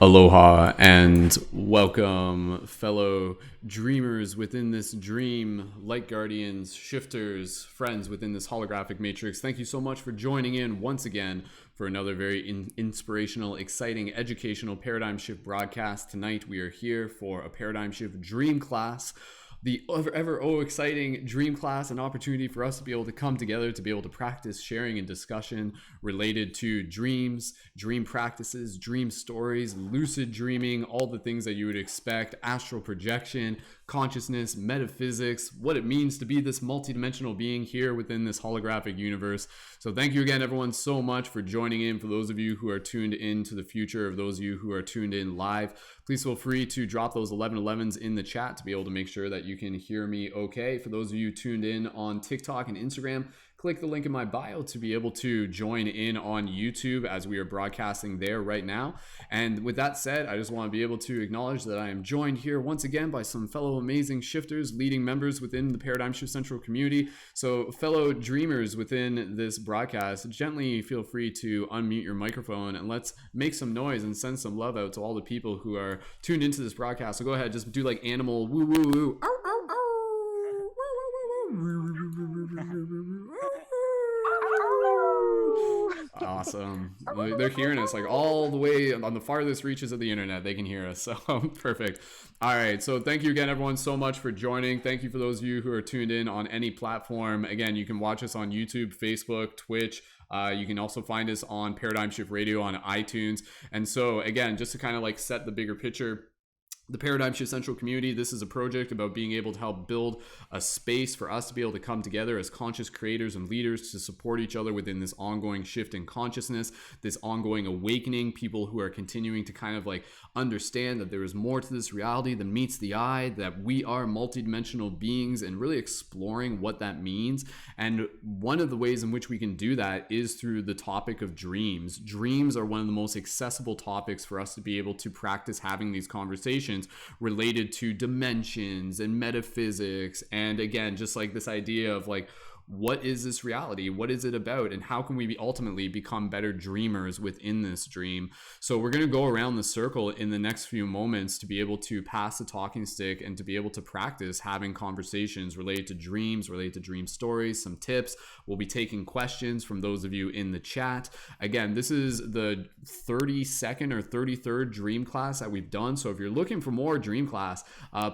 Aloha and welcome, fellow dreamers within this dream, light guardians, shifters, friends within this holographic matrix. Thank you so much for joining in once again for another very inspirational, exciting, educational paradigm shift broadcast. Tonight we are here for a paradigm shift dream class. The ever exciting dream class, an opportunity for us to be able to come together, to be able to practice sharing and discussion related to dreams, dream practices, dream stories, lucid dreaming, all the things that you would expect, astral projection, consciousness, metaphysics, what it means to be this multidimensional being here within this holographic universe. So thank you again, everyone, so much for joining in. For those of you who are tuned in to the future, of those of you who are tuned in live, please feel free to drop those 1111s in the chat to be able to make sure that you can hear me okay. For those of you tuned in on TikTok and Instagram, click the link in my bio to be able to join in on YouTube as we are broadcasting there right now. And with that said, I just want to be able to acknowledge that I am joined here once again by some fellow amazing shifters, leading members within the Paradigm Shift Central community. So fellow dreamers within this broadcast, gently feel free to unmute your microphone and let's make some noise and send some love out to all the people who are tuned into this broadcast. So go ahead, just do like animal woo woo woo. Ow, ow, ow. Awesome. They're hearing us like all the way on the farthest reaches of the internet. They can hear us. So perfect. All right. So thank you again, everyone, so much for joining. Thank you for those of you who are tuned in on any platform. Again, you can watch us on YouTube, Facebook, Twitch. You can also find us on Paradigm Shift Radio on iTunes. And so again, just to kind of like set the bigger picture, the Paradigm Shift Central community, this is a project about being able to help build a space for us to be able to come together as conscious creators and leaders to support each other within this ongoing shift in consciousness, this ongoing awakening, people who are continuing to kind of like understand that there is more to this reality than meets the eye, that we are multidimensional beings, and really exploring what that means. And one of the ways in which we can do that is through the topic of dreams. Dreams are one of the most accessible topics for us to be able to practice having these conversations related to dimensions and metaphysics, and again, just like this idea of like, what is this reality? What is it about? And how can we ultimately become better dreamers within this dream? So we're going to go around the circle in the next few moments to be able to pass the talking stick and to be able to practice having conversations related to dreams, related to dream stories, some tips. We'll be taking questions from those of you in the chat. Again, this is the 32nd or 33rd dream class that we've done. So if you're looking for more dream class,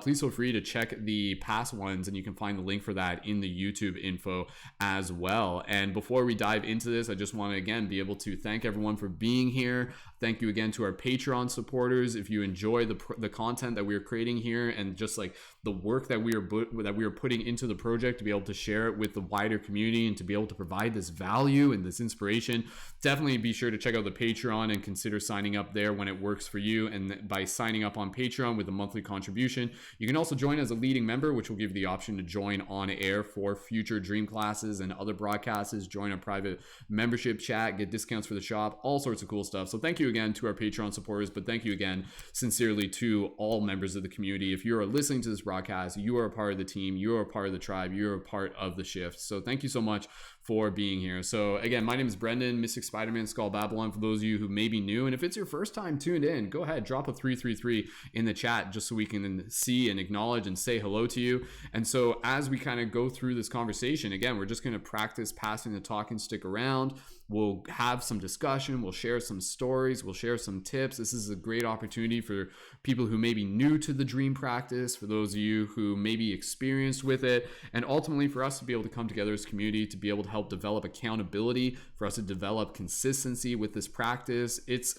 please feel free to check the past ones, and you can find the link for that in the YouTube info as well. And before we dive into this, I just want to again be able to thank everyone for being here. Thank you again to our Patreon supporters. If you enjoy the content that we are creating here and just like the work that we are putting into the project to be able to share it with the wider community and to be able to provide this value and this inspiration, definitely be sure to check out the Patreon and consider signing up there when it works for you. And by signing up on Patreon with a monthly contribution, you can also join as a leading member, which will give you the option to join on air for future dream classes and other broadcasts, join a private membership chat, get discounts for the shop, all sorts of cool stuff. So thank you again to our Patreon supporters, but thank you again sincerely to all members of the community. If you are listening to this broadcast, you are a part of the team, you are a part of the tribe, you're a part of the shift. So thank you so much for being here. So again, my name is Brendon, Mystic Spider-Man, Skull Babylon, for those of you who may be new. And if it's your first time tuned in, go ahead, drop a 333 in the chat just so we can see and acknowledge and say hello to you. And so as we kind of go through this conversation, again, we're just going to practice passing the talking stick around. We'll have some discussion, we'll share some stories, we'll share some tips. This is a great opportunity for people who may be new to the dream practice, for those of you who may be experienced with it, and ultimately for us to be able to come together as a community to be able to help develop accountability, for us to develop consistency with this practice. It's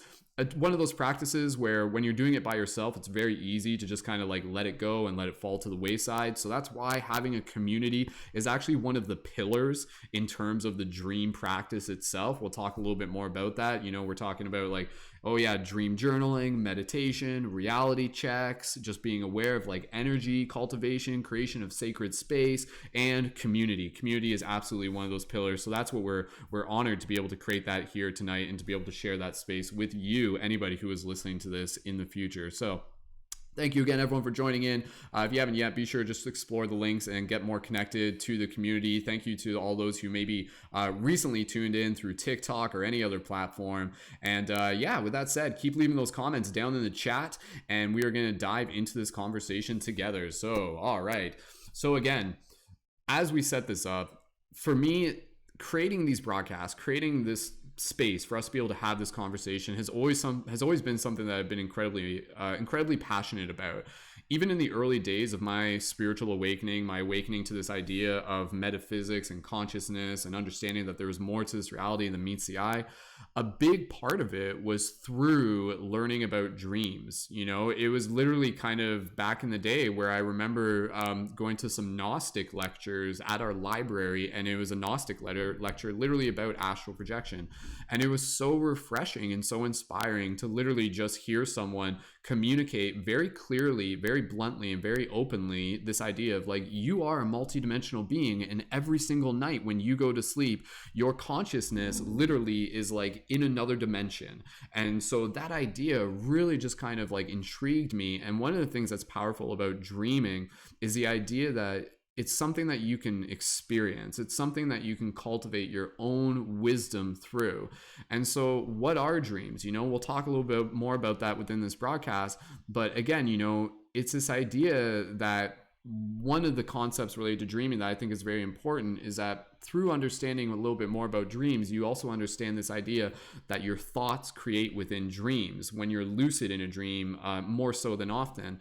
one of those practices where when you're doing it by yourself, it's very easy to just kind of like let it go and let it fall to the wayside. So that's why having a community is actually one of the pillars in terms of the dream practice itself. We'll talk a little bit more about that. You know, we're talking about like, oh yeah, dream journaling, meditation, reality checks, just being aware of like energy, cultivation, creation of sacred space, and community. Community is absolutely one of those pillars. So that's what we're honored to be able to create that here tonight and to be able to share that space with you, anybody who is listening to this in the future. So Thank you again, everyone, for joining in. If you haven't yet, be sure to just explore the links and get more connected to the community. Thank you to all those who maybe recently tuned in through TikTok or any other platform. And yeah, with that said, keep leaving those comments down in the chat, and we are going to dive into this conversation together. So, all right. So, again, as we set this up, for me, creating these broadcasts, creating this space for us to be able to have this conversation has always been something that I've been incredibly passionate about. Even in the early days of my spiritual awakening, my awakening to this idea of metaphysics and consciousness and understanding that there was more to this reality than meets the eye, a big part of it was through learning about dreams. You know, it was literally kind of back in the day where I remember going to some Gnostic lectures at our library, and it was a Gnostic lecture literally about astral projection. And it was so refreshing and so inspiring to literally just hear someone communicate very clearly, very bluntly, and very openly this idea of like, you are a multidimensional being, and every single night when you go to sleep, your consciousness literally is like in another dimension. And so that idea really just kind of like intrigued me. And one of the things that's powerful about dreaming is the idea that it's something that you can experience. It's something that you can cultivate your own wisdom through. And so, what are dreams? You know, we'll talk a little bit more about that within this broadcast. But again, you know, it's this idea that one of the concepts related to dreaming that I think is very important is that through understanding a little bit more about dreams, you also understand this idea that your thoughts create within dreams when you're lucid in a dream, more so than often.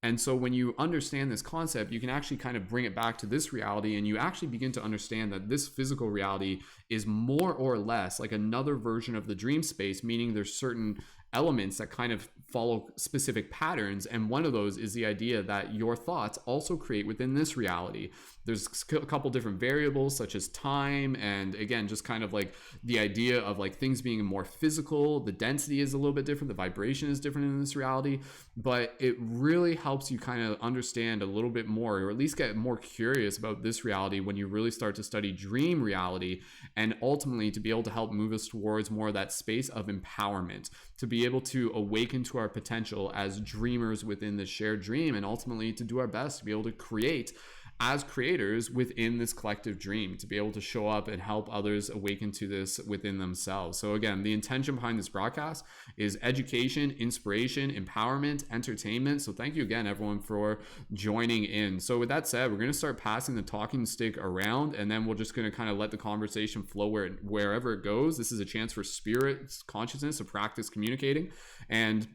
And so when you understand this concept, you can actually kind of bring it back to this reality, and you actually begin to understand that this physical reality is more or less like another version of the dream space, meaning there's certain elements that kind of follow specific patterns. And one of those is the idea that your thoughts also create within this reality. There's a couple different variables such as time, and again, just kind of like the idea of like things being more physical. The density is a little bit different, the vibration is different in this reality, but it really helps you kind of understand a little bit more, or at least get more curious about this reality when you really start to study dream reality, and ultimately to be able to help move us towards more of that space of empowerment, to be able to awaken to our potential as dreamers within the shared dream, and ultimately to do our best to be able to create as creators within this collective dream, to be able to show up and help others awaken to this within themselves. So again, the intention behind this broadcast is education, inspiration, empowerment, entertainment. So thank you again, everyone, for joining in. So with that said, we're going to start passing the talking stick around, and then we're just going to kind of let the conversation flow wherever it goes. This is a chance for spirit consciousness to practice communicating. And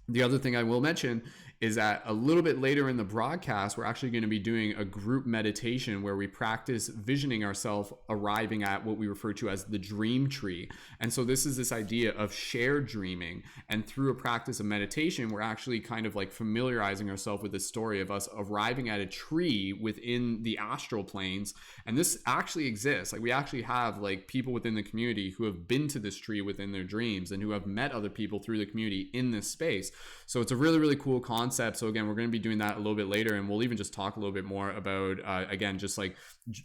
the other thing I will mention is that a little bit later in the broadcast, we're actually going to be doing a group meditation where we practice visioning ourselves arriving at what we refer to as the dream tree. And so this is this idea of shared dreaming. And through a practice of meditation, we're actually kind of like familiarizing ourselves with the story of us arriving at a tree within the astral planes. And this actually exists. Like, we actually have like people within the community who have been to this tree within their dreams, and who have met other people through the community in this space. So it's a really, really cool concept. So again, we're going to be doing that a little bit later, and we'll even just talk a little bit more about, again, just like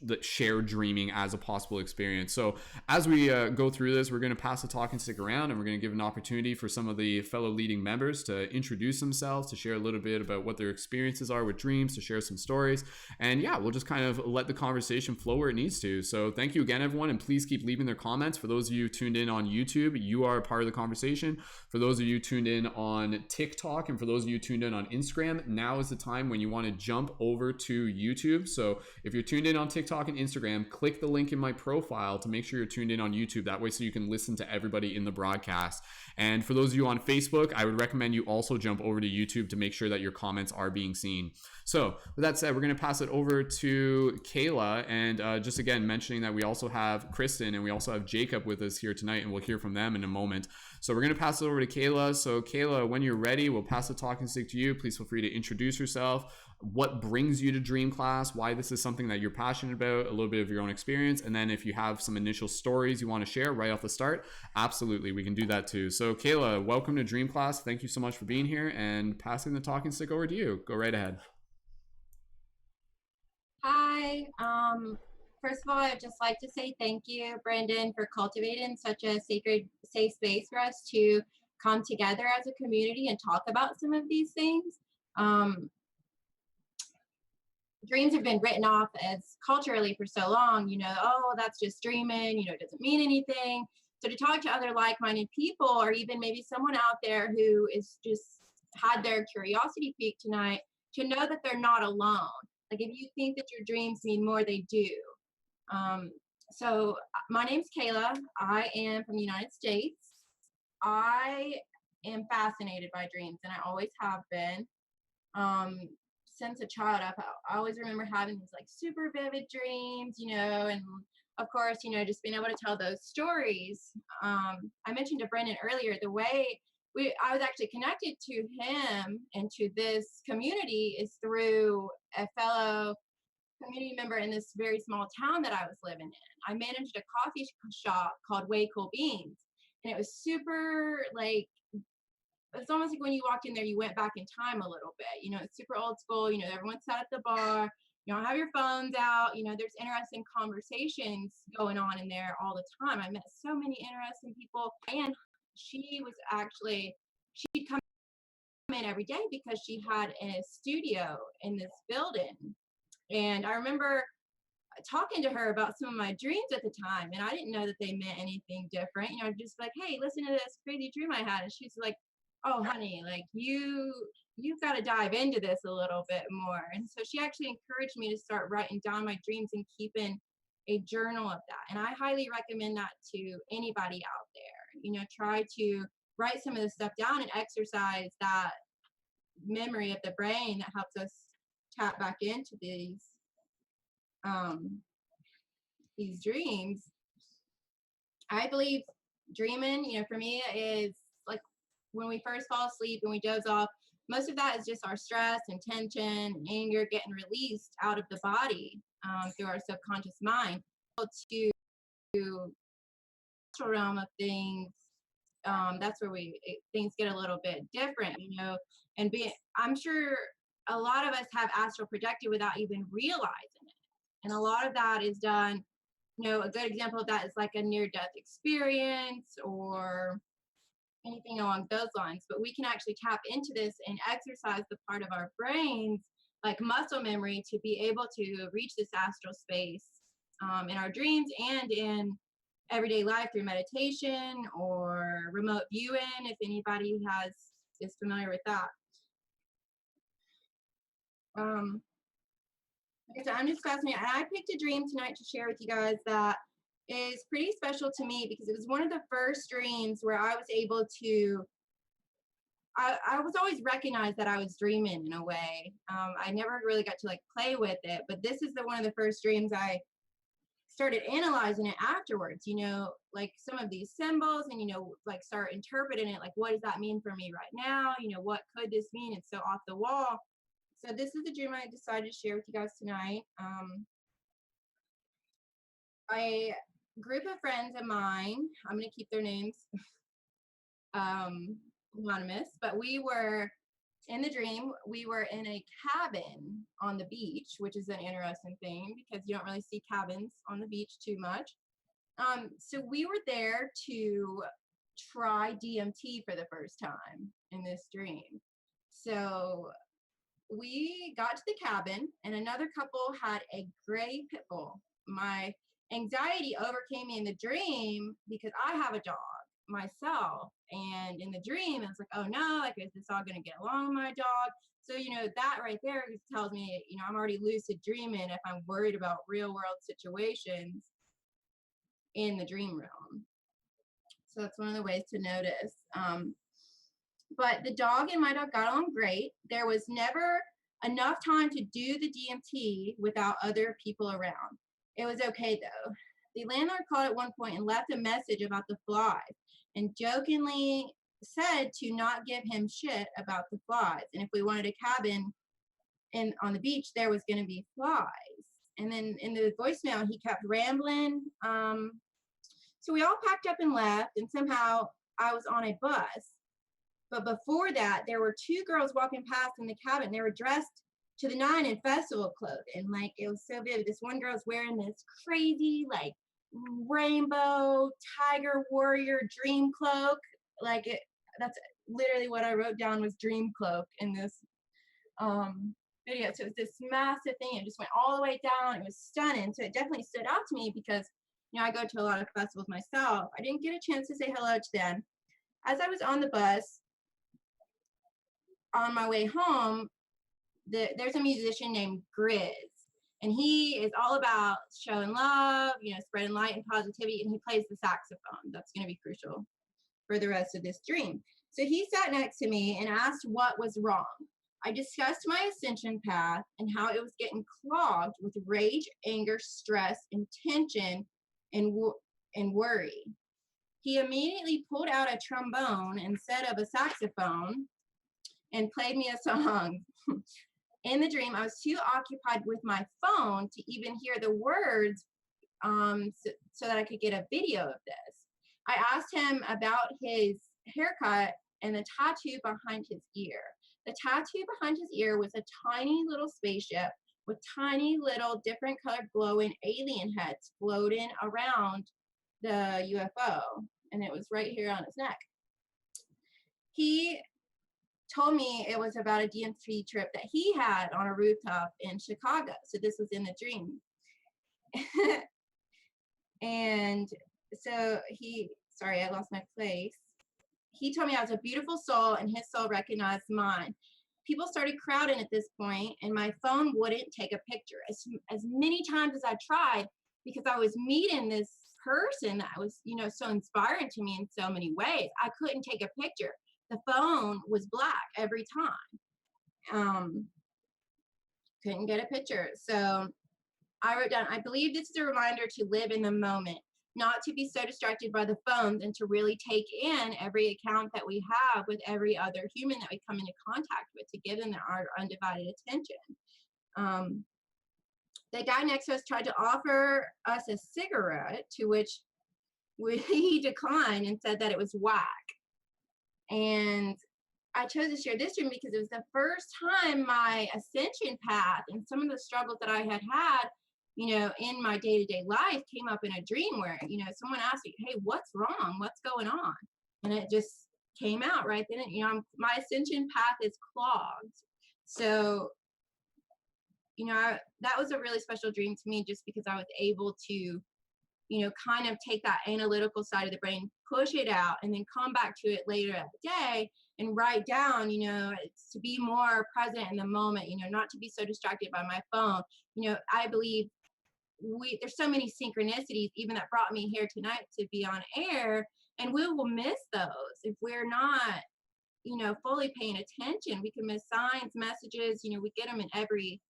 the shared dreaming as a possible experience. So as we go through this, we're going to pass the talking stick around, and we're going to give an opportunity for some of the fellow leading members to introduce themselves, to share a little bit about what their experiences are with dreams, to share some stories. And yeah, we'll just kind of let the conversation flow where it needs to. So thank you again, everyone, and please keep leaving their comments. For those of you tuned in on YouTube, you are a part of the conversation. For those of you tuned in on TikTok, and for those of you tuned in on Instagram, now is the time when you want to jump over to YouTube. So if you're tuned in on TikTok and Instagram, click the link in my profile to make sure you're tuned in on YouTube. That way, so you can listen to everybody in the broadcast. And for those of you on Facebook, I would recommend you also jump over to YouTube to make sure that your comments are being seen. So with that said, we're going to pass it over to Kayla, and just again mentioning that we also have Kristen and we also have Jacob with us here tonight, and we'll hear from them in a moment. So we're going to pass it over to Kayla. So Kayla, when you're ready, we'll pass the talking stick to you. Please feel free to introduce yourself, what brings you to Dream Class, why this is something that you're passionate about, a little bit of your own experience, and then if you have some initial stories you want to share right off the start, absolutely, we can do that too. So Kayla, welcome to Dream Class. Thank you so much for being here, and passing the talking stick over to you. Go right ahead. Hi. First of all, I'd just like to say thank you, Brendon, for cultivating such a sacred, safe space for us to come together as a community and talk about some of these things. Dreams have been written off as culturally for so long, oh, that's just dreaming, it doesn't mean anything. So to talk to other like-minded people, or even maybe someone out there who is just had their curiosity piqued tonight, to know that they're not alone. Like if you think that your dreams mean more, they do. So my name's Kayla. I am from the United States. I am fascinated by dreams, and I always have been. Since a child, I always remember having these like super vivid dreams, and of course, just being able to tell those stories. I mentioned to Brendon earlier, the way I was actually connected to him and to this community is through a fellow community member in this very small town that I was living in. I managed a coffee shop called Way Cool Beans, and it was super like, it's almost like when you walked in there, you went back in time a little bit. It's super old school. Everyone sat at the bar. You don't have your phones out. There's interesting conversations going on in there all the time. I met so many interesting people. And she'd come in every day because she had a studio in this building. And I remember talking to her about some of my dreams at the time, and I didn't know that they meant anything different. Just like, hey, listen to this crazy dream I had. And she's like, oh honey, like you've got to dive into this a little bit more. And so she actually encouraged me to start writing down my dreams and keeping a journal of that. And I highly recommend that to anybody out there. Try to write some of this stuff down and exercise that memory of the brain that helps us tap back into these dreams. I believe dreaming, for me, is like when we first fall asleep and we doze off. Most of that is just our stress and tension and anger getting released out of the body through our subconscious mind. To the realm of things, that's where things get a little bit different, and I'm sure a lot of us have astral projected without even realizing it. And a lot of that is done, a good example of that is like a near-death experience or anything along those lines. But we can actually tap into this and exercise the part of our brains, like muscle memory, to be able to reach this astral space in our dreams and in everyday life through meditation or remote viewing, if anybody is familiar with that. Like I said, I'm just fascinated. And I picked a dream tonight to share with you guys that is pretty special to me because it was one of the first dreams where I was able to, I was always recognized that I was dreaming in a way. I never really got to like play with it, but this is one of the first dreams I started analyzing it afterwards, like some of these symbols and, like start interpreting it. Like, what does that mean for me right now? What could this mean? It's so off the wall. So this is the dream I decided to share with you guys tonight. A group of friends of mine, I'm going to keep their names anonymous, but we were in the dream, we were in a cabin on the beach, which is an interesting thing because you don't really see cabins on the beach too much. So we were there to try DMT for the first time in this dream. So we got to the cabin and another couple had a gray pit bull. My anxiety overcame me in the dream because I have a dog myself, and in the dream I was like, oh no, like, is this all going to get along with my dog? So that right there tells me I'm already lucid dreaming if I'm worried about real world situations in the dream realm. So that's one of the ways to notice. But the dog and my dog got on great. There was never enough time to do the DMT without other people around. It was okay though. The landlord called at one point and left a message about the flies and jokingly said to not give him shit about the flies. And if we wanted a cabin on the beach, there was going to be flies. And then in the voicemail, he kept rambling. So we all packed up and left, and somehow I was on a bus. But before that, there were two girls walking past in the cabin. They were dressed to the nine in festival clothing. Like, it was so vivid. This one girl's wearing this crazy, like, rainbow tiger warrior dream cloak. Like, that's literally what I wrote down was dream cloak in this video. So it was this massive thing. It just went all the way down. It was stunning. So it definitely stood out to me because, I go to a lot of festivals myself. I didn't get a chance to say hello to them. As I was on the bus on my way home, there's a musician named Grizz, and he is all about showing love, spreading light and positivity, and he plays the saxophone. That's going to be crucial for the rest of this dream. So he sat next to me and asked what was wrong. I discussed my ascension path and how it was getting clogged with rage, anger, stress, and tension and worry. He immediately pulled out a trombone instead of a saxophone and played me a song. In the dream, I was too occupied with my phone to even hear the words so that I could get a video of this. I asked him about his haircut and the tattoo behind his ear. The tattoo behind his ear was a tiny little spaceship with tiny little different colored glowing alien heads floating around the UFO, and it was right here on his neck. He told me it was about a DMT trip that he had on a rooftop in Chicago. So this was in the dream. And so sorry, I lost my place. He told me I was a beautiful soul and his soul recognized mine. People started crowding at this point and my phone wouldn't take a picture. As many times as I tried, because I was meeting this person that was, so inspiring to me in so many ways, I couldn't take a picture. The phone was black every time. Couldn't get a picture. So I wrote down, I believe this is a reminder to live in the moment, not to be so distracted by the phones and to really take in every account that we have with every other human that we come into contact with, to give them our undivided attention. The guy next to us tried to offer us a cigarette, to which he declined and said that it was whack. And I chose to share this dream because it was the first time my ascension path and some of the struggles that I had in my day-to-day life came up in a dream where, someone asked me, hey, what's wrong? What's going on? And it just came out right then. My ascension path is clogged. So, that was a really special dream to me just because I was able to, kind of take that analytical side of the brain, push it out, and then come back to it later at the day and write down, it's to be more present in the moment, not to be so distracted by my phone. I believe there's so many synchronicities even that brought me here tonight to be on air, and we will miss those if we're not, fully paying attention. We can miss signs, messages, we get them in every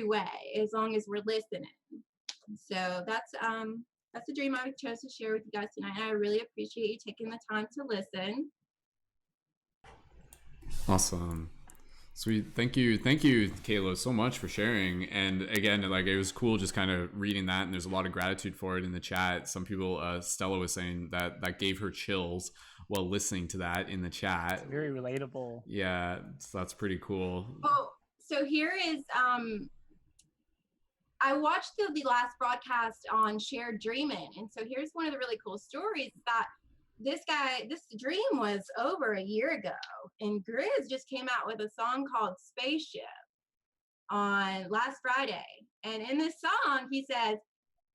way as long as we're listening. So that's a dream I chose to share with you guys tonight. I really appreciate you taking the time to listen. Awesome. Sweet. Thank you, Kayla, so much for sharing. And again, it was cool just kind of reading that, and there's a lot of gratitude for it in the chat. Some people, Stella was saying that gave her chills while listening to that in the chat. It's very relatable. Yeah, so that's pretty cool. Oh, so here is I watched the last broadcast on shared dreaming, and so here's one of the really cool stories that this dream was over a year ago, and Grizz just came out with a song called Spaceship on last Friday. And in this song, he says,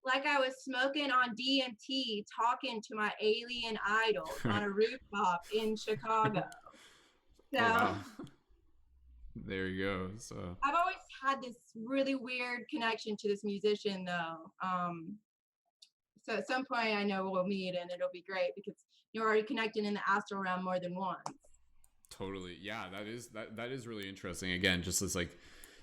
like I was smoking on DMT, talking to my alien idols on a rooftop in Chicago. So, oh, wow. There you go. So I've always had this really weird connection to this musician, though. So at some point, I know we'll meet, and it'll be great because you're already connected in the astral realm more than once. Totally. Yeah, that is really interesting. Again, just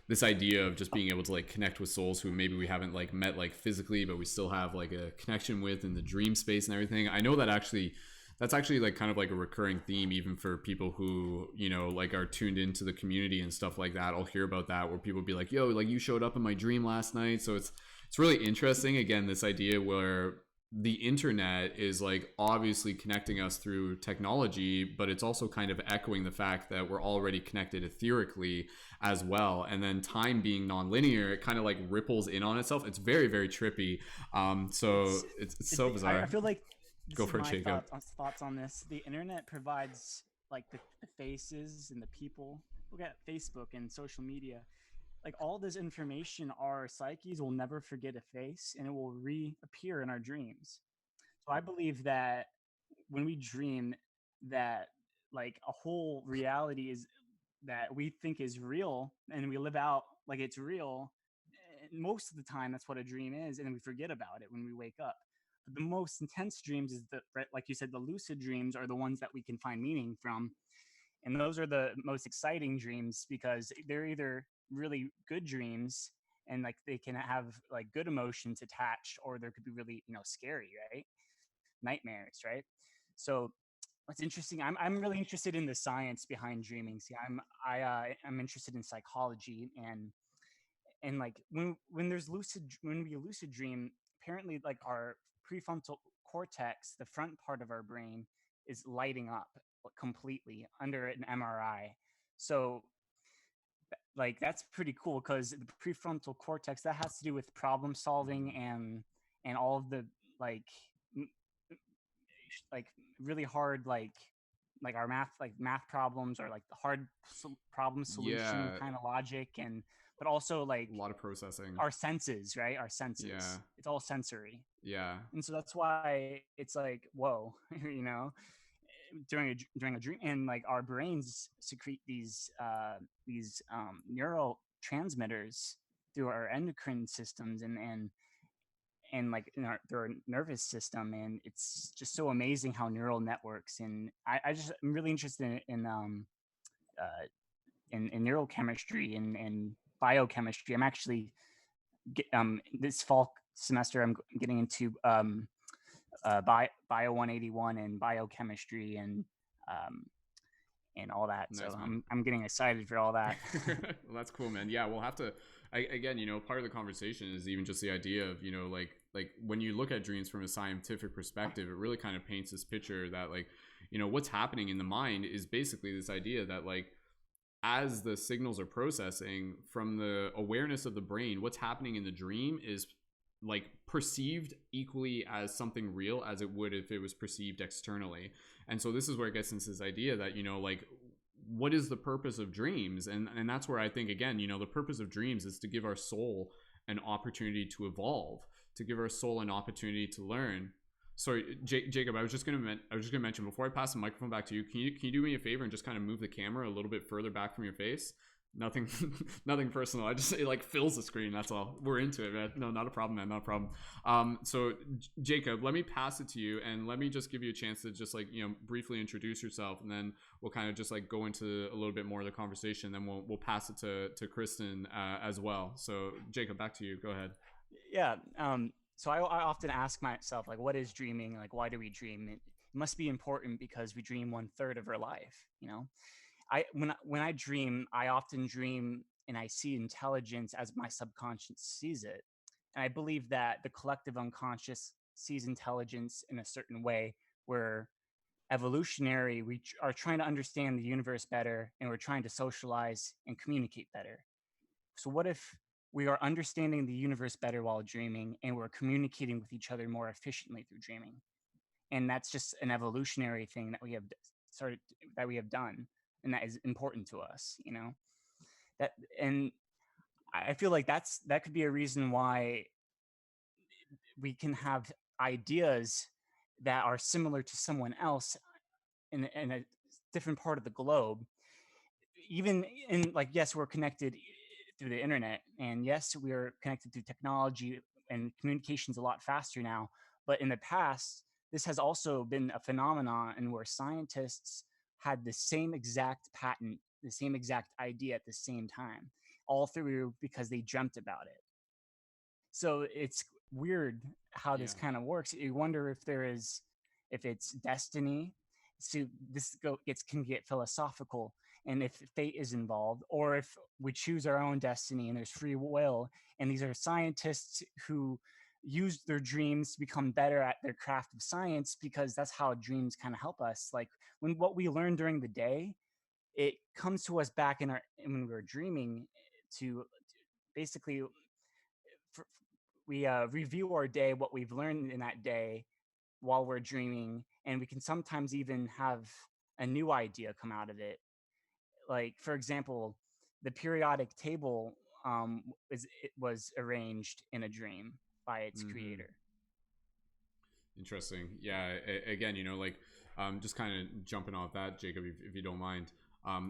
this idea of just being able to connect with souls who maybe we haven't met physically, but we still have a connection with in the dream space and everything. I know that that's actually kind of a recurring theme, even for people who, are tuned into the community and stuff like that. I'll hear about that where people be like, yo, you showed up in my dream last night. So it's really interesting. Again, this idea where the internet is obviously connecting us through technology, but it's also kind of echoing the fact that we're already connected etherically as well. And then time being nonlinear, it kind of ripples in on itself. It's very, very trippy. So it's so bizarre. I feel like Go for it, Jacob. Thoughts on this. The internet provides the faces and the people look at Facebook and social media, like all this information, our psyches will never forget a face, and it will reappear in our dreams. So I believe that when we dream, that like a whole reality is that we think is real, and we live out like it's real. And most of the time, that's what a dream is, and then we forget about it when we wake up. But the most intense dreams is that, right, like you said, the lucid dreams are the ones that we can find meaning from, and those are the most exciting dreams because they're either really good dreams and like they can have like good emotions attached, or there could be really, scary, right? Nightmares, right? So what's interesting, I'm really interested in the science behind dreaming. See, I'm interested in psychology, and like when there's when we lucid dream, apparently like our prefrontal cortex, the front part of our brain, is lighting up completely under an MRI. So like that's pretty cool because the prefrontal cortex, that has to do with problem solving and all of the like like really hard like our math problems, or like the hard problem solution Yeah, kind of logic, and but also like a lot of processing. our senses, right? Our Yeah, senses. It's all sensory. yeah, And so that's why it's like, whoa, you know, during a dream, and like our brains secrete these neurotransmitters through our endocrine systems and like in our nervous system, and it's just so amazing how neural networks. And I'm really interested uh, in neurochemistry and biochemistry. I'm actually this fall semester I'm getting into bio 181 and biochemistry um, and all that. So nice, man. I'm getting excited for all that. Well, that's cool, man. Yeah, we'll have to. Again, part of the conversation is even just the idea of like when you look at dreams from a scientific perspective, it really kind of paints this picture that like what's happening in the mind is basically this idea that like as the signals are processing from the awareness of the brain, what's happening in the dream is like perceived equally as something real as it would if it was perceived externally. And so this is where it gets into this idea that like what is the purpose of dreams? And that's where I think again, the purpose of dreams is to give our soul an opportunity to evolve, to give our soul an opportunity to learn. Sorry, Jacob, I was just gonna mention before I pass the microphone back to you. Can you do me a favor and just kind of move the camera a little bit further back from your face? Nothing, nothing personal. It like fills the screen. That's all. We're into it, man. No, not a problem, man. Not a problem. So Jacob, let me pass it to you, and let me just give you a chance to just like briefly introduce yourself, and then we'll kind of just like go into a little bit more of the conversation. Then we'll pass it to Kristen as well. So Jacob, back to you. Go ahead. Yeah. So I often ask myself, like, what is dreaming? Like, why do we dream? It must be important because we dream 1/3 of our life. When I dream, I often dream and I see intelligence as my subconscious sees it. And I believe that the collective unconscious sees intelligence in a certain way where evolutionary, are trying to understand the universe better, and we're trying to socialize and communicate better. So what if we are understanding the universe better while dreaming, and we're communicating with each other more efficiently through dreaming? And that's just an evolutionary thing that we have started that we have done, and that is important to us. That and I feel like that could be a reason why we can have ideas that are similar to someone else in a different part of the globe, even in like, yes, we're connected through the internet, and yes, we're connected through technology, and communication's a lot faster now. But in the past, this has also been a phenomenon, and where scientists had the same exact patent, the same exact idea at the same time, all through because they dreamt about it. So it's weird how this Yeah. kind of works. You wonder if it's destiny. So this can get philosophical, and if fate is involved, or if we choose our own destiny and there's free will, and these are scientists who use their dreams to become better at their craft of science, because that's how dreams kind of help us. Like when what we learn during the day, it comes to us back when we're dreaming to basically we review our day, what we've learned in that day while we're dreaming, and we can sometimes even have a new idea come out of it. like for example, the periodic table it was arranged in a dream by its Mm-hmm. creator. Interesting. Yeah. Again, like, just kind of jumping off that, Jacob, if you don't mind.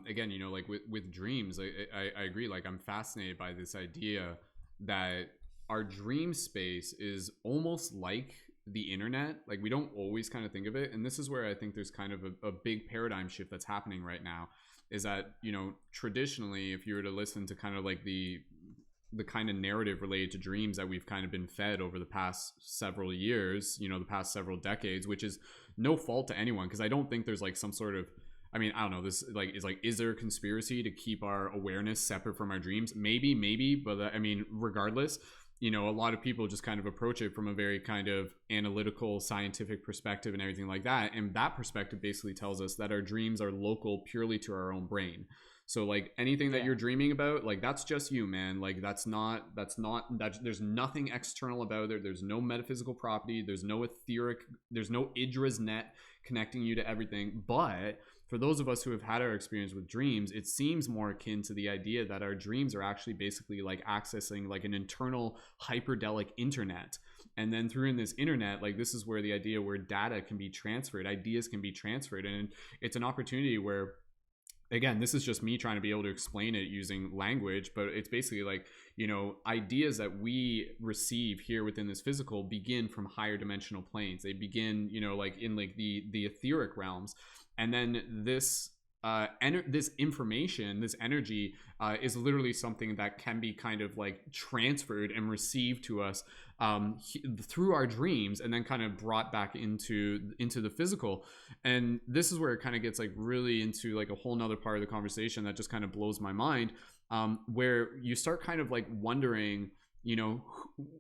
Again, like with dreams, I agree. Like, I'm fascinated by this idea that our dream space is almost like the internet. Like, we don't always kind of think of it. And this is where I think there's kind of a big paradigm shift that's happening right now. Is that, traditionally, if you were to listen to kind of like the kind of narrative related to dreams that we've kind of been fed over the past several years, the past several decades, which is no fault to anyone, because I don't think there's like some sort of, I mean, I don't know, this like is there a conspiracy to keep our awareness separate from our dreams? Maybe, but I mean, regardless, a lot of people just kind of approach it from a very kind of analytical, scientific perspective and everything like that. And that perspective basically tells us that our dreams are local purely to our own brain. So like anything that you're dreaming about, like that's just you, man. Like that's not that there's nothing external about it. There's no metaphysical property. There's no etheric, there's no Idra's net connecting you to everything. But for those of us who have had our experience with dreams, it seems more akin to the idea that our dreams are actually basically like accessing like an internal hyperdelic internet. And then through in this internet, like this is where the idea where data can be transferred, ideas can be transferred. And it's an opportunity where, again, this is just me trying to be able to explain it using language, but it's basically like, ideas that we receive here within this physical begin from higher dimensional planes. They begin, like in like the etheric realms. And then this this information, this energy is literally something that can be kind of like transferred and received to us through our dreams, and then kind of brought back into the physical. And this is where it kind of gets like really into like a whole nother part of the conversation that just kind of blows my mind, where you start kind of like wondering,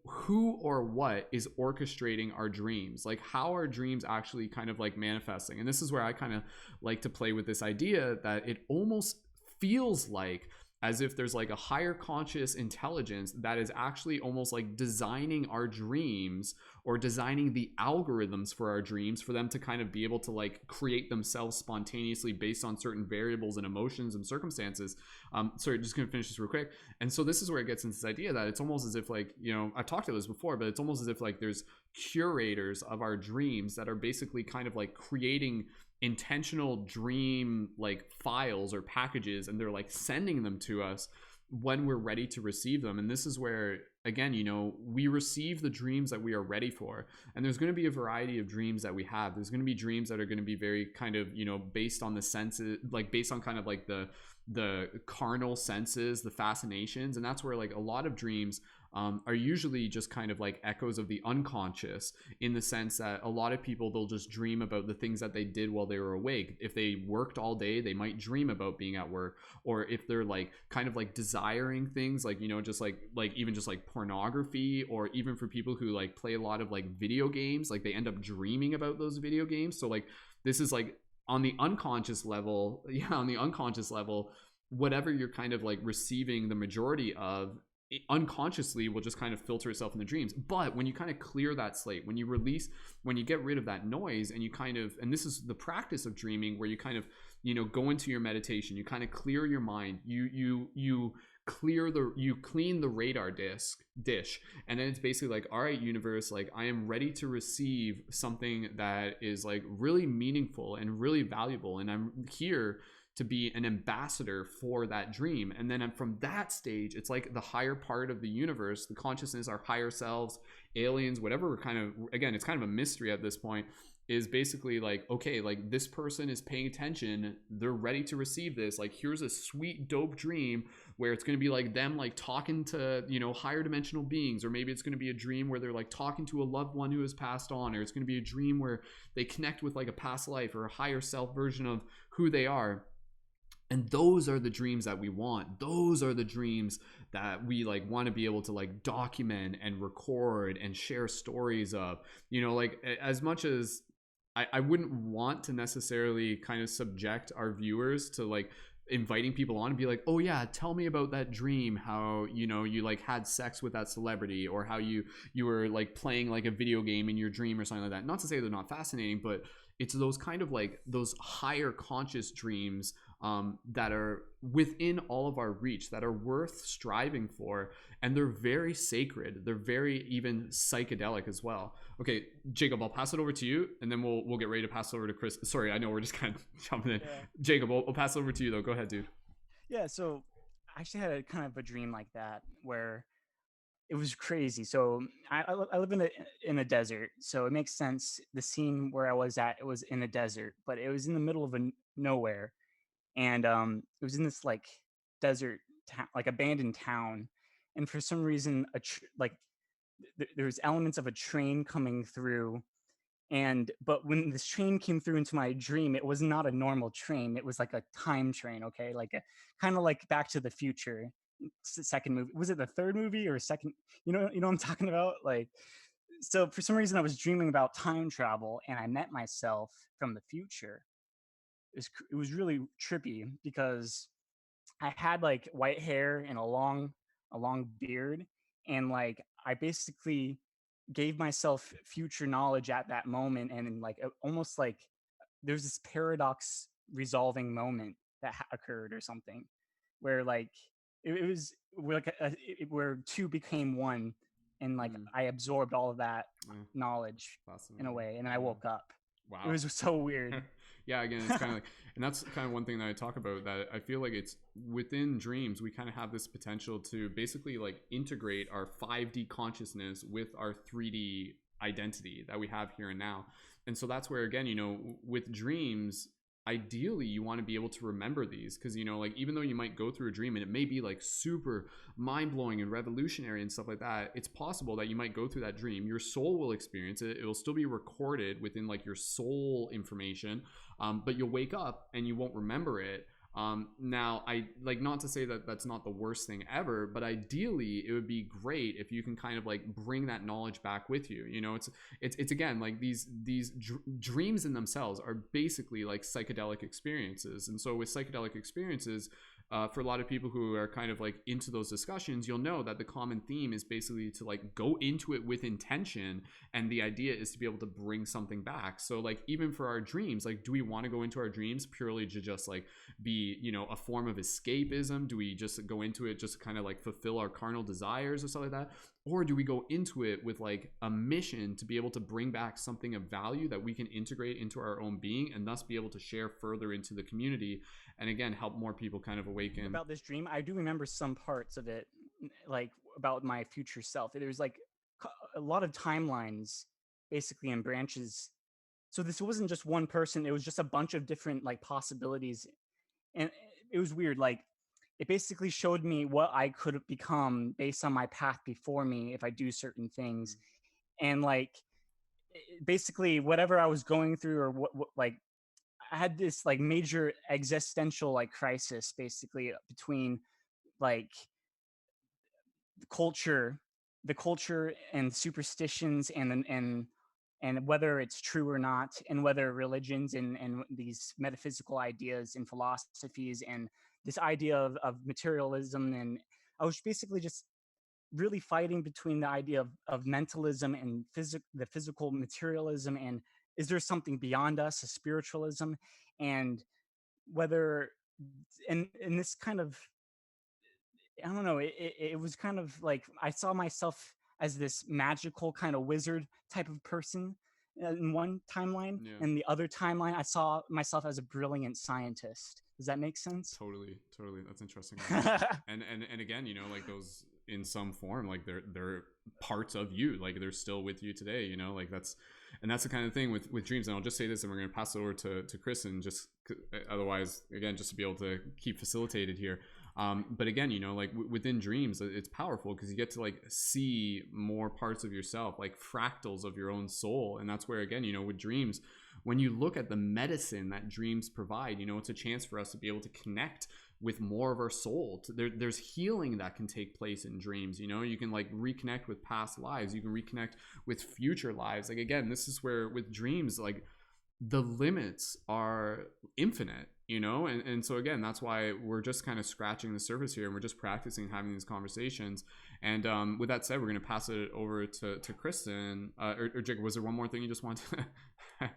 who or what is orchestrating our dreams, like how are dreams actually kind of like manifesting. And this is where I kind of like to play with this idea that it almost feels like as if there's like a higher conscious intelligence that is actually almost like designing our dreams, or designing the algorithms for our dreams for them to kind of be able to like create themselves spontaneously based on certain variables and emotions and circumstances. Sorry, just gonna finish this real quick. And so this is where it gets into this idea that it's almost as if like, I've talked about this before, but it's almost as if like there's curators of our dreams that are basically kind of like creating intentional dream like files or packages, and they're like sending them to us when we're ready to receive them. And this is where, again, we receive the dreams that we are ready for. And there's going to be a variety of dreams that we have. There's going to be dreams that are going to be very kind of, based on the senses, like based on kind of like the carnal senses, the fascinations. And that's where like a lot of dreams are usually just kind of like echoes of the unconscious, in the sense that a lot of people, they'll just dream about the things that they did while they were awake. If they worked all day, they might dream about being at work. Or if they're like kind of like desiring things like, just like even just like pornography, or even for people who like play a lot of like video games, like they end up dreaming about those video games. So like this is like on the unconscious level, whatever you're kind of like receiving the majority of, it unconsciously will just kind of filter itself in the dreams. But when you kind of clear that slate, when you get rid of that noise, and you kind of, and this is the practice of dreaming, where you kind of, go into your meditation, you kind of clear your mind, you clean the radar dish, and then it's basically like, all right, universe, like I am ready to receive something that is like really meaningful and really valuable, and I'm here to be an ambassador for that dream. And then from that stage, it's like the higher part of the universe, the consciousness, our higher selves, aliens, whatever, we're kind of, again, it's kind of a mystery at this point, is basically like, okay, like this person is paying attention, they're ready to receive this, like here's a sweet dope dream where it's going to be like them like talking to higher dimensional beings, or maybe it's going to be a dream where they're like talking to a loved one who has passed on, or it's going to be a dream where they connect with like a past life or a higher self version of who they are. And those are the dreams that we want. Those are the dreams that we like want to be able to like document and record and share stories of. Like as much as I wouldn't want to necessarily kind of subject our viewers to like inviting people on and be like, oh yeah, tell me about that dream, how you like had sex with that celebrity, or how you were like playing like a video game in your dream or something like that. Not to say they're not fascinating, but it's those kind of like those higher conscious dreams that are within all of our reach, that are worth striving for, and they're very sacred. They're very even psychedelic as well. Okay, Jacob, I'll pass it over to you, and then we'll get ready to pass it over to Chris. Sorry, I know we're just kind of jumping in. Yeah. Jacob, we'll pass it over to you though. Go ahead, dude. Yeah, so I actually had a kind of a dream like that where it was crazy. So I live in a desert, so it makes sense. The scene where I was at, it was in a desert, but it was in the middle of nowhere, and it was in this like desert town, like abandoned town, and for some reason, there was elements of a train coming through, and but when this train came through into my dream, it was not a normal train. It was like a time train, okay? Like a kind of like Back to the Future. It's the second movie. Was it the third movie or second? You know what I'm talking about? Like, so for some reason I was dreaming about time travel and I met myself from the future. It was really trippy because I had like white hair and a long beard, and like I basically gave myself future knowledge at that moment, and then, like almost like there's this paradox resolving moment that occurred or something, where like it was where like where two became one, and like I absorbed all of that knowledge in a way, and then I woke up. Wow. It was so weird. Yeah, again, it's kind of like, and that's kind of one thing that I talk about, that I feel like it's within dreams, we kind of have this potential to basically like integrate our 5D consciousness with our 3D identity that we have here and now. And so that's where, again, with dreams, ideally you want to be able to remember these, because like even though you might go through a dream and it may be like super mind-blowing and revolutionary and stuff like that, it's possible that you might go through that dream, your soul will experience it, it will still be recorded within like your soul information, but you'll wake up and you won't remember it. Now, I like, not to say that that's not the worst thing ever, but ideally it would be great if you can kind of like bring that knowledge back with you. It's again like these dreams in themselves are basically like psychedelic experiences. And so with psychedelic experiences, for a lot of people who are kind of like into those discussions, you'll know that the common theme is basically to like go into it with intention, and the idea is to be able to bring something back. So like even for our dreams, like, do we want to go into our dreams purely to just like be a form of escapism? Do we just go into it just to kind of like fulfill our carnal desires or stuff like that? Or do we go into it with like a mission to be able to bring back something of value that we can integrate into our own being, and thus be able to share further into the community, and again help more people kind of awaken? About this dream, I do remember some parts of it, like about my future self. There's like a lot of timelines basically and branches. So this wasn't just one person, it was just a bunch of different like possibilities, and it was weird. Like it basically showed me what I could become based on my path before me if I do certain things. And like basically whatever I was going through, or what like I had this like major existential like crisis basically between like culture the culture and superstitions, and whether it's true or not, and whether religions and these metaphysical ideas and philosophies and this idea of materialism. And I was basically just really fighting between the idea of mentalism and the physical materialism, and is there something beyond us, a spiritualism, and whether and this kind of, I don't know, it was kind of like I saw myself as this magical kind of wizard type of person in one timeline, Yeah. and the other timeline I saw myself as a brilliant scientist. Does that make sense? Totally, that's interesting. and again, like those in some form, like they're parts of you, like they're still with you today, like that's the kind of thing with dreams. And I'll just say this, and we're going to pass it over to Kristen, just otherwise, again, just to be able to keep facilitated here. But again, like within dreams, it's powerful because you get to like see more parts of yourself, like fractals of your own soul. And that's where, again, with dreams, when you look at the medicine that dreams provide, it's a chance for us to be able to connect with more of our soul. There's healing that can take place in dreams. You can like reconnect with past lives. You can reconnect with future lives. Like, again, this is where with dreams, like the limits are infinite, and so again, that's why we're just kind of scratching the surface here, and we're just practicing having these conversations. And with that said, we're going to pass it over to Kristen, or Jacob, was there one more thing you just wanted to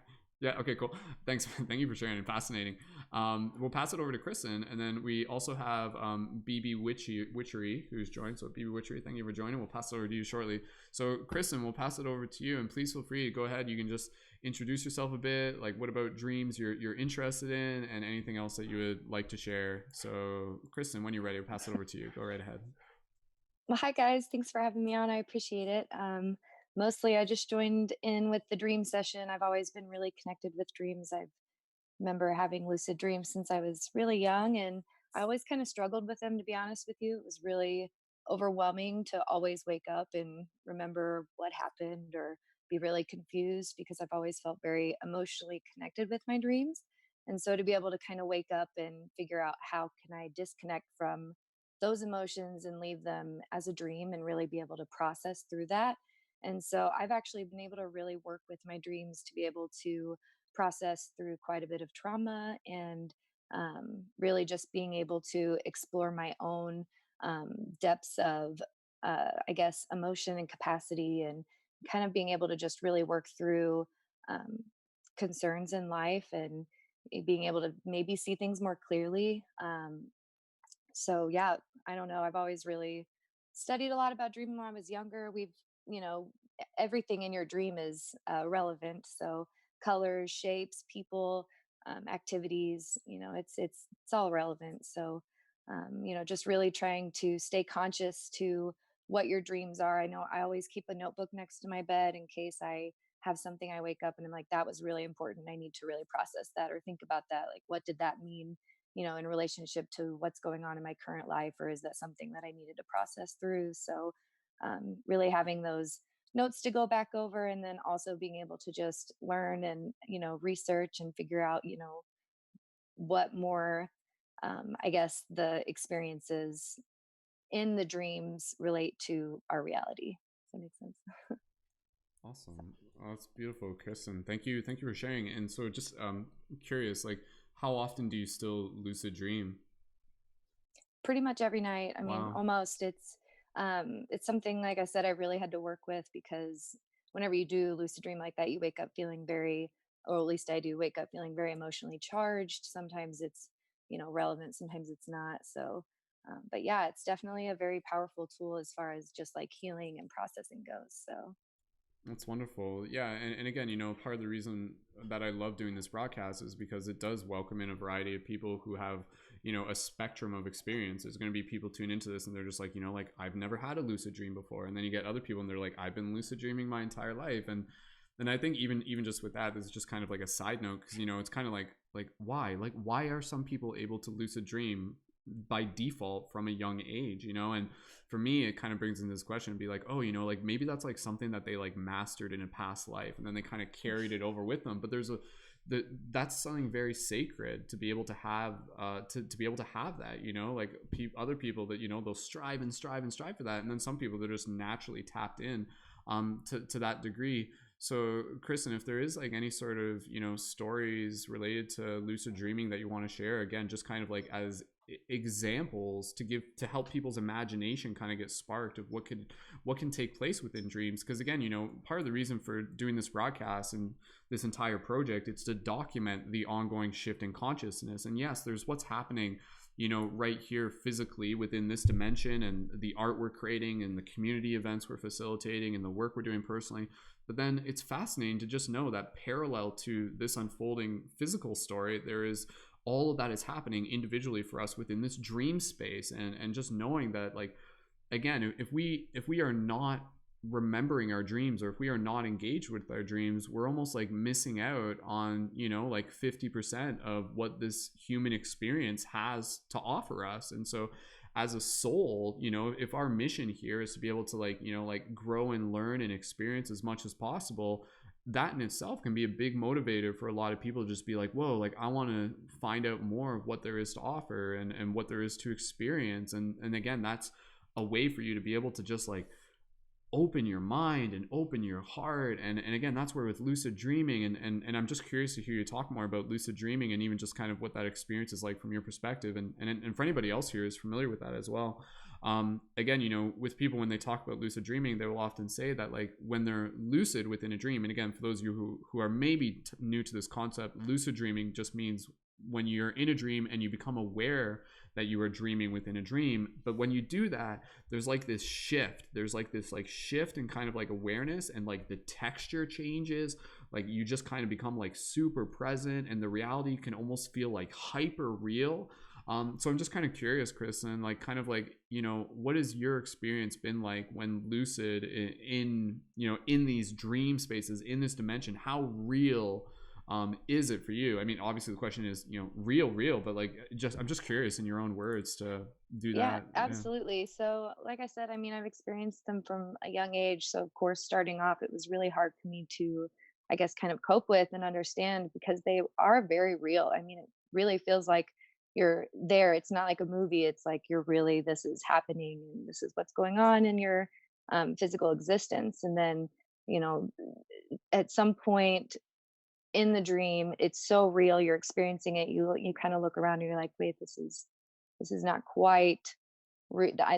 Yeah. Okay. Cool. Thanks. Thank you for sharing. Fascinating. We'll pass it over to Kristen, and then we also have BB Witchery who's joined. So BB Witchery, thank you for joining. We'll pass it over to you shortly. So Kristen, we'll pass it over to you, and please feel free to go ahead. You can just introduce yourself a bit. Like, what about dreams you're interested in, and anything else that you would like to share. So Kristen, when you're ready, we'll pass it over to you. Go right ahead. Well, hi guys. Thanks for having me on. I appreciate it. Mostly I just joined in with the dream session. I've always been really connected with dreams. I remember having lucid dreams since I was really young, and I always kind of struggled with them, to be honest with you. It was really overwhelming to always wake up and remember what happened or be really confused because I've always felt very emotionally connected with my dreams. And so to be able to kind of wake up and figure out how can I disconnect from those emotions and leave them as a dream and really be able to process through that. And so I've actually been able to really work with my dreams to be able to process through quite a bit of trauma and really just being able to explore my own depths of, I guess, emotion and capacity, and kind of being able to just really work through um, concerns in life and being able to maybe see things more clearly. So yeah, I don't know. I've always really studied a lot about dreaming when I was younger. You know, everything in your dream is relevant. So colors, shapes, people, activities, it's all relevant. So, just really trying to stay conscious to what your dreams are. I know I always keep a notebook next to my bed in case I have something I wake up and I'm like, that was really important. I need to really process that or think about that. Like, what did that mean? In relationship to what's going on in my current life, or is that something that I needed to process through? So, really having those notes to go back over, and then also being able to just learn and, research and figure out, what more, I guess, the experiences in the dreams relate to our reality. Does that make sense? Awesome. Oh, that's beautiful, Kristen. Thank you for sharing. And so, just curious, like, how often do you still lucid dream? Pretty much every night. I mean, Wow. almost. It's something, like I said, I really had to work with, because whenever you do lucid dream like that, you wake up feeling very, or at least I do, wake up feeling very emotionally charged. Sometimes it's, relevant, sometimes it's not. So, but yeah, it's definitely a very powerful tool as far as just like healing and processing goes. So, That's wonderful. Yeah, and again, part of the reason that I love doing this broadcast is because it does welcome in a variety of people who have, a spectrum of experience. There's going to be people tune into this and they're just like, like, I've never had a lucid dream before. And then you get other people and they're like, I've been lucid dreaming my entire life. And I think even just with that, this is just kind of like a side note, because it's kind of like why are some people able to lucid dream by default from a young age, and for me it kind of brings in this question and be like, oh, like maybe that's like something that they like mastered in a past life and then they kind of carried it over with them. But that's something very sacred to be able to have, to be able to have that, like other people that they'll strive and strive and strive for that, and then some people, they're just naturally tapped in to that degree. So Kristen, if there is like any sort of stories related to lucid dreaming that you want to share, again, just kind of like as examples to help people's imagination kind of get sparked of what can take place within dreams. Because again, part of the reason for doing this broadcast and this entire project, it's to document the ongoing shift in consciousness. And yes, there's what's happening right here physically within this dimension, and the art we're creating and the community events we're facilitating and the work we're doing personally. But then it's fascinating to just know that parallel to this unfolding physical story, there is all of that is happening individually for us within this dream space. And just knowing that, like, again, if we are not remembering our dreams, or if we are not engaged with our dreams, we're almost like missing out on like 50% of what this human experience has to offer us. And so as a soul, if our mission here is to be able to like grow and learn and experience as much as possible, that in itself can be a big motivator for a lot of people to just be like, whoa, like I want to find out more of what there is to offer and what there is to experience. And again, that's a way for you to be able to just like open your mind and open your heart. And again, that's where with lucid dreaming, and I'm just curious to hear you talk more about lucid dreaming and even just kind of what that experience is like from your perspective, and for anybody else here is familiar with that as well. Again, you know, with people, when they talk about lucid dreaming, they will often say that like when they're lucid within a dream, and again, for those of you who are maybe new to this concept, lucid dreaming just means when you're in a dream and you become aware that you are dreaming within a dream. But when you do that, there's like this shift. There's like this like shift in kind of like awareness, and like the texture changes. Like you just kind of become like super present, and the reality can almost feel like hyper real. So I'm just kind of curious, Kristen, like kind of like, you know, what has your experience been like when lucid in you know, in these dream spaces, in this dimension? How real is it for you? I mean, obviously the question is, you know, real, but like, just I'm just curious in your own words to do Yeah, that. Yeah. absolutely. So, like I said, I mean, I've experienced them from a young age. So, of course, starting off, it was really hard for me to, I guess, kind of cope with and understand, because they are very real. I mean, it really feels like you're there. It's not like a movie. It's like you're really, this is happening and this is what's going on in your physical existence. And then, you know, at some point in the dream, it's so real. You're experiencing it. You kind of look around and you're like, wait, this is not quite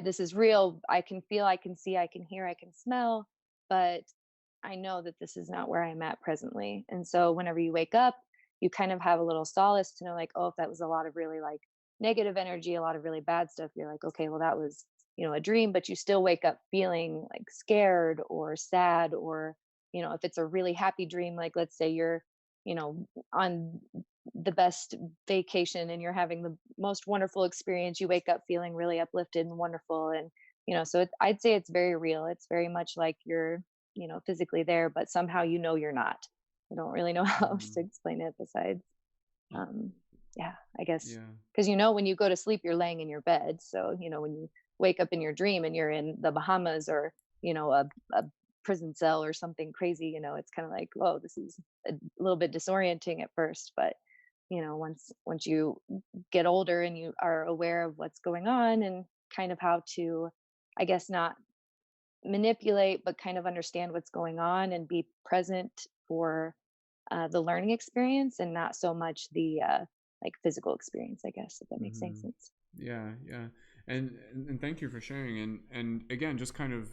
this is real. I can feel, I can see, I can hear, I can smell, but I know that this is not where I'm at presently. And so whenever you wake up, you kind of have a little solace to know, like, oh, if that was a lot of really like negative energy, a lot of really bad stuff, you're like, okay, well, that was, you know, a dream, but you still wake up feeling like scared or sad, or, you know, if it's a really happy dream, like let's say you're, you know, on the best vacation and you're having the most wonderful experience, you wake up feeling really uplifted and wonderful. And you know, so I'd say it's very real. It's very much like you're, you know, physically there, but somehow you know you're not. I don't really know how else to Mm, explain it besides um yeah, I guess, yeah. because you know, when you go to sleep you're laying in your bed, so you know, when you wake up in your dream and you're in the Bahamas, or you know, a prison cell or something crazy, you know, it's kind of like, whoa, this is a little bit disorienting at first. But you know, once you get older and you are aware of what's going on and kind of how to, I guess, not manipulate but kind of understand what's going on and be present for the learning experience, and not so much the like physical experience, I guess, if that makes any Hmm. sense. Yeah, yeah. And thank you for sharing. And again, just kind of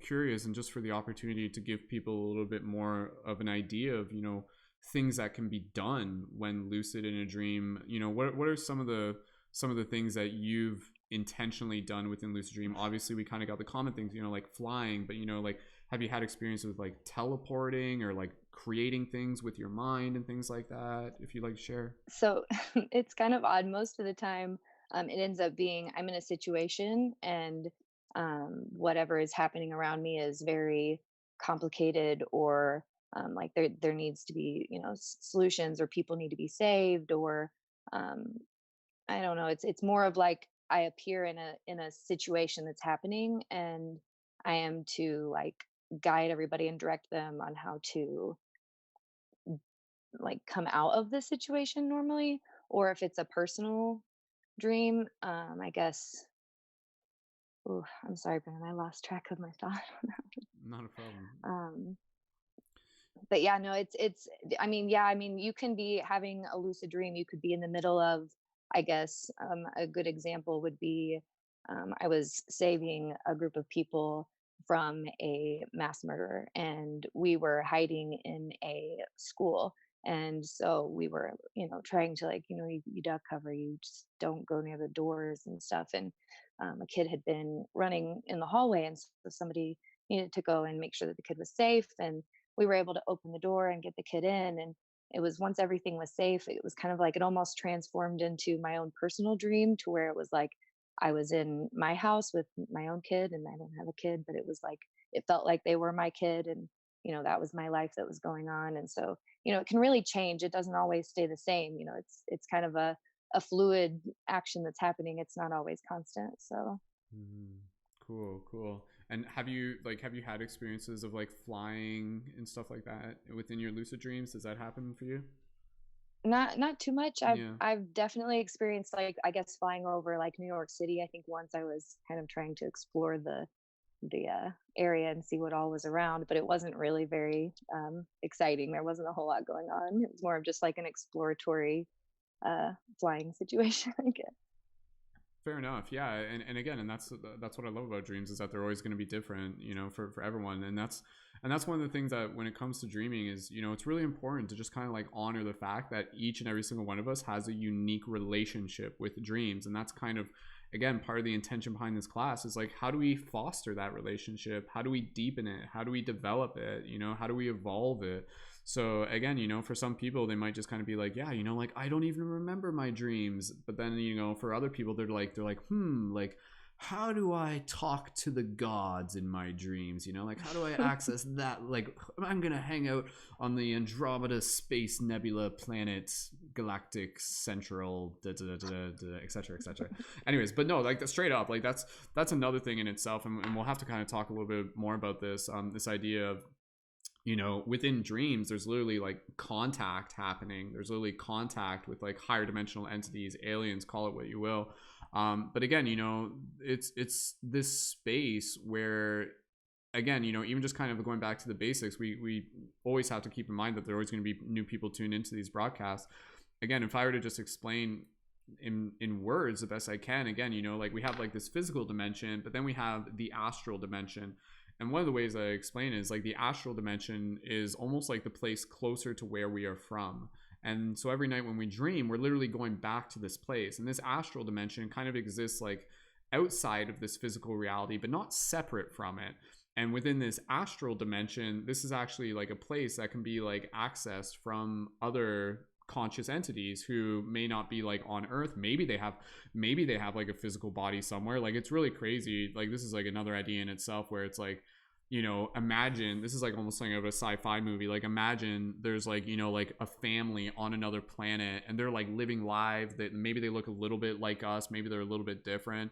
curious, and just for the opportunity to give people a little bit more of an idea of, you know, things that can be done when lucid in a dream. You know, what are some of the things that you've intentionally done within lucid dream? Obviously we kind of got the common things, you know, like flying, but you know, like, have you had experience with like teleporting or like creating things with your mind and things like that, if you'd like to share? So it's kind of odd. Most of the time, it ends up being I'm in a situation, and whatever is happening around me is very complicated, or like there needs to be, you know, solutions, or people need to be saved, or um, I don't know. It's more of like I appear in a situation that's happening, and I am to like guide everybody and direct them on how to like come out of the situation normally. Or if it's a personal dream, I guess. Ooh, I'm sorry, Brandon, I lost track of my thought. Not a problem. um but yeah, no, it's I mean, yeah, I mean, you can be having a lucid dream, you could be in the middle of, I guess, a good example would be, I was saving a group of people from a mass murderer, and we were hiding in a school. And so we were, you know, trying to, like, you know, you duck cover, you just don't go near the doors and stuff. And a kid had been running in the hallway, and so somebody needed to go and make sure that the kid was safe. And we were able to open the door and get the kid in. And it was, once everything was safe, it was kind of like it almost transformed into my own personal dream, to where it was like I was in my house with my own kid, and I don't have a kid, but it was like it felt like they were my kid. And you know, that was my life that was going on. And so, you know, it can really change. It doesn't always stay the same. You know, it's kind of a fluid action that's happening. It's not always constant. So Mhm. Cool, cool. And have you had experiences of like flying and stuff like that within your lucid dreams? Does that happen for you? not too much. I've Yeah. I've definitely experienced, like, I guess, flying over like New York City. I think once I was kind of trying to explore the area and see what all was around, but it wasn't really very exciting. There wasn't a whole lot going on. It was more of just like an exploratory uh flying situation, I guess. Fair enough. Yeah. And again, and that's what I love about dreams, is that they're always going to be different, for everyone. And that's one of the things that when it comes to dreaming is, it's really important to just kind of like honor the fact that each and every single one of us has a unique relationship with dreams. And that's kind of, again, part of the intention behind this class is like, how do we foster that relationship? How do we deepen it? How do we develop it? How do we evolve it? So again, for some people, they might just kind of be like, yeah, like I don't even remember my dreams. But then, for other people, they're like, like, how do I talk to the gods in my dreams? Like, how do I access that? Like, I'm going to hang out on the Andromeda Space Nebula planet, galactic central, da, da, da, da, da, et cetera, et cetera. Anyways, but no, like straight up, like that's another thing in itself. And we'll have to kind of talk a little bit more about this, this idea of, within dreams, there's literally like contact happening. There's literally contact with like higher dimensional entities, aliens, call it what you will. But again, it's this space where, again, even just kind of going back to the basics, we always have to keep in mind that there are always going to be new people tuned into these broadcasts. Again, if I were to just explain in words the best I can, again, like we have like this physical dimension, but then we have the astral dimension. And one of the ways I explain is like the astral dimension is almost like the place closer to where we are from. And so every night when we dream, we're literally going back to this place. And this astral dimension kind of exists like outside of this physical reality, but not separate from it. And within this astral dimension, this is actually like a place that can be like accessed from other conscious entities who may not be like on Earth. Maybe they have like a physical body somewhere. Like, it's really crazy. Like, this is like another idea in itself where it's like, imagine, this is like almost something of a sci-fi movie. Like, imagine there's like, like a family on another planet and they're like living live, that maybe they look a little bit like us, maybe they're a little bit different,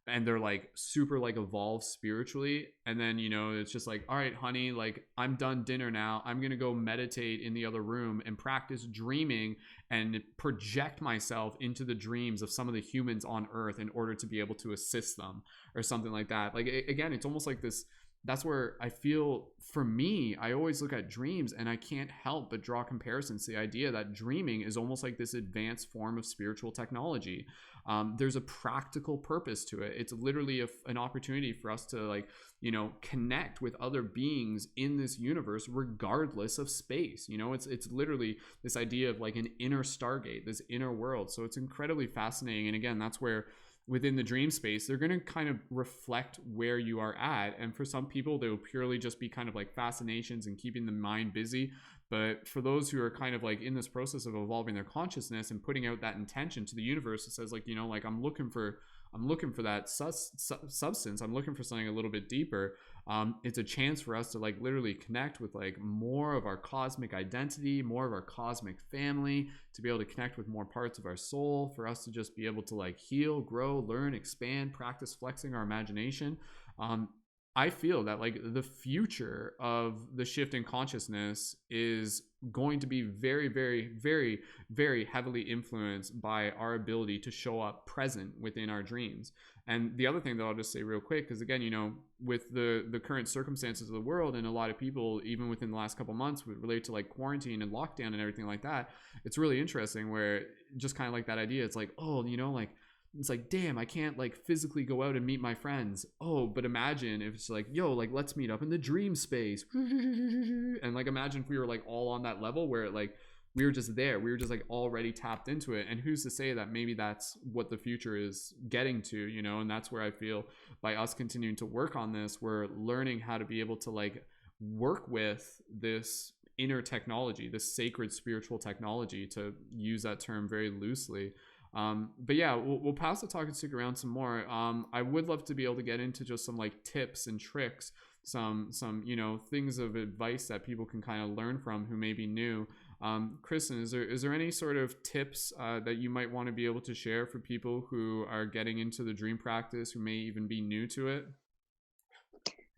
and they're like super like evolved spiritually. And then, it's just like, all right, honey, like I'm done dinner now. I'm going to go meditate in the other room and practice dreaming and project myself into the dreams of some of the humans on Earth in order to be able to assist them or something like that. Like, again, it's almost like this. That's where I feel, for me, I always look at dreams and I can't help but draw comparisons to the idea that dreaming is almost like this advanced form of spiritual technology. There's a practical purpose to it. It's literally an opportunity for us to like, connect with other beings in this universe, regardless of space. It's literally this idea of like an inner Stargate, this inner world. So it's incredibly fascinating. And again, that's where within the dream space, they're going to kind of reflect where you are at. And for some people, they will purely just be kind of like fascinations and keeping the mind busy. But for those who are kind of like in this process of evolving their consciousness and putting out that intention to the universe, it says like, like I'm looking for that substance. I'm looking for something a little bit deeper. It's a chance for us to like literally connect with like more of our cosmic identity, more of our cosmic family, to be able to connect with more parts of our soul, for us to just be able to like heal, grow, learn, expand, practice flexing our imagination. I feel that like the future of the shift in consciousness is going to be very, very, very, very heavily influenced by our ability to show up present within our dreams. And the other thing that I'll just say real quick, because again, with the current circumstances of the world, and a lot of people, even within the last couple months, would relate to like quarantine and lockdown and everything like that. It's really interesting where just kind of like that idea, it's like, oh, like, it's like, damn, I can't like physically go out and meet my friends. Oh, but imagine if it's like, yo, like let's meet up in the dream space. And like, imagine if we were like all on that level where like we were just there, we were just like already tapped into it. And who's to say that maybe that's what the future is getting to, and that's where I feel by us continuing to work on this, we're learning how to be able to like work with this inner technology, this sacred spiritual technology, to use that term very loosely. But yeah, we'll pass the talk and stick around some more. I would love to be able to get into just some like tips and tricks, some things of advice that people can kind of learn from who may be new. Kristen, is there any sort of tips that you might want to be able to share for people who are getting into the dream practice, who may even be new to it?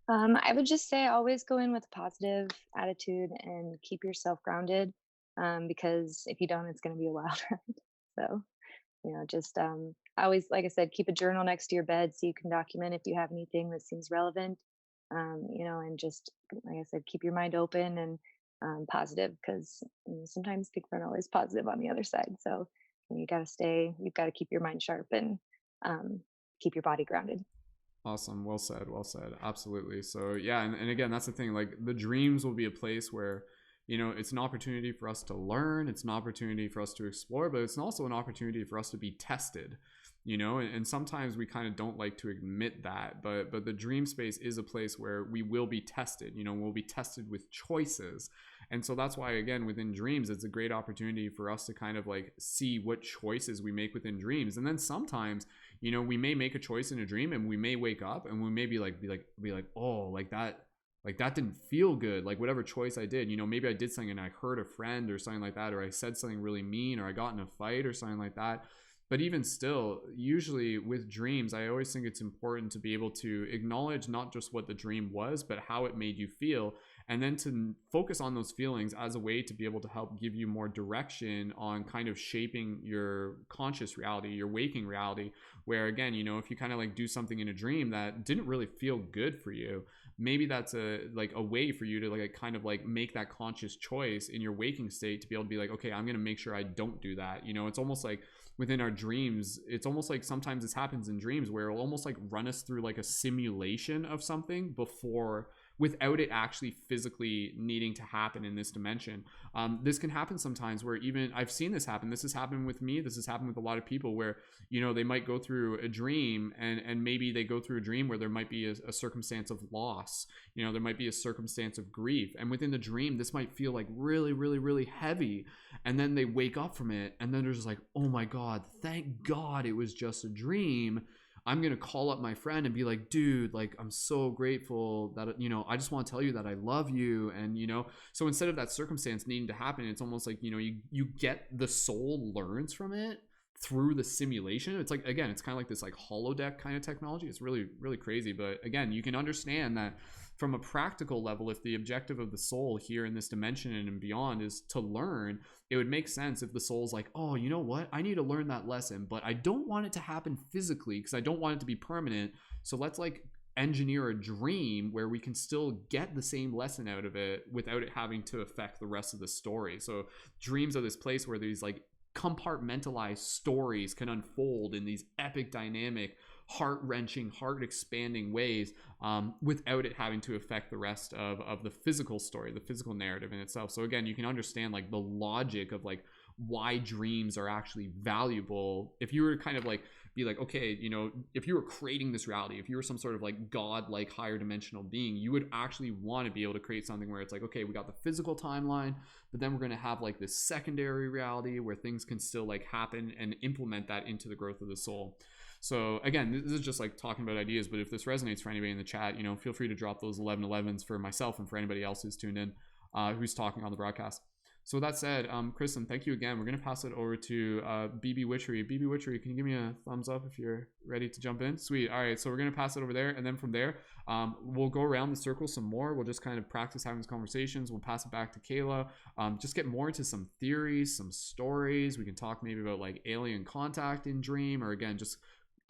I would just say always go in with a positive attitude and keep yourself grounded, because if you don't, it's going to be a wild ride. So, just I always, like I said, keep a journal next to your bed so you can document if you have anything that seems relevant. And just, like I said, keep your mind open and positive, because sometimes people aren't always positive on the other side. So you've got to keep your mind sharp and keep your body grounded. Awesome. Well said. Well said. Absolutely. So yeah, and again, that's the thing. Like the dreams will be a place where, it's an opportunity for us to learn. It's an opportunity for us to explore, but it's also an opportunity for us to be tested. And sometimes we kind of don't like to admit that, but the dream space is a place where we will be tested. We'll be tested with choices. And so that's why, again, within dreams, it's a great opportunity for us to kind of like see what choices we make within dreams. And then sometimes, we may make a choice in a dream and we may wake up and we may be like, oh, like that didn't feel good. Like whatever choice I did, maybe I did something and I hurt a friend or something like that, or I said something really mean, or I got in a fight or something like that. But even still, usually with dreams, I always think it's important to be able to acknowledge not just what the dream was, but how it made you feel. And then to focus on those feelings as a way to be able to help give you more direction on kind of shaping your conscious reality, your waking reality, where again, if you kind of like do something in a dream that didn't really feel good for you, maybe that's a way for you to like kind of like make that conscious choice in your waking state to be able to be like, okay, I'm going to make sure I don't do that. It's almost like within our dreams, it's almost like sometimes this happens in dreams where it'll almost like run us through like a simulation of something without it actually physically needing to happen in this dimension. This can happen sometimes where even I've seen this happen. This has happened with me. This has happened with a lot of people where, they might go through a dream and maybe they go through a dream where there might be a circumstance of loss. There might be a circumstance of grief. And within the dream, this might feel like really, really, really heavy. And then they wake up from it. And then they're just like, oh my God, thank God it was just a dream. I'm going to call up my friend and be like, dude, like, I'm so grateful that, I just want to tell you that I love you. And, so instead of that circumstance needing to happen, it's almost like, you get the soul learns from it through the simulation. It's like, again, it's kind of like this like holodeck kind of technology. It's really, really crazy. But again, you can understand that from a practical level, if the objective of the soul here in this dimension and beyond is to learn, it would make sense if the soul's like, oh, you know what? I need to learn that lesson, but I don't want it to happen physically because I don't want it to be permanent. So let's like engineer a dream where we can still get the same lesson out of it without it having to affect the rest of the story. So dreams are this place where these like compartmentalized stories can unfold in these epic, dynamic, heart-wrenching, heart-expanding ways without it having to affect the rest of the physical story, the physical narrative in itself. So again, you can understand like the logic of like why dreams are actually valuable. If you were to kind of like be like, okay, if you were creating this reality, if you were some sort of like God-like higher dimensional being, you would actually want to be able to create something where it's like, okay, we got the physical timeline, but then we're going to have like this secondary reality where things can still like happen and implement that into the growth of the soul. So again, this is just like talking about ideas, but if this resonates for anybody in the chat, feel free to drop those 1111s for myself and for anybody else who's tuned in, who's talking on the broadcast. So with that said, Kristen, thank you again. We're going to pass it over to BB Witchery. BB Witchery, can you give me a thumbs up if you're ready to jump in? Sweet. All right, so we're going to pass it over there. And then from there, we'll go around the circle some more. We'll just kind of practice having these conversations. We'll pass it back to Kayla. Just get more into some theories, some stories. We can talk maybe about like alien contact in dream, or again, just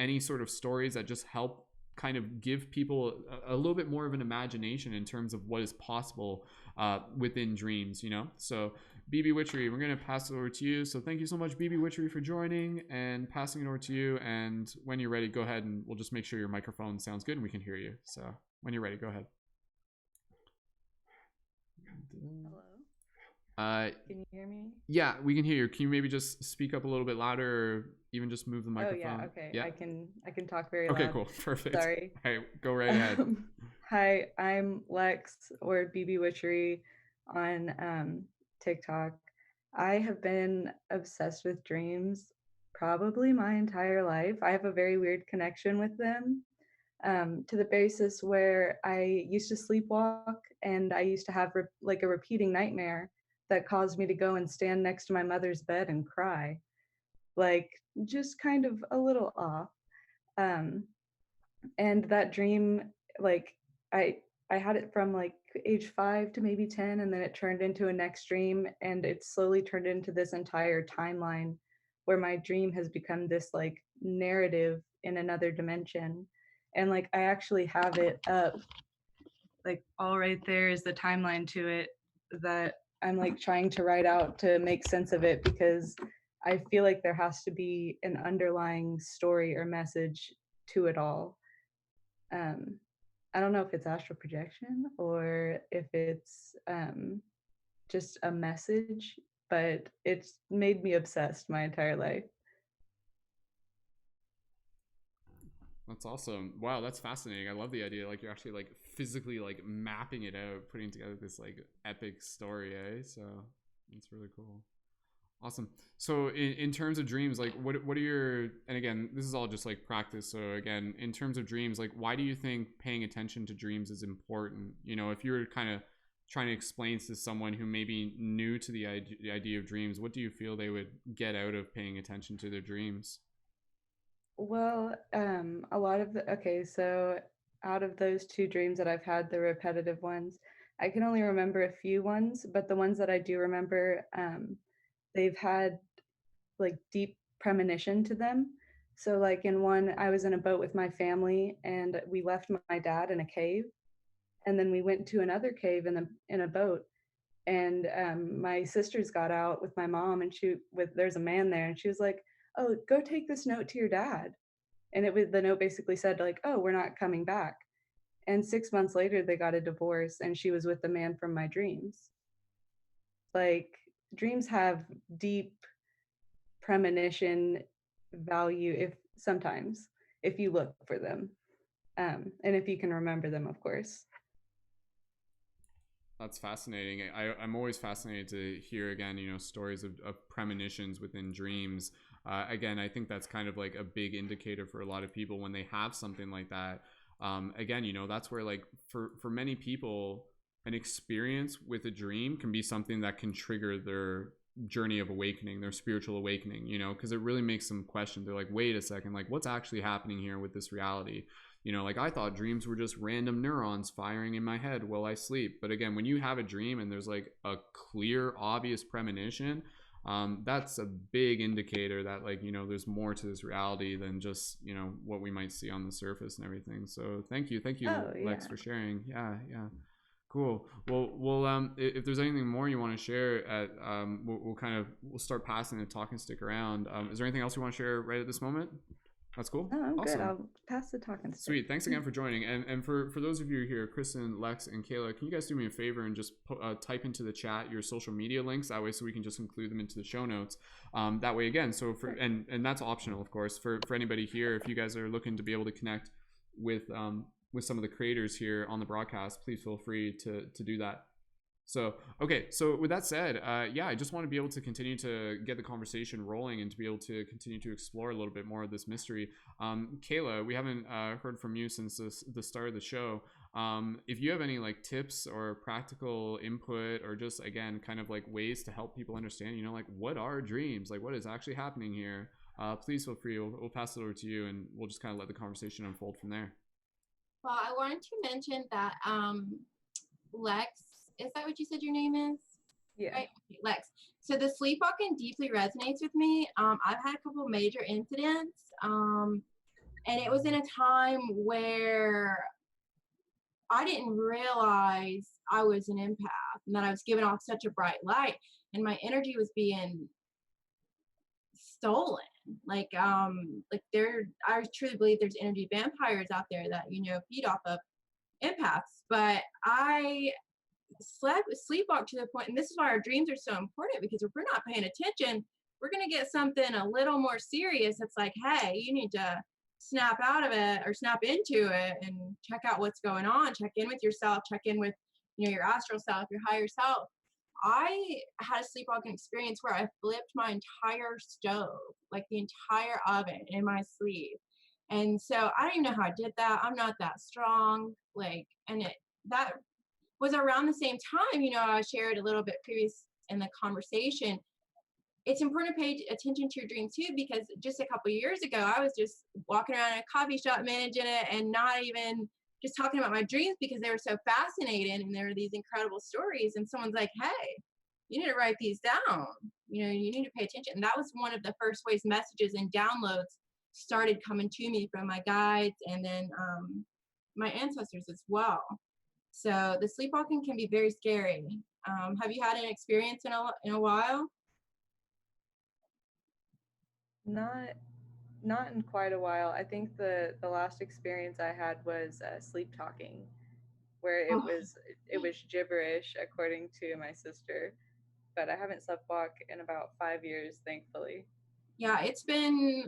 any sort of stories that just help kind of give people a little bit more of an imagination in terms of what is possible within dreams, So BB Witchery, we're going to pass it over to you. So thank you so much, BB Witchery, for joining and passing it over to you. And when you're ready, go ahead and we'll just make sure your microphone sounds good and we can hear you. So when you're ready, go ahead. Hello? Can you hear me? Yeah, we can hear you. Can you maybe just speak up a little bit louder, or even just move the microphone? Oh yeah, okay. Yeah? I can talk very loud. Okay, cool. Perfect. Sorry. All right, go right ahead. Hi, I'm Lex, or BB Witchery on TikTok. I have been obsessed with dreams probably my entire life. I have a very weird connection with them, to the basis where I used to sleepwalk and I used to have like a repeating nightmare that caused me to go and stand next to my mother's bed and cry, like just kind of a little off. And that dream, like I had it from like age 5 to maybe 10, and then it turned into a next dream, and it slowly turned into this entire timeline where my dream has become this like narrative in another dimension. And like I actually have it up, like all right there is the timeline to it that I'm like trying to write out to make sense of it, because I feel like there has to be an underlying story or message to it all. I don't know if it's astral projection or if it's just a message, but it's made me obsessed my entire life. That's awesome. Wow, that's fascinating. I love the idea. Like you're actually like physically like mapping it out, putting together this like epic story, eh? So that's really cool. Awesome. So in terms of dreams, like what are your, and again, this is all just like practice. So again, in terms of dreams, like why do you think paying attention to dreams is important? You know, if you were kind of trying to explain to someone who may be new to the idea of dreams, what do you feel they would get out of paying attention to their dreams? Well, a lot of okay, so out of those two dreams that I've had, the repetitive ones, I can only remember a few ones, but the ones that I do remember, they've had like deep premonition to them. So like in one, I was in a boat with my family and we left my dad in a cave, and then we went to another cave in a boat, and my sisters got out with my mom, and there's a man there, and she was like, "Oh, go take this note to your dad." And the note basically said like, "Oh, we're not coming back." And 6 months later, they got a divorce, and she was with the man from my dreams. Like dreams have deep premonition value if sometimes if you look for them, and if you can remember them, of course. That's fascinating. I'm always fascinated to hear again, you know, stories of premonitions within dreams. Again, I think that's kind of like a big indicator for a lot of people when they have something like that. Again, you know, that's where like for many people, an experience with a dream can be something that can trigger their journey of awakening, their spiritual awakening, you know, because it really makes them question. They're like, wait a second, like what's actually happening here with this reality? You know, like I thought dreams were just random neurons firing in my head while I sleep. But again, when you have a dream and there's like a clear, obvious premonition, that's a big indicator that like, you know, there's more to this reality than just, you know, what we might see on the surface and everything. So thank you, Oh Lex, yeah. for sharing. Yeah, yeah. Cool. Well, if there's anything more you want to share, we'll start passing the talking stick around. Is there anything else you want to share right at this moment? That's cool. No, I'm good. Awesome. I'll pass the talking stick. Sweet. Thanks again for joining. And for those of you here, Kristen, Lex, and Kayla, can you guys do me a favor and just type into the chat your social media links? That way, so we can just include them into the show notes. That way, again, so for and that's optional, of course, for anybody here. If you guys are looking to be able to connect with some of the creators here on the broadcast, please feel free to do that. So, okay. So with that said, yeah, I just want to be able to continue to get the conversation rolling and to be able to continue to explore a little bit more of this mystery. Kayla, we haven't heard from you since the start of the show. If you have any like tips or practical input or just, again, kind of like ways to help people understand, you know, like what are dreams? Like what is actually happening here? Please feel free. We'll pass it over to you and we'll just kind of let the conversation unfold from there. Well, I wanted to mention that Lex, is that what you said your name is? Yeah. Right? Lex. So the sleepwalking deeply resonates with me. I've had a couple major incidents, and it was in a time where I didn't realize I was an empath and that I was giving off such a bright light, and my energy was being stolen. Like I truly believe there's energy vampires out there that, you know, feed off of empaths. But I sleepwalk to the point, and this is why our dreams are so important, because if we're not paying attention, we're going to get something a little more serious. It's like, hey, you need to snap out of it or snap into it and check out what's going on. Check in with yourself, check in with, you know, your astral self, your higher self. I had a sleepwalking experience where I flipped my entire stove, like the entire oven, in my sleep. And so I don't even know how I did that. I'm not that strong. Like, and that was around the same time, you know, I shared a little bit previous in the conversation. It's important to pay attention to your dreams too, because just a couple of years ago, I was just walking around in a coffee shop managing it and not even just talking about my dreams because they were so fascinating and there were these incredible stories. And someone's like, hey, you need to write these down. You know, you need to pay attention. And that was one of the first ways messages and downloads started coming to me from my guides and then my ancestors as well. So the sleepwalking can be very scary. Have you had an experience in a while? Not in quite a while. I think the last experience I had was sleep talking, where Oh, it was gibberish according to my sister. But I haven't slept walk in about 5 years, thankfully. yeah, it's been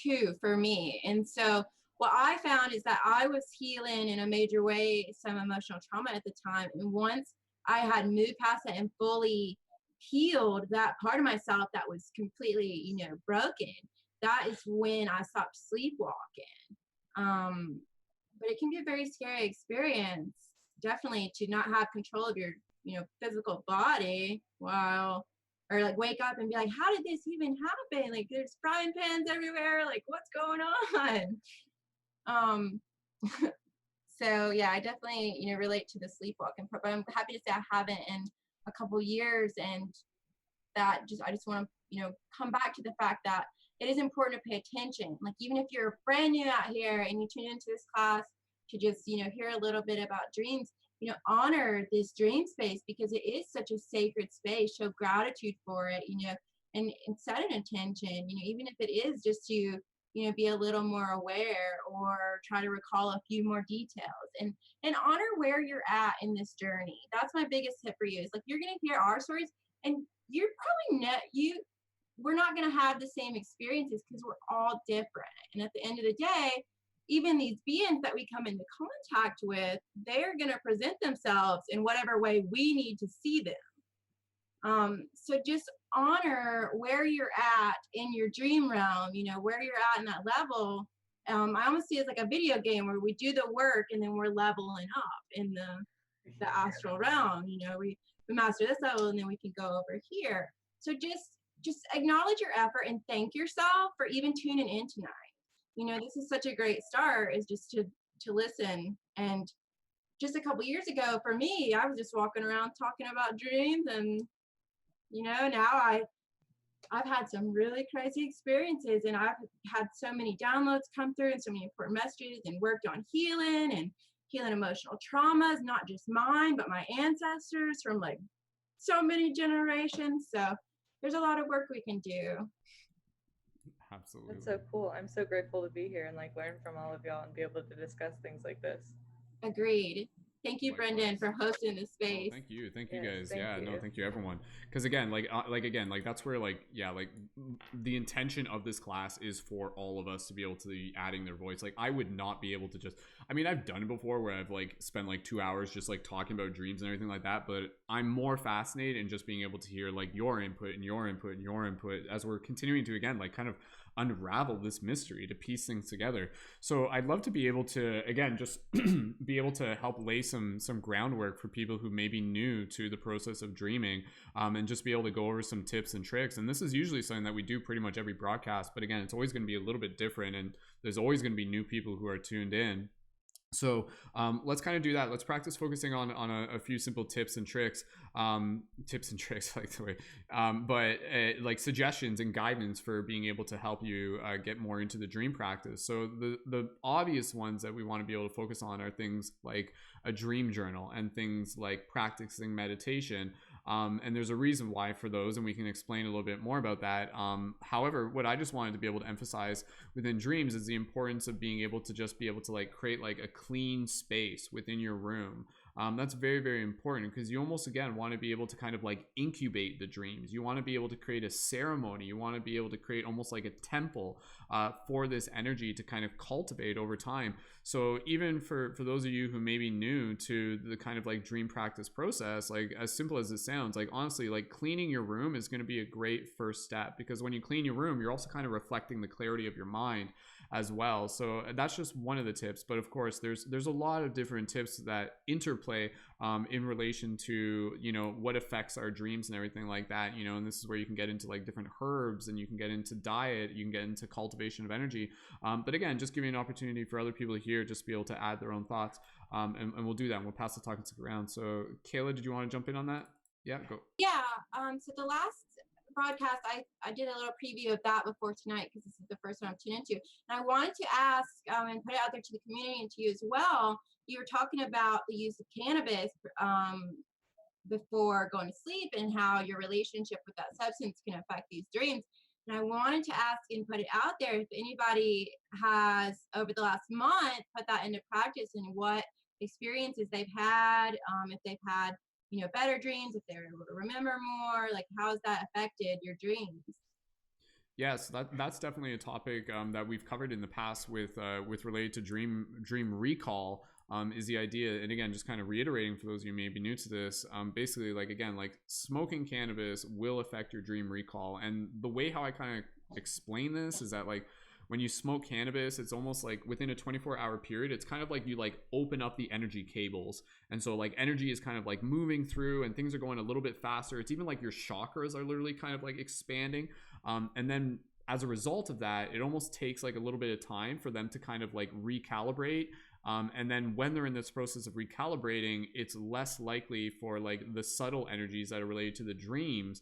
2 for me. And so what I found is that I was healing in a major way some emotional trauma at the time. And once I had moved past it and fully healed that part of myself that was completely, broken, that is when I stopped sleepwalking. Um, but it can be a very scary experience, definitely, to not have control of your, physical body while, or like wake up and be like, how did this even happen? Like there's frying pans everywhere. Like what's going on? Um, so yeah, I definitely, relate to the sleepwalking part, but I'm happy to say I haven't in a couple years. And I just want to, come back to the fact that it is important to pay attention. Like even if you're brand new out here and you tune into this class to just, hear a little bit about dreams, honor this dream space because it is such a sacred space. Show gratitude for it, and set an intention, even if it is just to, be a little more aware or try to recall a few more details and honor where you're at in this journey. That's my biggest tip for you is like you're gonna hear our stories and you're probably not we're not going to have the same experiences because we're all different. And at the end of the day, even these beings that we come into contact with, they're going to present themselves in whatever way we need to see them. So just honor where you're at in your dream realm, where you're at in that level. I almost see it as like a video game where we do the work and then we're leveling up in the astral realm. We master this level and then we can go over here. So just acknowledge your effort and thank yourself for even tuning in tonight. This is such a great start is just to listen. And just a couple years ago for me, I was just walking around talking about dreams and now I've had some really crazy experiences and I've had so many downloads come through and so many important messages and worked on healing emotional traumas, not just mine, but my ancestors from like so many generations. So there's a lot of work we can do. Absolutely. That's so cool. I'm so grateful to be here and like learn from all of y'all and be able to discuss things like this. Agreed. Thank you, Likewise. Brendon, for hosting this space. Oh, thank you Yes, guys. thank Yeah, you. no, thank you everyone. Because again, like that's where like the intention of this class is for all of us to be able to be adding their voice. Like I would not be able to just. I mean, I've done it before where I've like spent like 2 hours just like talking about dreams and everything like that. But I'm more fascinated in just being able to hear like your input and your input and your input as we're continuing to again like kind of unravel this mystery to piece things together. So I'd love to be able to again just be able to help lay some groundwork for people who may be new to the process of dreaming, and just be able to go over some tips and tricks. And this is usually something that we do pretty much every broadcast, but again, it's always going to be a little bit different and there's always going to be new people who are tuned in. So let's kind of do that. Let's practice focusing on a few simple tips and tricks, like the way, but like suggestions and guidance for being able to help you get more into the dream practice. So the obvious ones that we want to be able to focus on are things like a dream journal and things like practicing meditation. And there's a reason why for those, and we can explain a little bit more about that. However, what I just wanted to be able to emphasize within dreams is the importance of being able to just be able to like create like a clean space within your room. That's very, very important because you almost again want to be able to kind of like incubate the dreams. You want to be able to create a ceremony. You want to be able to create almost like a temple for this energy to kind of cultivate over time. So even for those of you who may be new to the kind of like dream practice process, like as simple as it sounds, like honestly, like cleaning your room is going to be a great first step because when you clean your room, you're also kind of reflecting the clarity of your mind as well. So that's just one of the tips. But of course, there's a lot of different tips that interplay in relation to, what affects our dreams and everything like that, and this is where you can get into like different herbs and you can get into diet, you can get into cultivation of energy. But again, just giving an opportunity for other people here just be able to add their own thoughts. And we'll do that and we'll pass the talking stick around. So Kayla, did you want to jump in on that? Yeah, go. Yeah. So the last broadcast, I did a little preview of that before tonight because this is the first one I'm tuned into. And I wanted to ask and put it out there to the community and to you as well. You were talking about the use of cannabis before going to sleep and how your relationship with that substance can affect these dreams. And I wanted to ask and put it out there if anybody has, over the last month, put that into practice and what experiences they've had, if they've had, better dreams, if they're able to remember more, like how has that affected your dreams? Yeah, so that's definitely a topic that we've covered in the past with related to dream recall. Is the idea, and again, just kind of reiterating for those of you who may be new to this, basically, like, again, like smoking cannabis will affect your dream recall. And the way how I kind of explain this is that, like, when you smoke cannabis, it's almost like within a 24-hour period, it's kind of like you like open up the energy cables. And so like energy is kind of like moving through and things are going a little bit faster. It's even like your chakras are literally kind of like expanding. And then as a result of that, it almost takes like a little bit of time for them to kind of like recalibrate. And then when they're in this process of recalibrating, it's less likely for like the subtle energies that are related to the dreams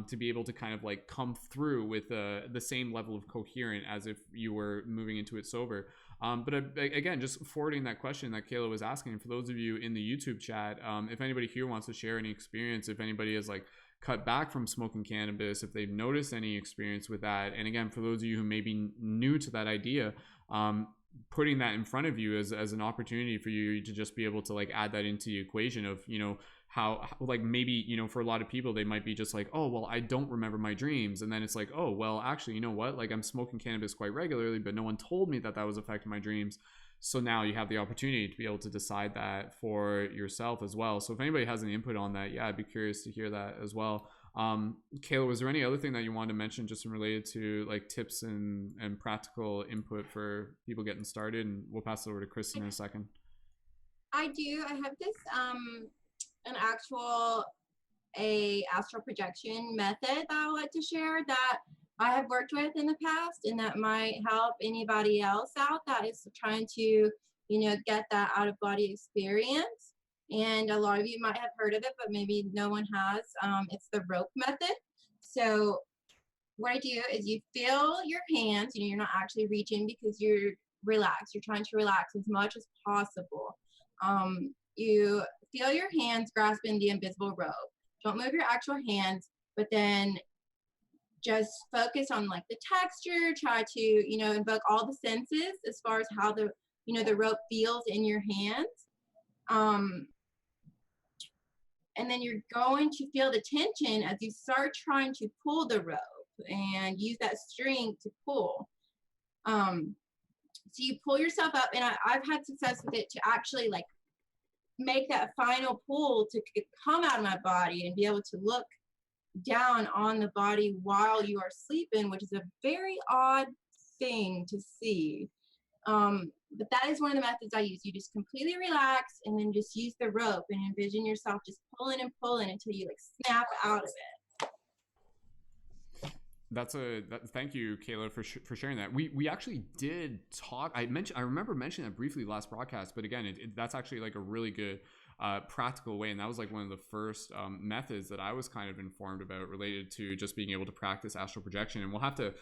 to be able to kind of like come through with the same level of coherent as if you were moving into it sober. But again, just forwarding that question that Kayla was asking, for those of you in the YouTube chat, if anybody here wants to share any experience, if anybody has like cut back from smoking cannabis, if they've noticed any experience with that. And again, for those of you who may be new to that idea, putting that in front of you as an opportunity for you to just be able to like add that into the equation of, how like maybe, for a lot of people, they might be just like, oh, well, I don't remember my dreams. And then it's like, oh, well, actually, you know what? Like I'm smoking cannabis quite regularly, but no one told me that was affecting my dreams. So now you have the opportunity to be able to decide that for yourself as well. So if anybody has any input on that, yeah, I'd be curious to hear that as well. Kayla, was there any other thing that you wanted to mention just in related to like tips and practical input for people getting started? And we'll pass it over to Kristen in a second. I do. I have this an astral projection method that I would like to share that I have worked with in the past, and that might help anybody else out that is trying to, get that out of body experience. And a lot of you might have heard of it, but maybe no one has. It's the rope method. So what I do is you feel your hands, you're not actually reaching because you're relaxed. You're trying to relax as much as possible. You feel your hands grasping the invisible rope. Don't move your actual hands, but then just focus on like the texture, try to, invoke all the senses as far as how the rope feels in your hands. And then you're going to feel the tension as you start trying to pull the rope and use that string to pull. So you pull yourself up, and I've had success with it to actually like make that final pull to come out of my body and be able to look down on the body while you are sleeping, which is a very odd thing to see. But that is one of the methods I use. You just completely relax and then just use the rope and envision yourself just pulling and pulling until you like snap out of it. Thank you, Kayla, for sharing that. We actually did talk. I remember mentioning that briefly last broadcast, but again, that's actually like a really good practical way, and that was like one of the first methods that I was kind of informed about related to just being able to practice astral projection. And we'll have to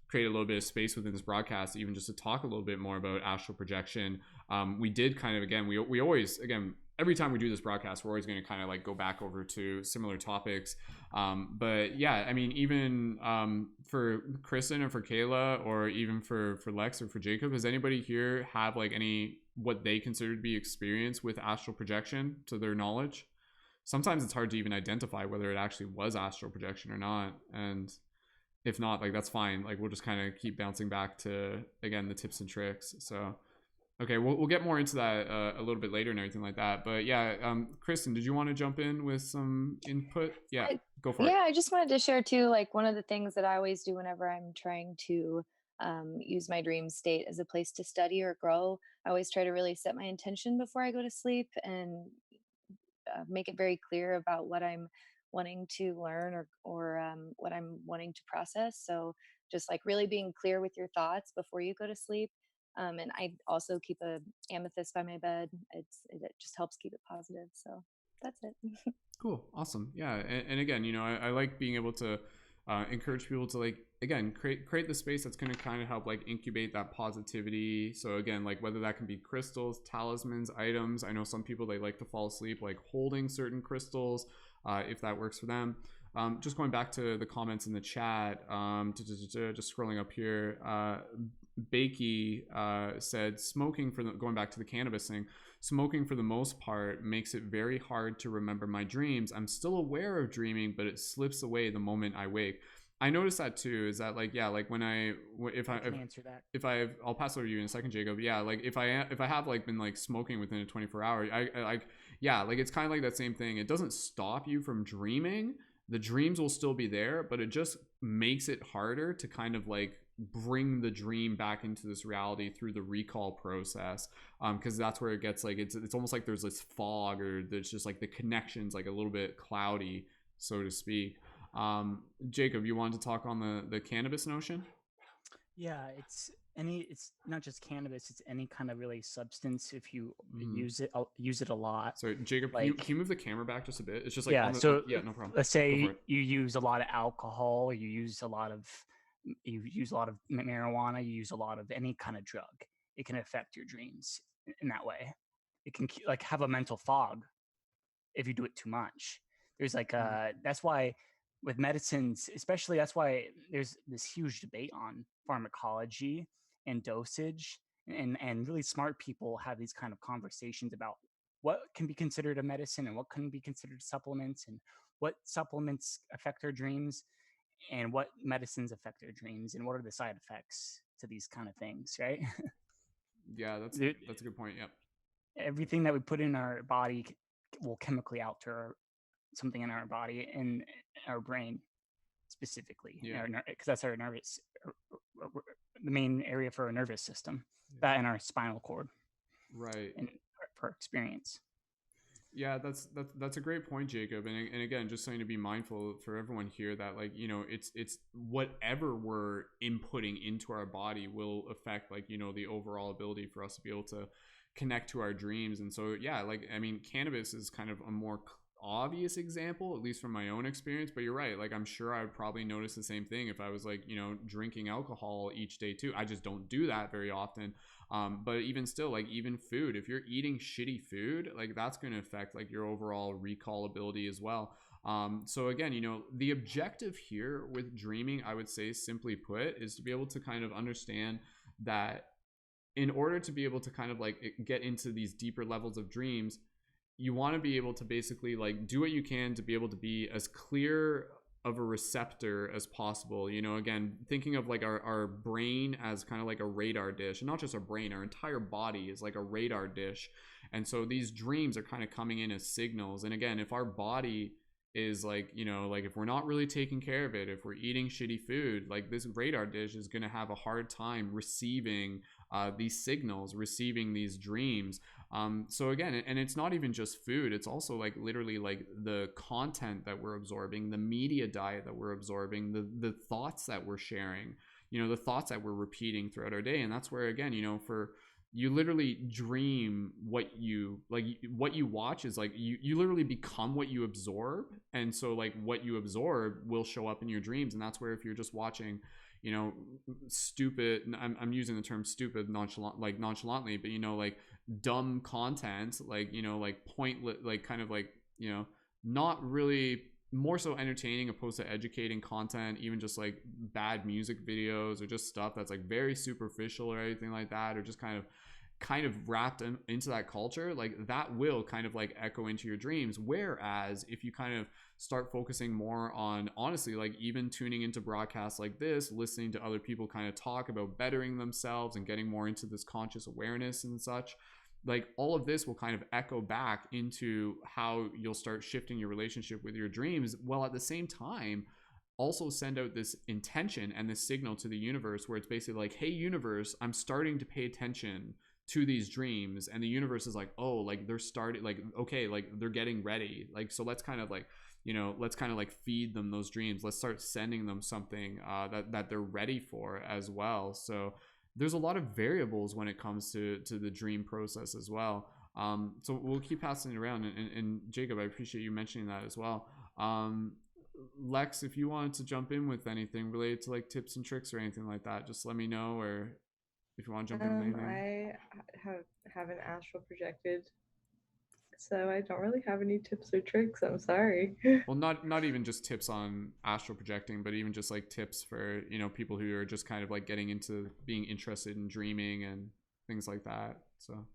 create a little bit of space within this broadcast even just to talk a little bit more about astral projection. We did kind of, again, we always, again, every time we do this broadcast, we're always going to kind of like go back over to similar topics. But yeah, I mean, even for Kristen or for Kayla, or even for Lex or for Jacob, does anybody here have like any what they consider to be experience with astral projection to their knowledge? Sometimes it's hard to even identify whether it actually was astral projection or not. And if not, like that's fine. Like we'll just kind of keep bouncing back to, again, the tips and tricks. So okay, we'll get more into that a little bit later and everything like that. But yeah, Kristen, did you want to jump in with some input? Yeah, go for it. Yeah, I just wanted to share too, like one of the things that I always do whenever I'm trying to use my dream state as a place to study or grow, I always try to really set my intention before I go to sleep and make it very clear about what I'm wanting to learn or what I'm wanting to process. So just like really being clear with your thoughts before you go to sleep. And I also keep a amethyst by my bed. It just helps keep it positive. So that's it. Cool. Awesome. Yeah. And again, I like being able to encourage people to like, again, create the space that's going to kind of help like incubate that positivity. So again, like whether that can be crystals, talismans, items. I know some people, they like to fall asleep like holding certain crystals, if that works for them. Just going back to the comments in the chat, just scrolling up here, Bakey said smoking going back to the cannabis thing, smoking for the most part makes it very hard to remember my dreams. I'm still aware of dreaming, but it slips away the moment I wake. I noticed that too. Is that like, yeah, like when if I can answer that. If I'll pass it over to you in a second, Jacob. Yeah, like if I have like been like smoking within a 24 hour, I like, yeah, like it's kind of like that same thing. It doesn't stop you from dreaming. The dreams will still be there, but it just makes it harder to kind of like bring the dream back into this reality through the recall process, because that's where it gets like it's almost like there's this fog, or there's just like the connections like a little bit cloudy, so to speak. Jacob, you wanted to talk on the cannabis notion? Yeah, it's not just cannabis, it's any kind of really substance. If you use it a lot. Sorry, Jacob, like, can you move the camera back just a bit? It's just like, yeah, yeah, no problem. Let's say you use a lot of alcohol, you use a lot of marijuana, you use a lot of any kind of drug. It can affect your dreams in that way. It can like have a mental fog if you do it too much. There's like that's why with medicines, especially, that's why there's this huge debate on pharmacology and dosage, and really smart people have these kind of conversations about what can be considered a medicine and what can be considered supplements, and what supplements affect our dreams and what medicines affect their dreams, and what are the side effects to these kind of things, right? Yeah, that's a good point. Yep. Everything that we put in our body will chemically alter something in our body and our brain specifically, because that's our nervous, the main area for our nervous system, that and our spinal cord, right, and for experience. Yeah, that's a great point, Jacob. And again, just something to be mindful for everyone here, that like, you know, it's whatever we're inputting into our body will affect, like, you know, the overall ability for us to be able to connect to our dreams. And so, yeah, like, I mean, cannabis is kind of a more obvious example, at least from my own experience, but you're right. Like, I'm sure I would probably notice the same thing if I was like, you know, drinking alcohol each day too. I just don't do that very often. But even still, like, even food, if you're eating shitty food, like, that's going to affect like your overall recall ability as well. So again, you know, the objective here with dreaming, I would say, simply put, is to be able to kind of understand that in order to be able to kind of like get into these deeper levels of dreams, you want to be able to basically like do what you can to be able to be as clear of a receptor as possible. You know, again, thinking of like our brain as kind of like a radar dish, and not just our brain, our entire body is like a radar dish. And so these dreams are kind of coming in as signals. And again, if our body is like, you know, like if we're not really taking care of it, if we're eating shitty food, like this radar dish is going to have a hard time receiving these signals, receiving these dreams. So again, and it's not even just food, it's also like literally like the content that we're absorbing, the media diet that we're absorbing, the thoughts that we're sharing, you know, the thoughts that we're repeating throughout our day. And that's where, again, you know, for you literally dream what you like, what you watch is like you literally become what you absorb. And so like what you absorb will show up in your dreams. And that's where if you're just watching, you know, stupid, I'm using the term stupid nonchalantly, but you know, like dumb content, like, you know, like pointless, like kind of like, you know, not really, more so entertaining opposed to educating content, even just like bad music videos or just stuff that's like very superficial or anything like that, or just kind of wrapped into that culture, like that will kind of like echo into your dreams. Whereas if you kind of start focusing more on, honestly, like even tuning into broadcasts like this, listening to other people kind of talk about bettering themselves and getting more into this conscious awareness and such, like all of this will kind of echo back into how you'll start shifting your relationship with your dreams, while at the same time also send out this intention and this signal to the universe, where it's basically like, hey universe, I'm starting to pay attention to these dreams. And the universe is like, oh, like they're starting, like, okay, like they're getting ready, like, so let's kind of like, you know, let's kind of like feed them those dreams, let's start sending them something that they're ready for as well. So there's a lot of variables when it comes to the dream process as well. So we'll keep passing it around, and Jacob, I appreciate you mentioning that as well. Lex, if you wanted to jump in with anything related to like tips and tricks or anything like that, just let me know, or if you want to jump in with anything. I haven't astral projected so I don't really have any tips or tricks. I'm sorry. Well, not even just tips on astral projecting, but even just like tips for, you know, people who are just kind of like getting into being interested in dreaming and things like that. So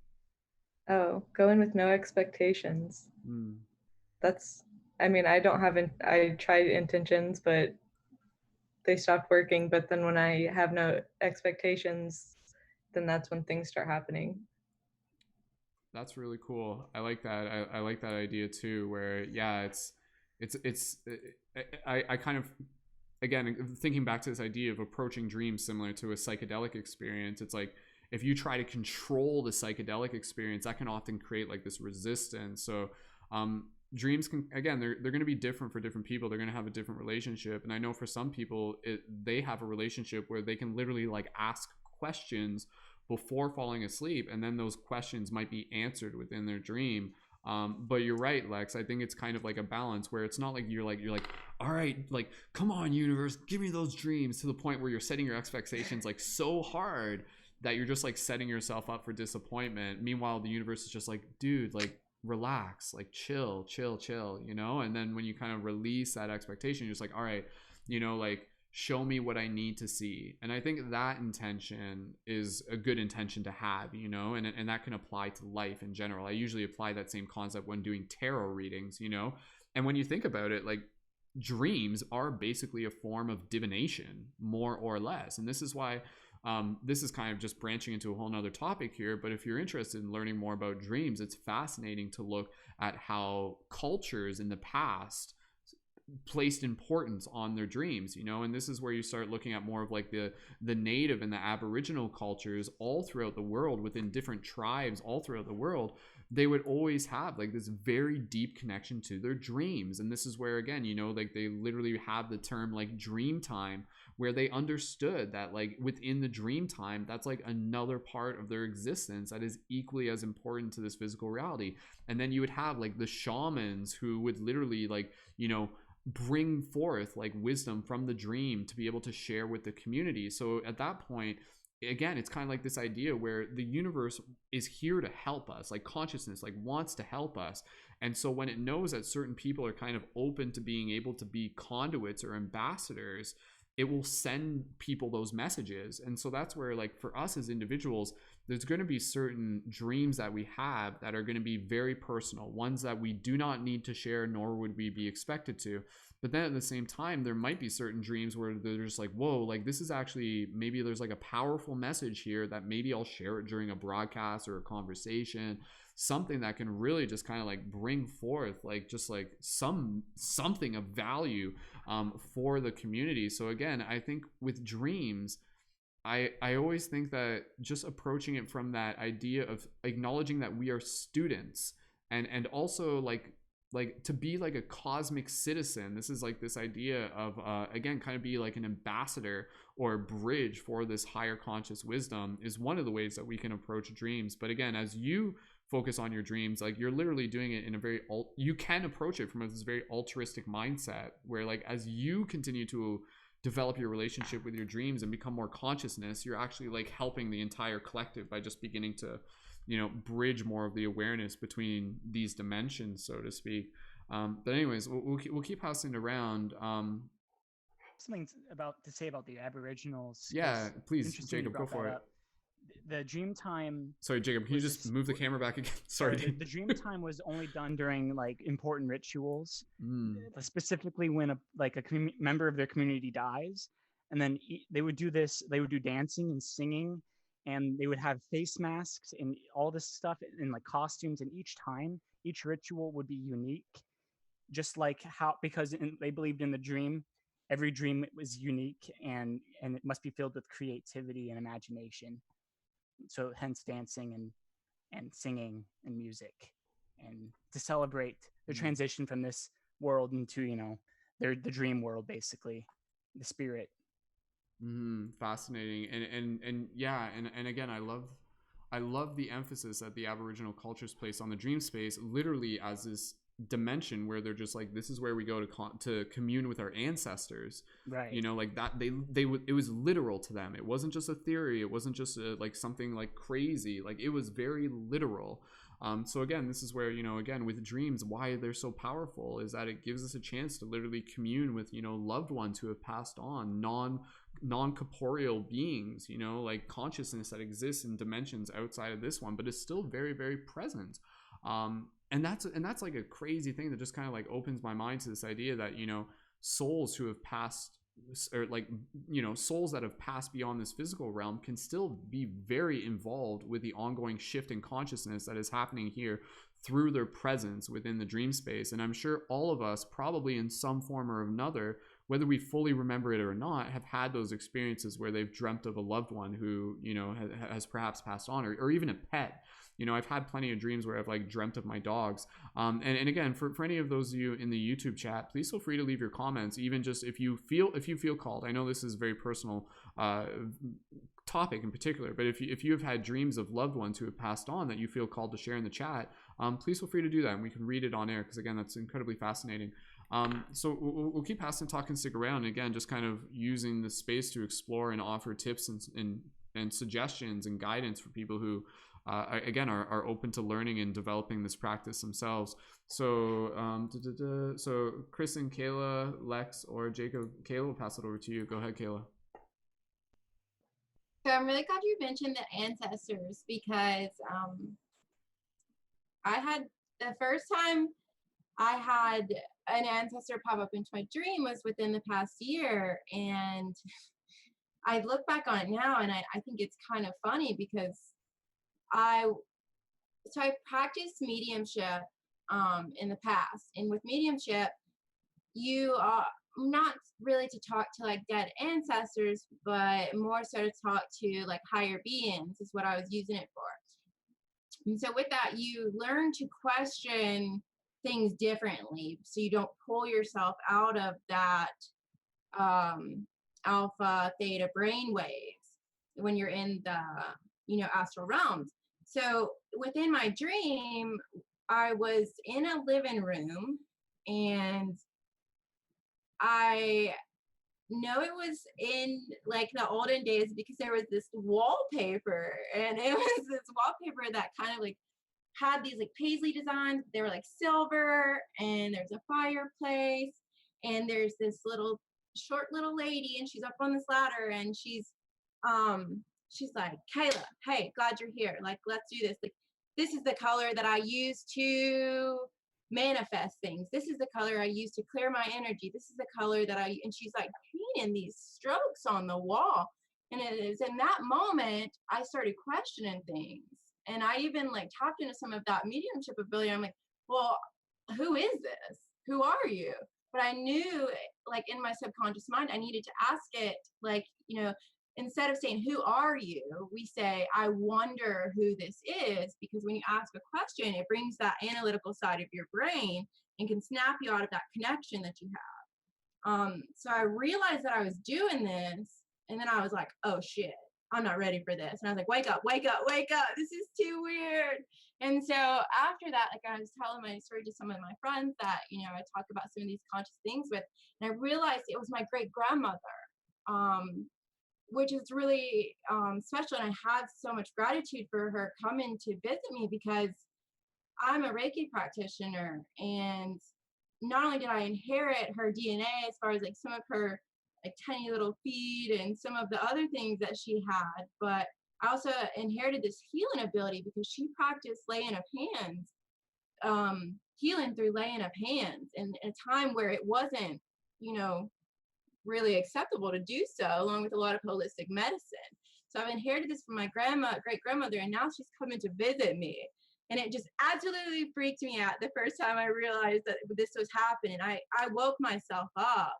Oh, go in with no expectations. mm. That's, I mean, I tried intentions, but they stopped working. But then when I have no expectations, then that's when things start happening. That's really cool. I like that. I like that idea too, where yeah, it's I kind of, again, thinking back to this idea of approaching dreams similar to a psychedelic experience. It's like if you try to control the psychedelic experience, that can often create like this resistance. So dreams can, again, they're going to be different for different people. They're going to have a different relationship, and I know for some people they have a relationship where they can literally like ask questions before falling asleep, and then those questions might be answered within their dream. But you're right, Lex. I think it's kind of like a balance where it's not like you're like, all right, like, come on, universe, give me those dreams, to the point where you're setting your expectations like so hard that you're just like setting yourself up for disappointment. Meanwhile, the universe is just like, dude, like, relax, like, chill, you know? And then when you kind of release that expectation, you're just like, all right, you know, like, show me what I need to see. And I think that intention is a good intention to have, you know, and that can apply to life in general. I usually apply that same concept when doing tarot readings, you know. And when you think about it, like, dreams are basically a form of divination, more or less. And this is why this is kind of just branching into a whole nother topic here, but if you're interested in learning more about dreams, it's fascinating to look at how cultures in the past placed importance on their dreams, you know. And this is where you start looking at more of like the native and the aboriginal cultures all throughout the world, within different tribes all throughout the world. They would always have like this very deep connection to their dreams. And this is where, again, you know, like they literally have the term like dream time, where they understood that like within the dream time, that's like another part of their existence that is equally as important to this physical reality. And then you would have like the shamans who would literally like, you know, bring forth like wisdom from the dream to be able to share with the community. So at that point, again, it's kind of like this idea where the universe is here to help us, like consciousness like wants to help us. And so when it knows that certain people are kind of open to being able to be conduits or ambassadors, it will send people those messages. And so that's where, like, for us as individuals, there's going to be certain dreams that we have that are going to be very personal, ones that we do not need to share, nor would we be expected to. But then at the same time, there might be certain dreams where they're just like, whoa, like this is actually, maybe there's like a powerful message here that maybe I'll share it during a broadcast or a conversation, something that can really just kind of like bring forth like just like something of value for the community. So again, I think with dreams, I always think that just approaching it from that idea of acknowledging that we are students, and also like to be like a cosmic citizen. This is like this idea of again, kind of be like an ambassador or a bridge for this higher conscious wisdom, is one of the ways that we can approach dreams. But again, as you focus on your dreams, like you're literally doing it in a very you can approach it from this very altruistic mindset, where like as you continue to develop your relationship with your dreams and become more consciousness, you're actually like helping the entire collective by just beginning to, you know, bridge more of the awareness between these dimensions, so to speak. But anyways, we'll keep passing it around. Something about to say about the Aboriginals. Yeah, please, Interesting Jacob, go for it. The dream time. Sorry, Jacob, can you just move the camera back again? Sorry. The dream time was only done during like important rituals, specifically when a member of their community dies, and then they would do this. They would do dancing and singing, and they would have face masks and all this stuff in like costumes. And each ritual would be unique, just like how, because they believed in the dream. Every dream was unique, and it must be filled with creativity and imagination. So hence dancing and singing and music, and to celebrate the transition from this world into, you know, the dream world, basically, the spirit. Fascinating. And yeah, and again, I love the emphasis that the Aboriginal cultures place on the dream space, literally as this dimension where they're just like, this is where we go to commune with our ancestors, right? You know, like that it was literal to them. It wasn't just a theory, it wasn't just like something like crazy, like it was very literal. So again, this is where, again, with dreams, why they're so powerful is that it gives us a chance to literally commune with, loved ones who have passed on, non-corporeal beings, like consciousness that exists in dimensions outside of this one, but is still very, very present. And that's like a crazy thing that just kind of like opens my mind to this idea that, souls who have passed, or like, souls that have passed beyond this physical realm can still be very involved with the ongoing shift in consciousness that is happening here through their presence within the dream space. And I'm sure all of us, probably in some form or another, whether we fully remember it or not, have had those experiences where they've dreamt of a loved one who, has perhaps passed on, or even a pet. I've had plenty of dreams where I've like dreamt of my dogs. And again, for any of those of you in the YouTube chat, please feel free to leave your comments, even just if you feel called. I know this is a very personal topic in particular, but if you have had dreams of loved ones who have passed on that you feel called to share in the chat, please feel free to do that, and we can read it on air, because again, that's incredibly fascinating. So we'll keep passing, talking, stick around, and again, just kind of using the space to explore and offer tips and suggestions and guidance for people who again are open to learning and developing this practice themselves. So so Kristen, Kayla, Lex, or Jacob, Kayla, will pass it over to you. Go ahead, Kayla. So I'm really glad you mentioned the ancestors, because I had the first time I had an ancestor pop up into my dream was within the past year, and I look back on it now and I think it's kind of funny, because I practiced mediumship in the past, and with mediumship, you are not really to talk to like dead ancestors, but more so to talk to like higher beings is what I was using it for. And so with that, you learn to question things differently, so you don't pull yourself out of that alpha, theta brain waves when you're in the astral realms. So within my dream, I was in a living room, and I know it was in like the olden days, because there was this wallpaper, and it was this wallpaper that kind of like had these like paisley designs. They were like silver, and there's a fireplace, and there's this short little lady, and she's up on this ladder, and she's like, Kayla, hey, glad you're here. Like, let's do this. Like, this is the color that I use to manifest things. This is the color I use to clear my energy. This is the color that and she's like painting these strokes on the wall. And it is in that moment, I started questioning things. And I even like tapped into some of that mediumship ability. I'm like, well, who is this? Who are you? But I knew, like in my subconscious mind, I needed to ask it, like, instead of saying, who are you? We say, I wonder who this is, because when you ask a question, it brings that analytical side of your brain and can snap you out of that connection that you have. So I realized that I was doing this, and then I was like, oh shit, I'm not ready for this. And I was like, wake up, wake up, wake up. This is too weird. And so after that, like I was telling my story to some of my friends that, I talk about some of these conscious things with, and I realized it was my great grandmother, which is really special. And I have so much gratitude for her coming to visit me, because I'm a Reiki practitioner, and not only did I inherit her DNA as far as like some of her like tiny little feet and some of the other things that she had, but I also inherited this healing ability, because she practiced laying of hands, healing through laying of hands, in a time where it wasn't, really acceptable to do so, along with a lot of holistic medicine. So I've inherited this from my great grandmother, and now she's coming to visit me. And it just absolutely freaked me out the first time I realized that this was happening. I woke myself up.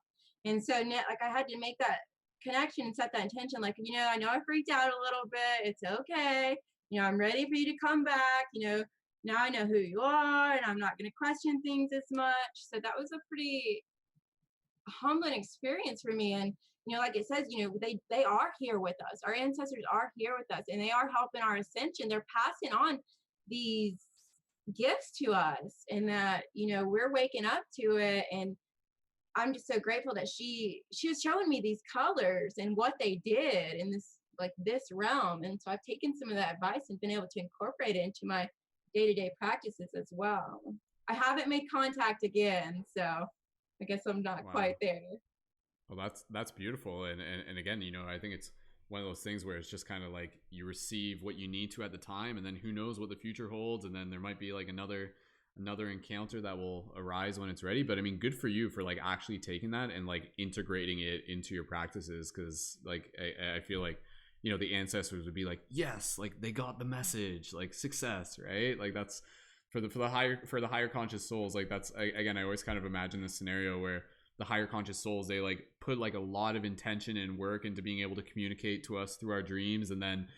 And so now, like, I had to make that connection and set that intention. Like, I know I freaked out a little bit. It's okay. I'm ready for you to come back. Now I know who you are, and I'm not going to question things as much. So that was a pretty humbling experience for me. And like it says, they are here with us. Our ancestors are here with us, and they are helping our ascension. They're passing on these gifts to us, and that we're waking up to it. And I'm just so grateful that she was showing me these colors and what they did in this realm. And so I've taken some of that advice and been able to incorporate it into my day-to-day practices as well. I haven't made contact again, so I guess I'm not Wow. quite there. Well, that's beautiful, and again, I think it's one of those things where it's just kind of like you receive what you need to at the time, and then who knows what the future holds, and then there might be like another encounter that will arise when it's ready. But I mean, good for you for like actually taking that and like integrating it into your practices, because like I feel like the ancestors would be like, yes, like they got the message, like success, right? Like that's for the higher conscious souls. Like that's again, I always kind of imagine this scenario where the higher conscious souls, they like put like a lot of intention and work into being able to communicate to us through our dreams, and then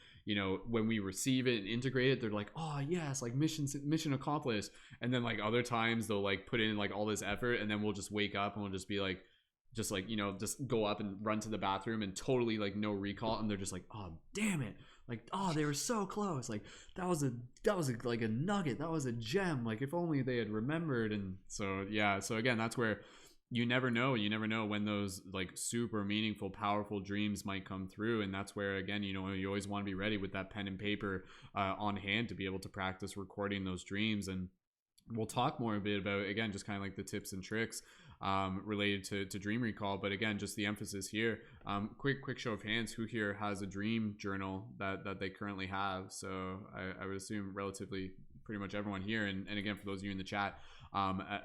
when we receive it and integrate it, they're like, oh yes, like mission accomplished. And then like other times they'll like put in like all this effort, and then we'll just wake up and we'll just be like just go up and run to the bathroom and totally like no recall, and they're just like, oh damn it, like, oh, they were so close, like that was like a nugget, that was a gem, like if only they had remembered. And so yeah, so again, that's where you never know when those like super meaningful, powerful dreams might come through. And that's where, again, you always want to be ready with that pen and paper on hand to be able to practice recording those dreams. And we'll talk more a bit about, again, just kind of like the tips and tricks related to dream recall. But again, just the emphasis here, quick show of hands, who here has a dream journal that they currently have? So I would assume relatively pretty much everyone here. And again, for those of you in the chat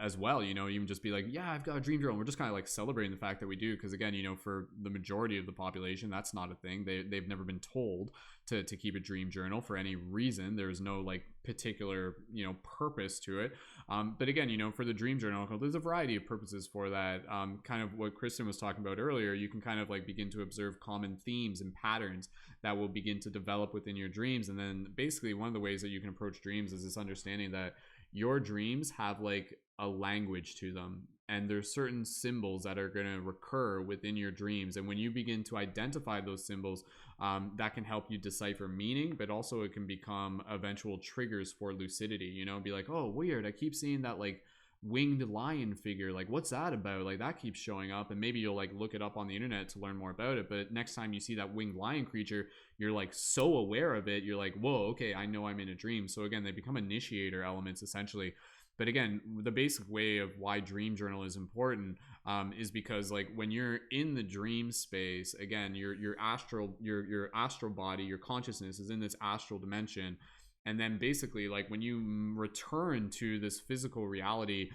as well, even just be like, yeah, I've got a dream journal. We're just kind of like celebrating the fact that we do, because again, for the majority of the population, that's not a thing. They've never been told to keep a dream journal for any reason. There's no like particular purpose to it. But again, for the dream journal, there's a variety of purposes for that. Kind of what Kristen was talking about earlier, you can kind of like begin to observe common themes and patterns that will begin to develop within your dreams. And then basically one of the ways that you can approach dreams is this understanding that your dreams have like a language to them, and there's certain symbols that are going to recur within your dreams. And when you begin to identify those symbols, that can help you decipher meaning, but also it can become eventual triggers for lucidity. Be like, oh weird, I keep seeing that like winged lion figure, like what's that about, like that keeps showing up. And maybe you'll like look it up on the internet to learn more about it, but next time you see that winged lion creature, you're like so aware of it, you're like, whoa, okay, I know I'm in a dream. So again, they become initiator elements essentially. But again, the basic way of why dream journal is important is because like when you're in the dream space, again, your astral body, your consciousness is in this astral dimension. And then basically like when you return to this physical reality,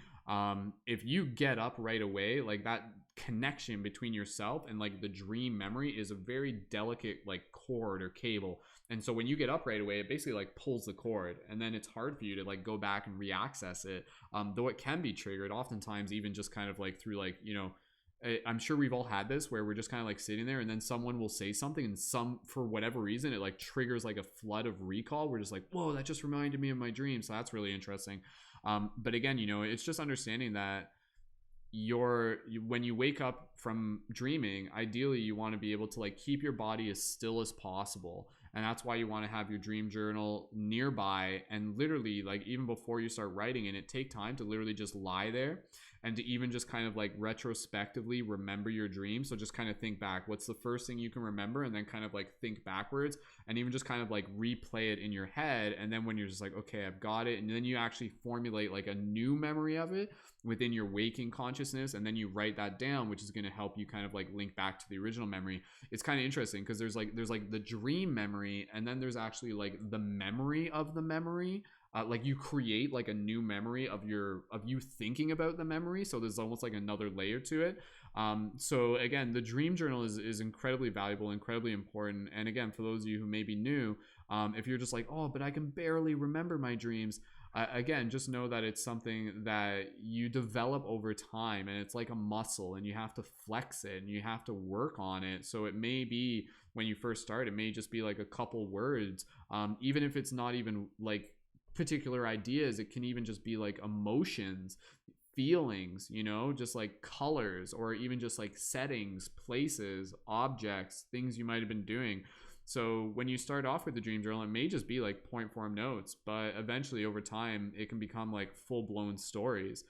if you get up right away, like that connection between yourself and like the dream memory is a very delicate like cord or cable. And so when you get up right away, it basically like pulls the cord, and then it's hard for you to like go back and reaccess it. Though it can be triggered oftentimes, even just kind of like through like, I'm sure we've all had this where we're just kind of like sitting there, and then someone will say something, and for whatever reason, it like triggers like a flood of recall. We're just like, whoa, that just reminded me of my dream. So that's really interesting. But again, it's just understanding that when you wake up from dreaming, ideally you want to be able to like keep your body as still as possible. And that's why you want to have your dream journal nearby, and literally like even before you start writing in it, take time to literally just lie there and to even just kind of like retrospectively remember your dream. So just kind of think back, what's the first thing you can remember, and then kind of like think backwards, and even just kind of like replay it in your head. And then when you're just like, okay, I've got it, and then you actually formulate like a new memory of it within your waking consciousness, and then you write that down, which is going to help you kind of like link back to the original memory. It's kind of interesting because there's like the dream memory, and then there's actually like the memory of the memory. Like you create like a new memory of you thinking about the memory, so there's almost like another layer to it. So again, the dream journal is incredibly valuable, incredibly important. And again, for those of you who may be new, if you're just like, oh, but I can barely remember my dreams, again, just know that it's something that you develop over time, and it's like a muscle, and you have to flex it and you have to work on it. So it may be when you first start, it may just be like a couple words, even if it's not even like particular ideas. It can even just be like emotions, feelings, just like colors, or even just like settings, places, objects, things you might have been doing. So when you start off with the dream journal, it may just be like point form notes, but eventually over time it can become like full blown stories.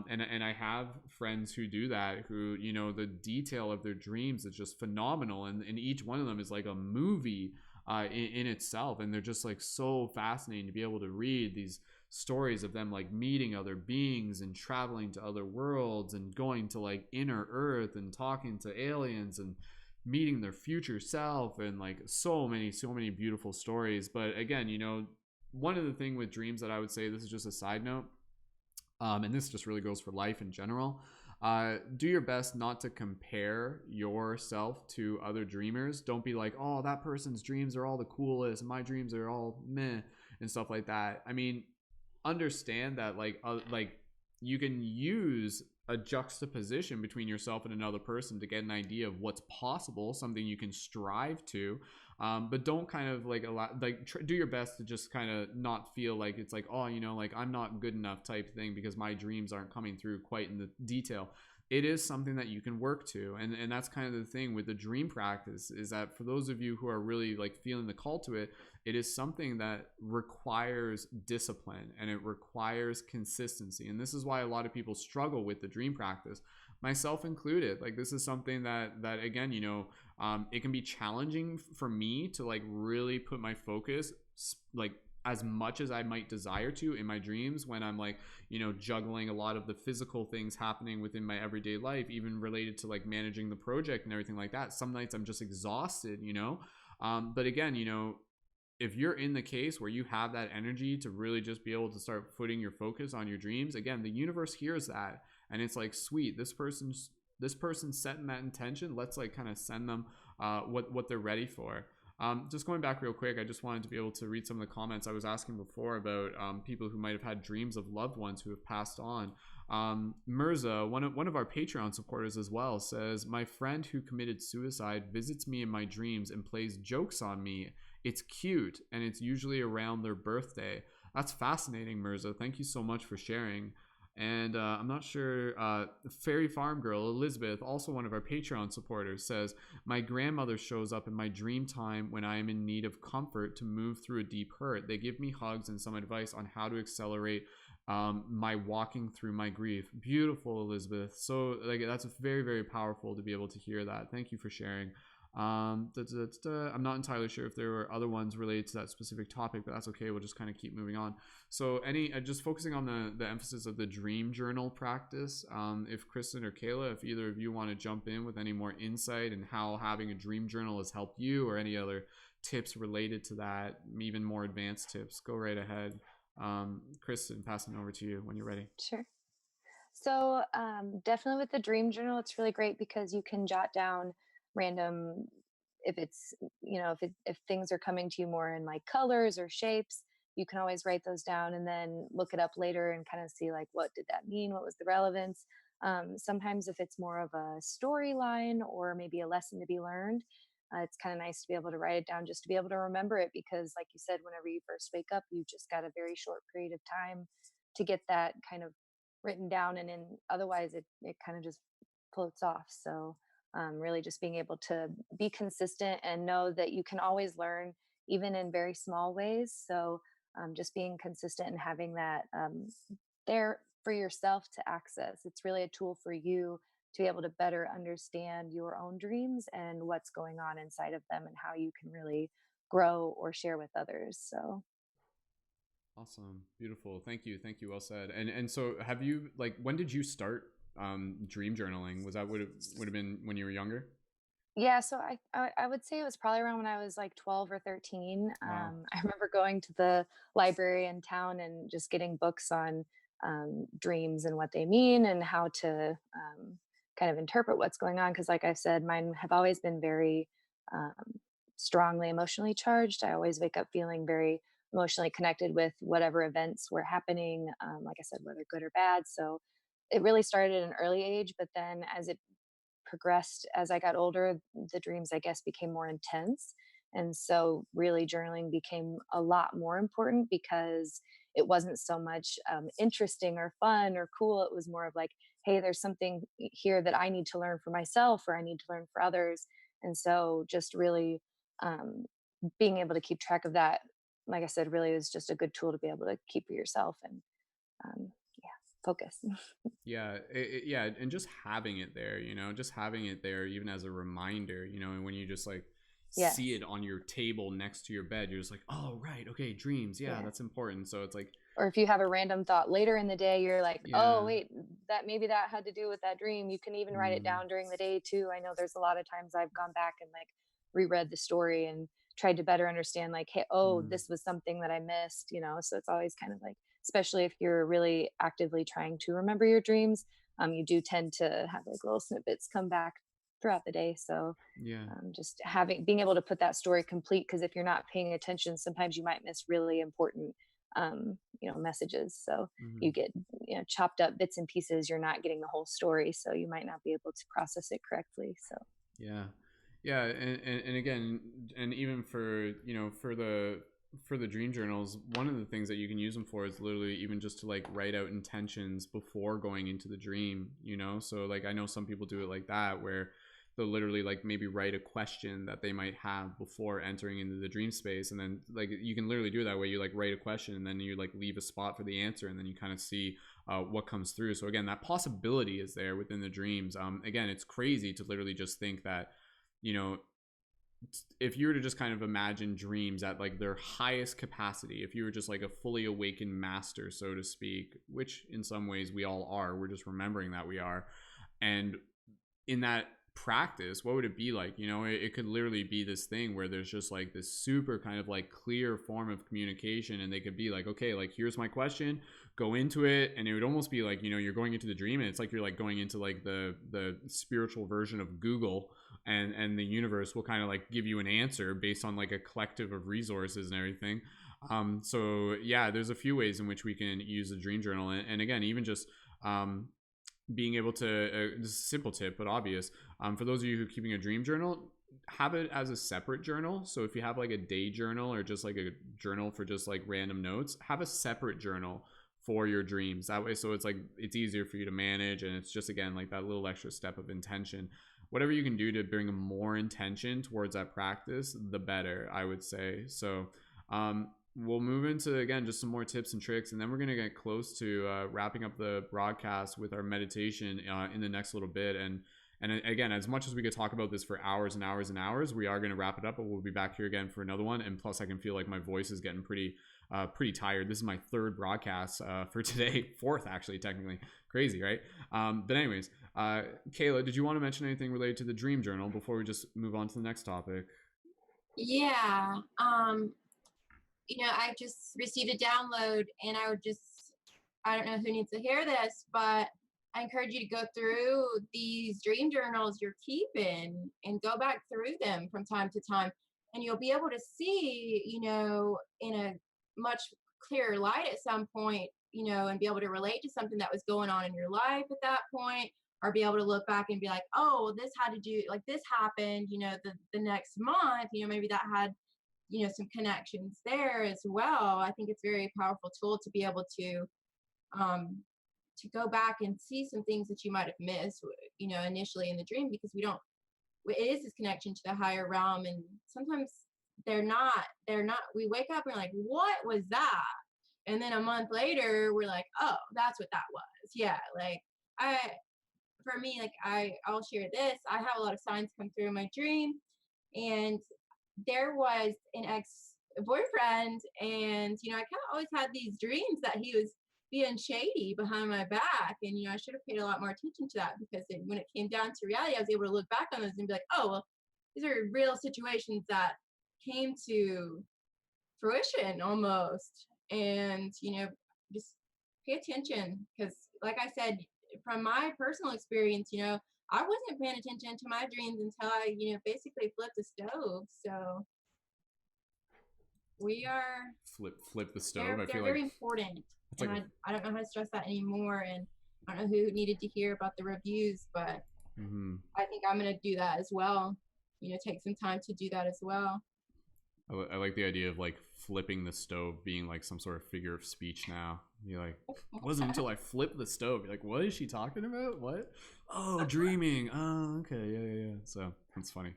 And I have friends who do that, who, you know, the detail of their dreams is just phenomenal, and each one of them is like a movie in itself, and they're just like so fascinating to be able to read these stories of them like meeting other beings and traveling to other worlds and going to like inner earth and talking to aliens and meeting their future self, and like so many beautiful stories. But again, you know, one of the thing with dreams that I would say, this is just a side note, and this just really goes for life in general. Do your best not to compare yourself to other dreamers. Don't be like, oh, that person's dreams are all the coolest, my dreams are all meh, and stuff like that. I mean, understand that like you can use a juxtaposition between yourself and another person to get an idea of what's possible, something you can strive to. But don't kind of like do your best to just kind of not feel like it's like, oh, you know, like I'm not good enough type thing because my dreams aren't coming through quite in the detail. It is something that you can work to, and that's kind of the thing with the dream practice, is that for those of you who are really like feeling the call to it, it is something that requires discipline and it requires consistency. And this is why a lot of people struggle with the dream practice, myself included. Like, this is something that again, you know, it can be challenging for me to like really put my focus like as much as I might desire to in my dreams, when I'm like, you know, juggling a lot of the physical things happening within my everyday life, even related to like managing the project and everything like that. Some nights I'm just exhausted, you know. But again, you know, if you're in the case where you have that energy to really just be able to start putting your focus on your dreams, again, the universe hears that, and it's like, sweet, this person's setting that intention, let's like kind of send them what they're ready for. Just going back real quick, I just wanted to be able to read some of the comments. I was asking before about people who might have had dreams of loved ones who have passed on. Mirza, one of our Patreon supporters as well, says, my friend who committed suicide visits me in my dreams and plays jokes on me. It's cute, and it's usually around their birthday. That's fascinating, Mirza. Thank you so much for sharing. And I'm not sure, Fairy Farm Girl Elizabeth, also one of our Patreon supporters, says, my grandmother shows up in my dream time when I am in need of comfort to move through a deep hurt. They give me hugs and some advice on how to accelerate my walking through my grief. Beautiful, Elizabeth. So like, that's very, very powerful to be able to hear that. Thank you for sharing. I'm not entirely sure if there were other ones related to that specific topic, but that's okay. We'll just kind of keep moving on. So just focusing on the emphasis of the dream journal practice. If Kristen or Kayla, if either of you want to jump in with any more insight and how having a dream journal has helped you, or any other tips related to that, even more advanced tips, go right ahead. Kristen, passing over to you when you're ready. Sure. So definitely with the dream journal, it's really great because you can jot down random, if it's, you know, if things are coming to you more in like colors or shapes, you can always write those down and then look it up later and kind of see like, what did that mean? What was the relevance? Sometimes if it's more of a storyline or maybe a lesson to be learned, it's kind of nice to be able to write it down just to be able to remember it, because like you said, whenever you first wake up, you just got a very short period of time to get that kind of written down, and then otherwise it kind of just floats off. So really just being able to be consistent and know that you can always learn even in very small ways. So just being consistent and having that there for yourself to access. It's really a tool for you to be able to better understand your own dreams and what's going on inside of them and how you can really grow or share with others. So Awesome. Beautiful. Thank you. Thank you. Well said. And so have you, like, when did you start dream journaling? Was that would have been when you were younger? yeah, so I would say it was probably around when I was like 12 or 13. Wow. I remember going to the library in town and just getting books on dreams and what they mean and how to kind of interpret what's going on. Because, like I said, mine have always been very um, strongly emotionally charged. I always wake up feeling very emotionally connected with whatever events were happening, like I said, whether good or bad. So it really started at an early age, but then as it progressed as I got older, the dreams, I guess, became more intense. And so, really, journaling became a lot more important because it wasn't so much interesting or fun or cool. It was more of like, hey, there's something here that I need to learn for myself or I need to learn for others. And so, just really um, being able to keep track of that, like I said, really is just a good tool to be able to keep for yourself. And um, yeah. focus. Yeah, yeah, and just having it there, just having it there, even as a reminder, and when you just like Yes. see it on your table next to your bed, you're just like, oh, right, okay, dreams, yeah, Yeah. that's important. So it's like, Or if you have a random thought later in the day, you're like, oh, yeah, wait, that maybe that had to do with that dream. You can even write it down during the day too. I know there's a lot of times I've gone back and like reread the story and tried to better understand, like, hey, oh, mm, this was something that I missed, So it's always kind of like, especially if you're really actively trying to remember your dreams, you do tend to have like little snippets come back throughout the day. So yeah, just being able to put that story complete, because if you're not paying attention, sometimes you might miss really important messages. So mhm. you get chopped up bits and pieces. You're not getting the whole story, so you might not be able to process it correctly. So Yeah, yeah, and again, and even for for the dream journals, one of the things that you can use them for is literally even just to like write out intentions before going into the dream. So like I know some people do it like that, where they'll literally like maybe write a question that they might have before entering into the dream space, and then like you can literally do it that way. You like write a question and then you like leave a spot for the answer, and then you kind of see what comes through. So again, that possibility is there within the dreams. Again, it's crazy to literally just think that, you know, if you were to just kind of imagine dreams at like their highest capacity, if you were just like a fully awakened master, so to speak, which in some ways we all are, we're just remembering that we are. And in that practice, what would it be like? It could literally be this thing where there's just like this super kind of like clear form of communication, and they could be like, okay, like here's my question, go into it. And it would almost be like, you're going into the dream, and it's like you're like going into like the spiritual version of Google, and the universe will kind of like give you an answer based on like a collective of resources and everything. So yeah, there's a few ways in which we can use a dream journal. And again, even just being able to this is a simple tip but obvious, for those of you who are keeping a dream journal, have it as a separate journal. So if you have like a day journal or just like a journal for just like random notes, have a separate journal for your dreams that way, so it's like it's easier for you to manage, and it's just again like that little extra step of intention. Whatever you can do to bring more intention towards that practice, the better, I would say. So we'll move into again just some more tips and tricks, and then we're going to get close to wrapping up the broadcast with our meditation in the next little bit. And again, as much as we could talk about this for hours and hours and hours, we are going to wrap it up, but we'll be back here again for another one. And plus I can feel like my voice is getting pretty tired. This is my third broadcast for today, fourth actually, technically. Crazy, right? But anyways, Kayla, did you want to mention anything related to the dream journal before we just move on to the next topic? Yeah. I just received a download, and I don't know who needs to hear this, but I encourage you to go through these dream journals you're keeping and go back through them from time to time. And you'll be able to see, in a much clearer light at some point, and be able to relate to something that was going on in your life at that point, or be able to look back and be like, oh, this had to do, like this happened, the next month, maybe that had some connections there as well. I think it's a very powerful tool to be able to go back and see some things that you might have missed, initially in the dream, because it is this connection to the higher realm. And sometimes they're not, we wake up and we're like, what was that? And then a month later, we're like, oh, that's what that was. Yeah. Like for me, like I'll share this. I have a lot of signs come through in my dream, and there was an ex-boyfriend, and I kind of always had these dreams that he was being shady behind my back, and I should have paid a lot more attention to that, because when it came down to reality, I was able to look back on those and be like, oh well, these are real situations that came to fruition almost. And just pay attention, because like I said, from my personal experience, I wasn't paying attention to my dreams until I, basically flipped the stove. So we are Flip the stove. I they're feel very like important. it's And like I don't know how to stress that anymore. And I don't know who needed to hear about the reviews, but I think I'm gonna do that as well. Take some time to do that as well. I like the idea of like flipping the stove being like some sort of figure of speech now. You're like, it wasn't until I flipped the stove. You're like, what is she talking about? What? Oh, dreaming. Oh, okay. Yeah. So that's funny.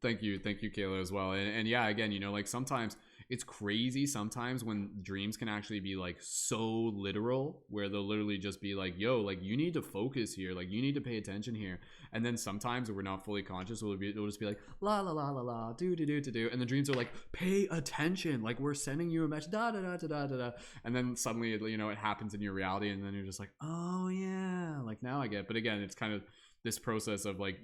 Thank you, Kayla, as well. And yeah, again, like sometimes it's crazy sometimes when dreams can actually be like so literal, where they'll literally just be like, yo, like you need to focus here, like you need to pay attention here. And then sometimes if we're not fully conscious, it'll just be like la la la la la do do do do do, and the dreams are like, pay attention, like we're sending you a message, da da da da da da. And then suddenly it happens in your reality, and then you're just like, oh yeah, like now I get. But again, it's kind of this process of like,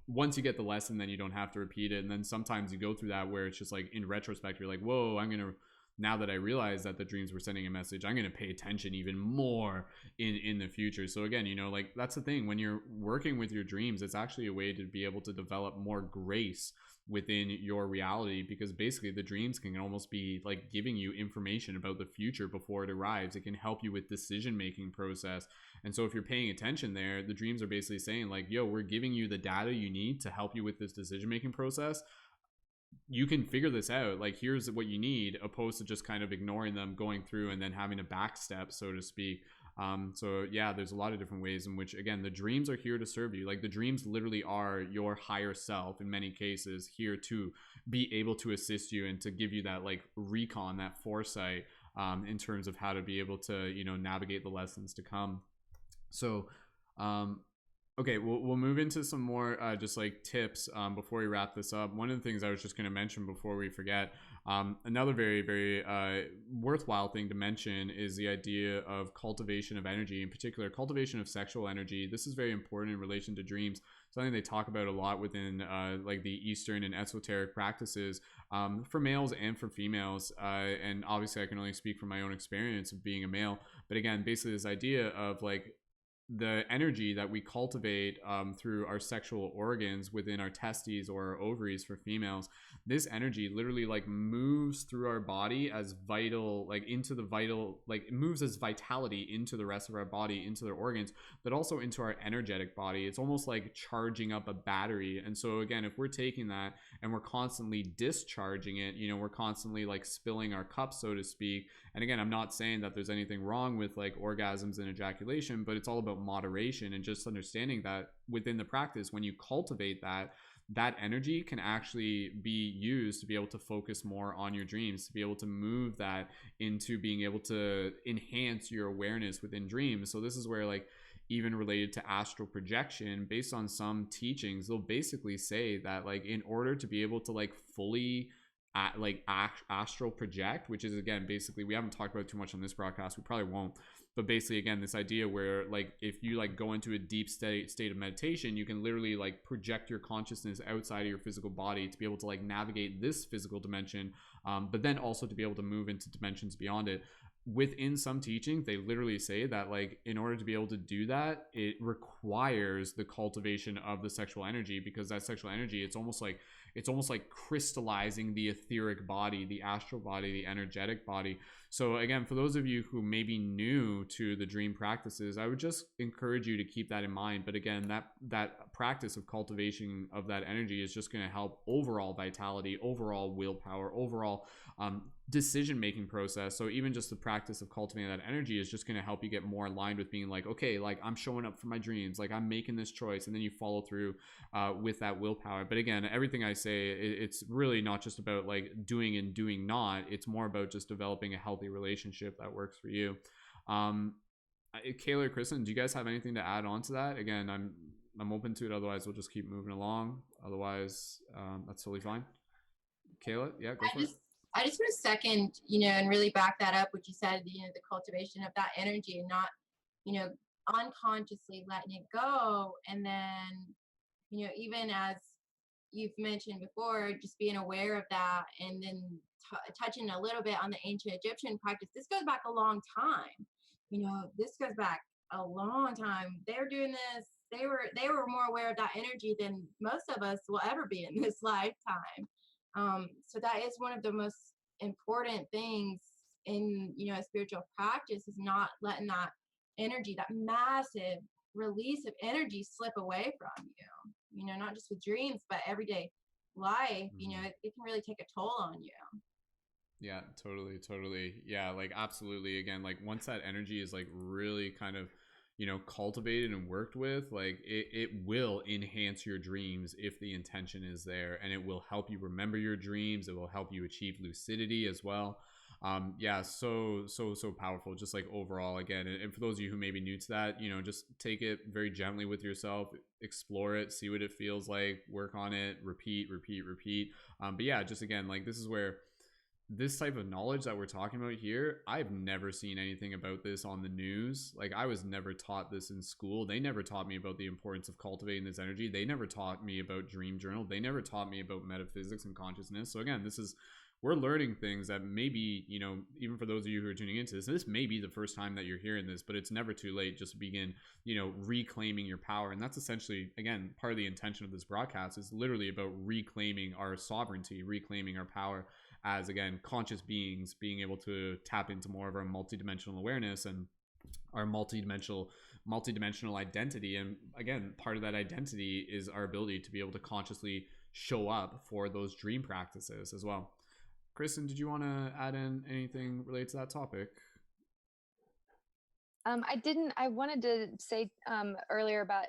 once you get the lesson, then you don't have to repeat it. And then sometimes you go through that where it's just like in retrospect, you're like, whoa, now that I realize that the dreams were sending a message, I'm going to pay attention even more in the future. So again, like that's the thing, when you're working with your dreams, it's actually a way to be able to develop more grace within your reality, because basically the dreams can almost be like giving you information about the future before it arrives. It can help you with decision making process. And so if you're paying attention there, the dreams are basically saying like, yo, we're giving you the data you need to help you with this decision making process. You can figure this out, like here's what you need, opposed to just kind of ignoring them, going through and then having a backstep, so to speak. So yeah, there's a lot of different ways in which, again, the dreams are here to serve you. Like the dreams literally are your higher self in many cases, here to be able to assist you and to give you that like recon, that foresight, in terms of how to be able to navigate the lessons to come. So okay, we'll move into some more just like tips before we wrap this up. One of the things I was just going to mention before we forget, another very, very worthwhile thing to mention is the idea of cultivation of energy, in particular cultivation of sexual energy. This is very important in relation to dreams. Something they talk about a lot within like the Eastern and esoteric practices, for males and for females. And obviously I can only speak from my own experience of being a male. But again, basically this idea of like the energy that we cultivate through our sexual organs within our testes or our ovaries for females, this energy literally like moves through our body as vital, like into the vital, like it moves as vitality into the rest of our body, into their organs, but also into our energetic body. It's almost like charging up a battery. And so again, if we're taking that and we're constantly discharging it, we're constantly like spilling our cup, so to speak. And again, I'm not saying that there's anything wrong with like orgasms and ejaculation, but it's all about moderation and just understanding that within the practice, when you cultivate that energy can actually be used to be able to focus more on your dreams, to be able to move that into being able to enhance your awareness within dreams. So this is where like, even related to astral projection, based on some teachings, they'll basically say that like in order to be able to like fully astral project, which is again basically, we haven't talked about too much on this broadcast, we probably won't, but basically again this idea where like if you like go into a deep state of meditation, you can literally like project your consciousness outside of your physical body to be able to like navigate this physical dimension, but then also to be able to move into dimensions beyond it. Within some teachings, they literally say that like in order to be able to do that, it requires the cultivation of the sexual energy, because that sexual energy, it's almost like crystallizing the etheric body, the astral body, the energetic body. So again, for those of you who may be new to the dream practices, I would just encourage you to keep that in mind. But again, that practice of cultivation of that energy is just going to help overall vitality, overall willpower, overall decision-making process. So even just the practice of cultivating that energy is just going to help you get more aligned with being like, okay, like I'm showing up for my dreams, like I'm making this choice, and then you follow through with that willpower. But again, everything I say, it's really not just about like doing and doing not, it's more about just developing a healthy relationship that works for you. Kayla or Kristen, do you guys have anything to add on to that? Again, I'm open to it, otherwise we'll just keep moving along. Otherwise, that's totally fine. Kayla, yeah, go for it. I just want to second, and really back that up, what you said, the cultivation of that energy and not, unconsciously letting it go. And then, even as you've mentioned before, just being aware of that, and then touching a little bit on the ancient Egyptian practice. This goes back a long time. This goes back a long time. They were doing this. They were more aware of that energy than most of us will ever be in this lifetime. So that is one of the most important things in, a spiritual practice, is not letting that energy, that massive release of energy, slip away from you, not just with dreams, but everyday life. It can really take a toll on you. Yeah, totally. Yeah, like absolutely. Again, like once that energy is like really kind of, cultivated and worked with, like it will enhance your dreams if the intention is there, and it will help you remember your dreams. It will help you achieve lucidity as well. Yeah, so powerful, just like overall. Again, and for those of you who may be new to that, just take it very gently with yourself, explore it, see what it feels like, work on it, repeat. But yeah, just again, like this is where this type of knowledge that we're talking about here, I've never seen anything about this on the news. Like, I was never taught this in school. They never taught me about the importance of cultivating this energy. They never taught me about dream journal. They never taught me about metaphysics and consciousness. So again, we're learning things that maybe, even for those of you who are tuning into this may be the first time that you're hearing this, but it's never too late just to begin, reclaiming your power. And that's essentially, again, part of the intention of this broadcast is literally about reclaiming our sovereignty, reclaiming our power as, again, conscious beings, being able to tap into more of our multidimensional awareness and our multidimensional identity. And again, part of that identity is our ability to be able to consciously show up for those dream practices as well. Kristen, did you want to add in anything related to that topic? I wanted to say earlier about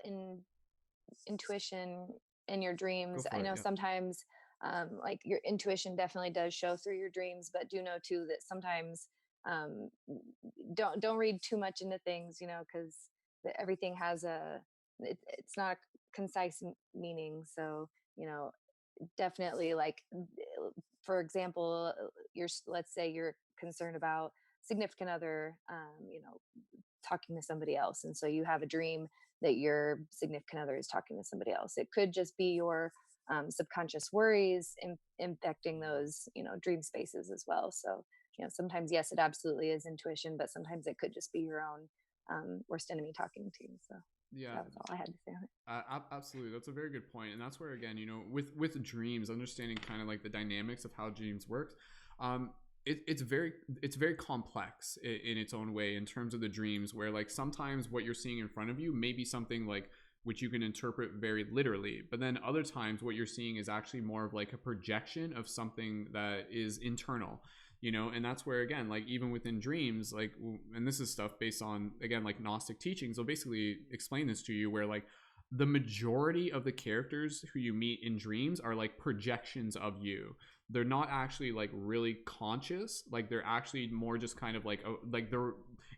intuition in your dreams. I know sometimes like your intuition definitely does show through your dreams, but do know too that sometimes don't read too much into things, because everything has it's not a concise meaning. So definitely, like, for example, let's say you're concerned about significant other talking to somebody else, and so you have a dream that your significant other is talking to somebody else. It could just be your subconscious worries impacting those dream spaces as well. So sometimes, yes, it absolutely is intuition, but sometimes it could just be your own worst enemy talking to you. So yeah, that was all I had to say on it. Absolutely, that's a very good point. And that's where, again, with dreams, understanding kind of like the dynamics of how dreams work, it's very complex in its own way, in terms of the dreams, where like sometimes what you're seeing in front of you may be something like which you can interpret very literally, but then other times what you're seeing is actually more of like a projection of something that is internal, and that's where, again, like even within dreams, like, and this is stuff based on, again, like Gnostic teachings will basically explain this to you, where like the majority of the characters who you meet in dreams are like projections of you. They're not actually like really conscious. Like they're actually more just kind of like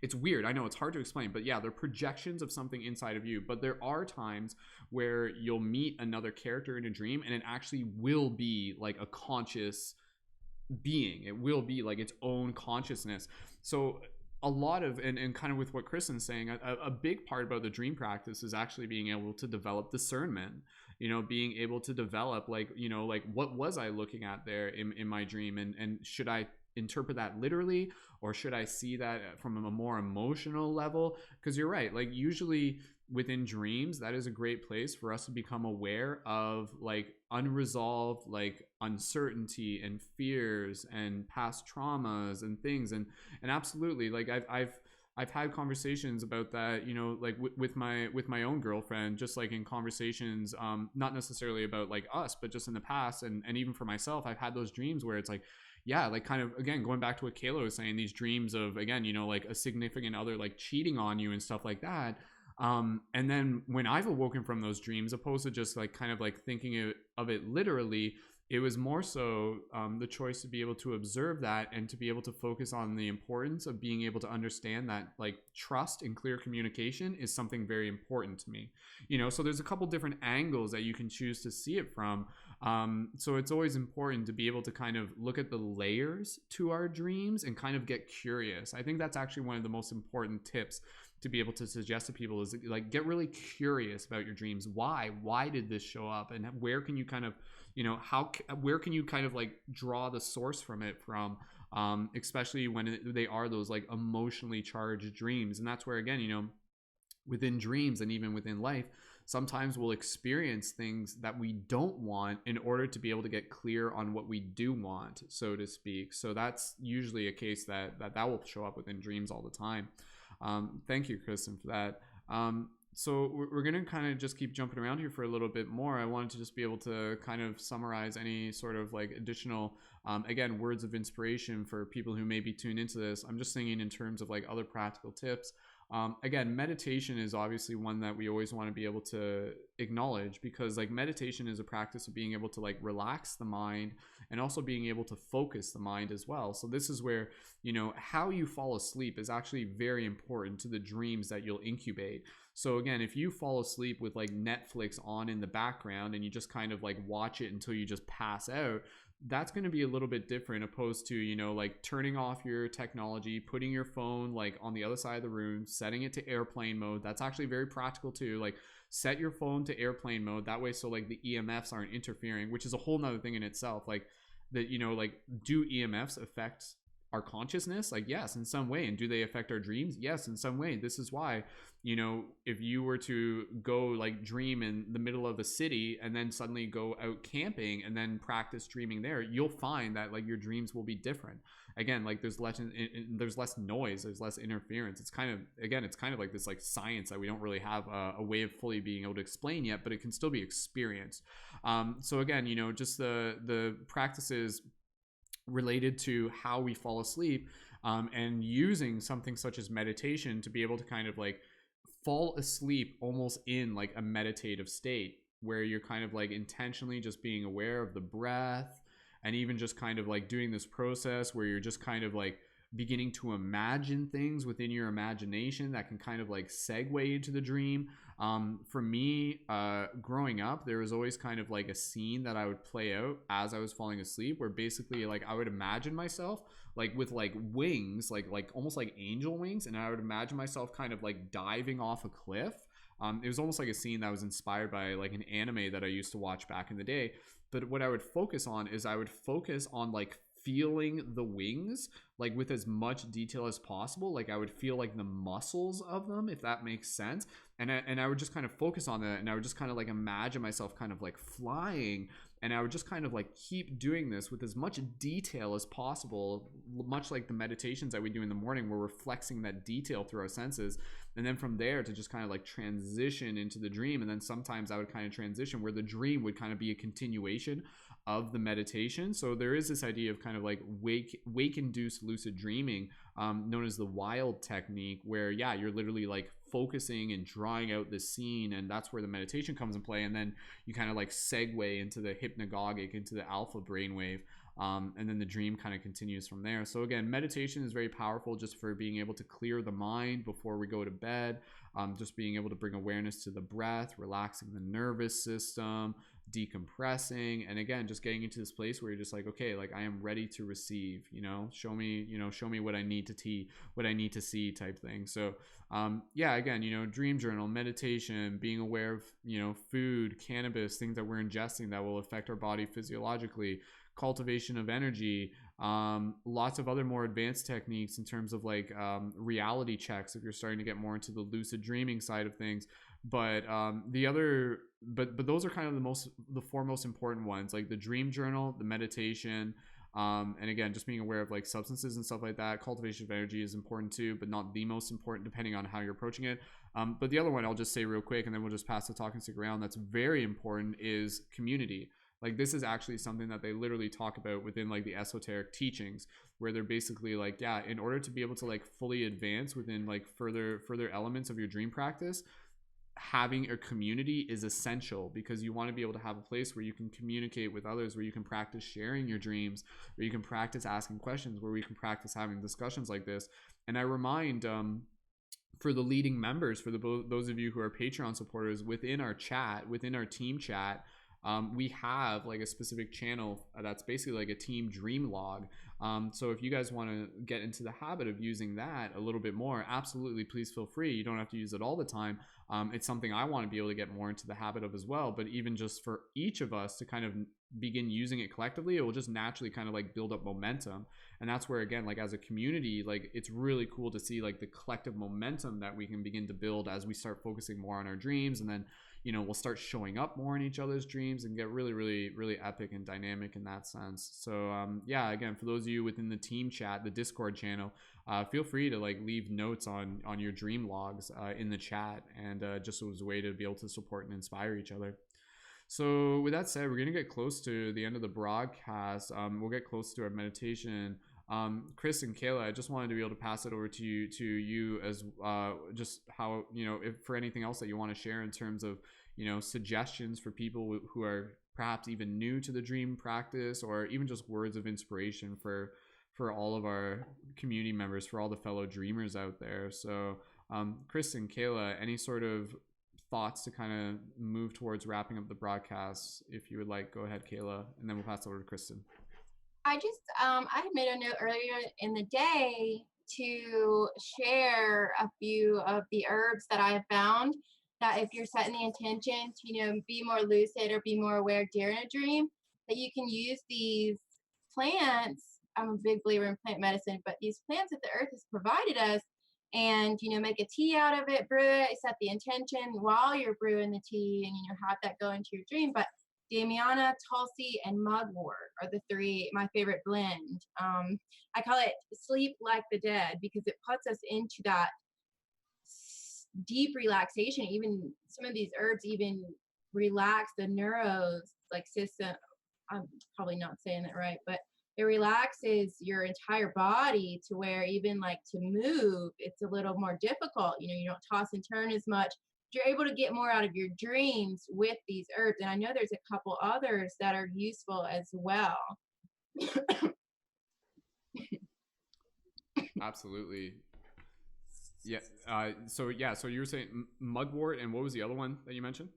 it's weird. I know it's hard to explain, but yeah, they're projections of something inside of you. But there are times where you'll meet another character in a dream and it actually will be like a conscious being. It will be like its own consciousness. So a lot of, and kind of with what Kristen's saying, a big part about the dream practice is actually being able to develop discernment, being able to develop like what was I looking at there in my dream, and should I interpret that literally, or should I see that from a more emotional level? Because you're right, like usually within dreams, that is a great place for us to become aware of like unresolved like uncertainty and fears and past traumas and things, and absolutely, like I've had conversations about that, like with my own girlfriend, just like in conversations, not necessarily about like us, but just in the past, and even for myself, I've had those dreams where it's like, yeah, like kind of, again, going back to what Kayla was saying, these dreams of, again, like a significant other like cheating on you and stuff like that. And then when I've awoken from those dreams, opposed to just like kind of like thinking of it literally, it was more so the choice to be able to observe that and to be able to focus on the importance of being able to understand that like trust and clear communication is something very important to me. So there's a couple different angles that you can choose to see it from. So it's always important to be able to kind of look at the layers to our dreams and kind of get curious. I think that's actually one of the most important tips to be able to suggest to people, is like get really curious about your dreams. Why did this show up, and where can you kind of where can you kind of like draw the source from it from, especially when they are those like emotionally charged dreams. And that's where, again, within dreams and even within life, sometimes we'll experience things that we don't want in order to be able to get clear on what we do want, so to speak. So that's usually a case that will show up within dreams all the time. Thank you, Kristen, for that. So we're going to kind of just keep jumping around here for a little bit more. I wanted to just be able to kind of summarize any sort of like additional, again, words of inspiration for people who may be tuned into this. I'm just thinking in terms of like other practical tips. Again, meditation is obviously one that we always want to be able to acknowledge, because like meditation is a practice of being able to like relax the mind and also being able to focus the mind as well. So this is where, you know, how you fall asleep is actually very important to the dreams that you'll incubate. So again, if you fall asleep with like Netflix on in the background and you just kind of like watch it until you just pass out, that's going to be a little bit different opposed to, you know, like turning off your technology, putting your phone like on the other side of the room, setting it to airplane mode. That's actually very practical too. Like set your phone to airplane mode that way, so like the EMFs aren't interfering, which is a whole nother thing in itself. Like that, you know, like do EMFs affect our consciousness? Like yes, in some way. And do they affect our dreams? Yes, in some way. This is why, you know, if you were to go like dream in the middle of a city and then suddenly go out camping and then practice dreaming there, you'll find that like your dreams will be different. Again, like there's less noise, there's less interference. It's kind of, again, it's kind of like this like science that we don't really have a way of fully being able to explain yet, but it can still be experienced. So again, you know, just the practices related to how we fall asleep, and using something such as meditation to be able to kind of like fall asleep almost in like a meditative state where you're kind of like intentionally just being aware of the breath, and even just kind of like doing this process where you're just kind of like beginning to imagine things within your imagination that can kind of like segue into the dream. For me, growing up, there was always kind of like a scene that I would play out as I was falling asleep, where basically like I would imagine myself like with like wings, like almost like angel wings, and I would imagine myself kind of like diving off a cliff. It was almost like a scene that was inspired by like an anime that I used to watch back in the day. But what I would focus on is I would focus on like feeling the wings like with as much detail as possible. Like I would feel like the muscles of them, if that makes sense. And I would just kind of focus on that, and I would just kind of like imagine myself kind of like flying, and I would just kind of like keep doing this with as much detail as possible, much like the meditations that we do in the morning, where we're flexing that detail through our senses. And then from there to just kind of like transition into the dream. And then sometimes I would kind of transition where the dream would kind of be a continuation of the meditation. So there is this idea of kind of like wake induced lucid dreaming, known as the wild technique, where yeah, you're literally like focusing and drawing out the scene, and that's where the meditation comes in play. And then you kind of like segue into the hypnagogic, into the alpha brainwave, and then the dream kind of continues from there. So again, meditation is very powerful just for being able to clear the mind before we go to bed, just being able to bring awareness to the breath, relaxing the nervous system, decompressing, and again just getting into this place where you're just like, okay, like I am ready to receive, show me what I need to see type thing. So yeah, again, dream journal, meditation, being aware of food, cannabis, things that we're ingesting that will affect our body physiologically, cultivation of energy, lots of other more advanced techniques in terms of like reality checks if you're starting to get more into the lucid dreaming side of things. But those are kind of the four most important ones, like the dream journal, the meditation, and again just being aware of like substances and stuff like that. Cultivation of energy is important too, but not the most important depending on how you're approaching it. But the other one I'll just say real quick, and then we'll just pass the talk and stick around, that's very important, is community. Like this is actually something that they literally talk about within like the esoteric teachings, where they're basically like, yeah, in order to be able to like fully advance within like further elements of your dream practice, having a community is essential, because you want to be able to have a place where you can communicate with others, where you can practice sharing your dreams, where you can practice asking questions, where we can practice having discussions like this. And I remind for the leading members, for those of you who are Patreon supporters, within our chat, within our team chat, we have like a specific channel that's basically like a team dream log. So if you guys want to get into the habit of using that a little bit more, absolutely, please feel free. You don't have to use it all the time. It's something I want to be able to get more into the habit of as well. But even just for each of us to kind of begin using it collectively, it will just naturally kind of like build up momentum. And that's where, again, like as a community, like it's really cool to see like the collective momentum that we can begin to build as we start focusing more on our dreams. And then we'll start showing up more in each other's dreams and get really, really, really epic and dynamic in that sense. So yeah, again, for those of you within the team chat, the Discord channel, feel free to like leave notes on your dream logs in the chat, and just as a way to be able to support and inspire each other. So with that said, we're going to get close to the end of the broadcast. We'll get close to our meditation Chris and Kayla, I just wanted to be able to pass it over to you as just how, you know, if for anything else that you want to share in terms of, you know, suggestions for people who are perhaps even new to the dream practice, or even just words of inspiration for all of our community members, for all the fellow dreamers out there. So Kristen, Kayla, any sort of thoughts to kind of move towards wrapping up the broadcast? If you would like, go ahead, Kayla, and then we'll pass it over to Kristen. I just, I had made a note earlier in the day to share a few of the herbs that I have found, that if you're setting the intention to, you know, be more lucid or be more aware during a dream, that you can use these plants. I'm a big believer in plant medicine, but these plants that the earth has provided us, and, you know, make a tea out of it, brew it, set the intention while you're brewing the tea, and, you know, have that go into your dream. But Damiana, Tulsi, and Mugwort are the three, my favorite blend. I call it sleep like the dead because it puts us into that deep relaxation. Even some of these herbs even relax the neuros, like system. I'm probably not saying that right, but it relaxes your entire body to where even like to move, it's a little more difficult. You know, you don't toss and turn as much. You're able to get more out of your dreams with these herbs. And I know there's a couple others that are useful as well. Absolutely. Yeah. So you were saying mugwort, and what was the other one that you mentioned?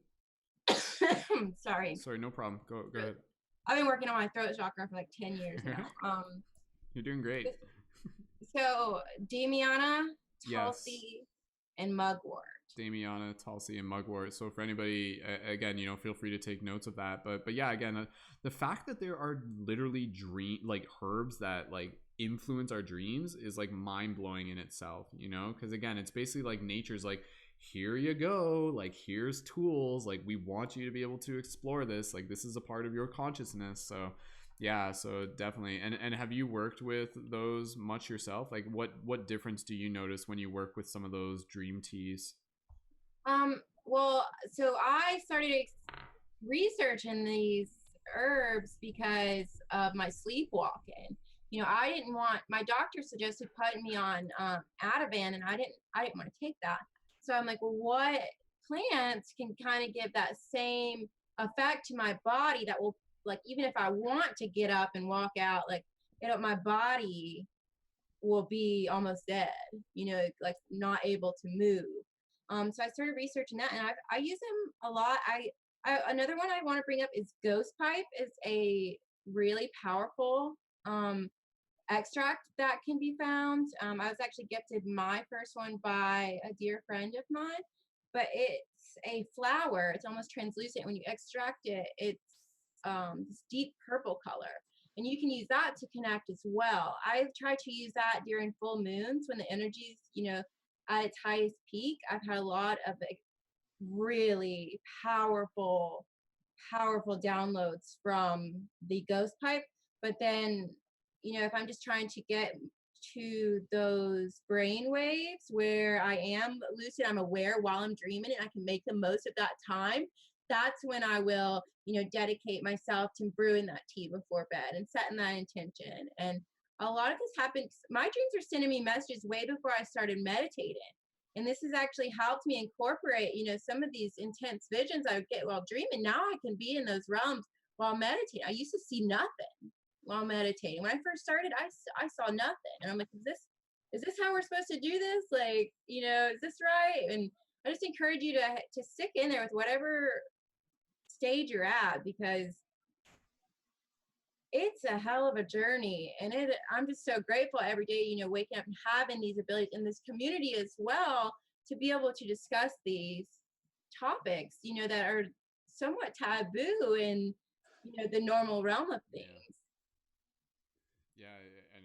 Sorry, no problem. Go ahead. I've been working on my throat chakra for like 10 years now. You're doing great. So Damiana, Tulsi, Yes. and Mugwort. Damiana, Tulsi, and Mugwort. So for anybody, again, you know, feel free to take notes of that. But yeah, again, the fact that there are literally herbs that like influence our dreams is like mind blowing in itself, you know, because again, it's basically like nature's like, here you go, like here's tools, like we want you to be able to explore this, like this is a part of your consciousness. So yeah, so definitely. And have you worked with those much yourself? Like what difference do you notice when you work with some of those dream teas? Well, so I started researching these herbs because of my sleepwalking. You know, I didn't want, my doctor suggested putting me on Ativan, and I didn't want to take that. So I'm like, well, what plants can kind of give that same effect to my body that will, like, even if I want to get up and walk out, like, my body will be almost dead, you know, like not able to move. So I started researching that, and I use them a lot. Another one I want to bring up is Ghost Pipe. Is a really powerful extract that can be found. I was actually gifted my first one by a dear friend of mine, but it's a flower. It's almost translucent. When you extract it, it's this deep purple color, and you can use that to connect as well. I've tried to use that during full moons when the energy's, you know, at its highest peak. I've had a lot of really powerful downloads from the Ghost Pipe. But then, you know, if I'm just trying to get to those brain waves where I am lucid, I'm aware while I'm dreaming, and I can make the most of that time, that's when I will, you know, dedicate myself to brewing that tea before bed and setting that intention. And a lot of this happens, my dreams are sending me messages way before I started meditating. And this has actually helped me incorporate, you know, some of these intense visions I would get while dreaming. Now I can be in those realms while meditating. I used to see nothing while meditating. When I first started, I saw nothing. And I'm like, is this how we're supposed to do this? Like, you know, is this right? And I just encourage you to stick in there with whatever stage you're at, because it's a hell of a journey. And I'm just so grateful every day, you know, waking up and having these abilities in this community as well, to be able to discuss these topics, you know, that are somewhat taboo in, you know, the normal realm of things. Yeah, and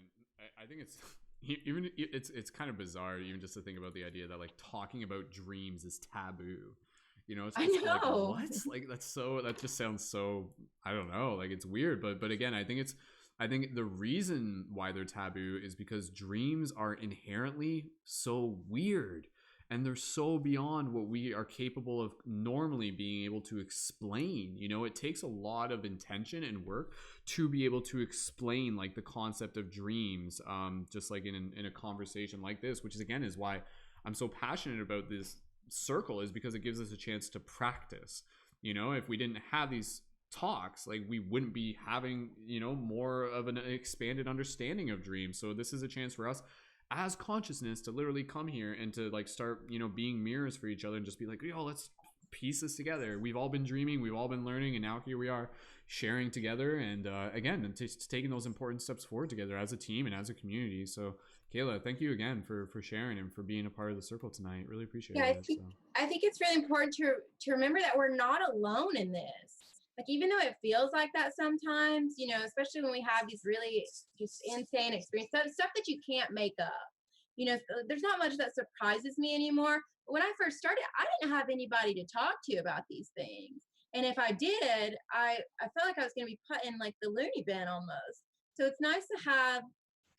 I think it's even it's kind of bizarre even just to think about the idea that like talking about dreams is taboo. You know, it's I know. like, what? Like that just sounds so, I don't know, like it's weird. But again, I think the reason why they're taboo is because dreams are inherently so weird. and they're so beyond what we are capable of normally being able to explain. You know, it takes a lot of intention and work to be able to explain like the concept of dreams, just like in a conversation like this, which is again is why I'm so passionate about this circle, is because it gives us a chance to practice. You know, if we didn't have these talks, like we wouldn't be having, you know, more of an expanded understanding of dreams. So this is a chance for us as consciousness to literally come here and to like start, you know, being mirrors for each other and just be like, yo, let's piece this together. We've all been dreaming, we've all been learning, and now here we are sharing together, and again, taking those important steps forward together as a team and as a community. So Kayla, thank you again for sharing and for being a part of the circle tonight. Really appreciate Yeah, it. I think it's really important to remember that we're not alone in this. Like, even though it feels like that sometimes, you know, especially when we have these really just insane experiences, stuff that you can't make up. You know, there's not much that surprises me anymore. But when I first started, I didn't have anybody to talk to about these things. And if I did, I felt like I was going to be put in like the loony bin almost. So it's nice to have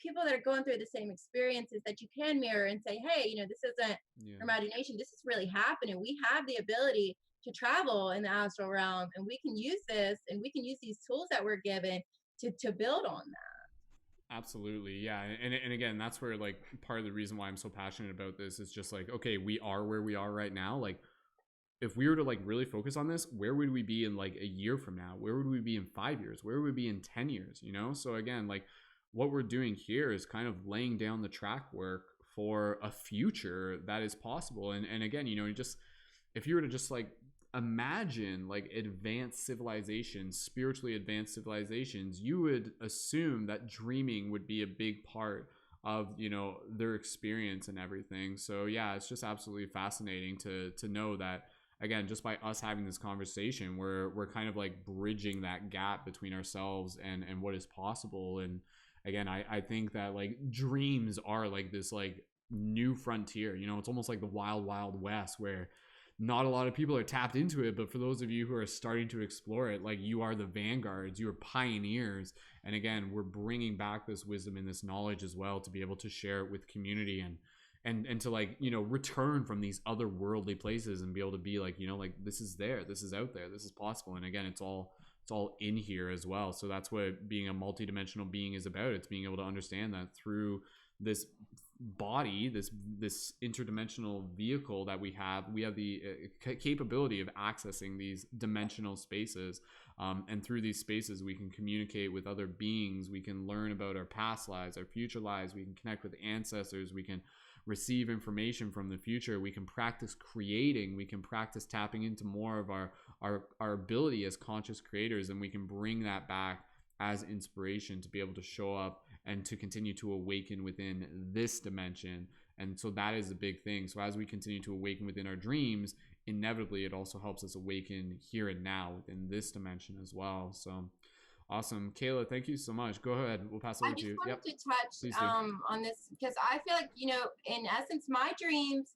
people that are going through the same experiences that you can mirror and say, hey, you know, this isn't imagination. This is really happening. We have the ability to travel in the astral realm, and we can use this, and we can use these tools that we're given to build on that. Absolutely. Yeah. And again, that's where like part of the reason why I'm so passionate about this is just like, okay, we are where we are right now. Like, if we were to like really focus on this, where would we be in like a year from now? Where would we be in 5 years? Where would we be in 10 years? You know? So again, like what we're doing here is kind of laying down the track work for a future that is possible. And again, you know, just if you were to just like imagine like advanced civilizations, spiritually advanced civilizations, you would assume that dreaming would be a big part of, you know, their experience and everything. So yeah, it's just absolutely fascinating to know that, again, just by us having this conversation, we're kind of like bridging that gap between ourselves and what is possible. And again, I think that like dreams are like this like new frontier. You know, it's almost like the wild west, where not a lot of people are tapped into it, but for those of you who are starting to explore it, like you are the vanguards, you are pioneers. And again, we're bringing back this wisdom and this knowledge as well to be able to share it with community and to like, you know, return from these otherworldly places and be able to be like, you know, like this is there, this is out there, this is possible. And again, it's all in here as well. So that's what being a multidimensional being is about. It's being able to understand that through this body, this interdimensional vehicle that we have the capability of accessing these dimensional spaces, and through these spaces we can communicate with other beings, we can learn about our past lives, our future lives, we can connect with ancestors, we can receive information from the future, we can practice creating, we can practice tapping into more of our ability as conscious creators, and we can bring that back as inspiration to be able to show up and to continue to awaken within this dimension. And so that is a big thing. So as we continue to awaken within our dreams, inevitably it also helps us awaken here and now within this dimension as well. So awesome. Kayla, thank you so much. Go ahead. We'll pass it over to you. I just wanted to touch on this because I feel like, you know, in essence, my dreams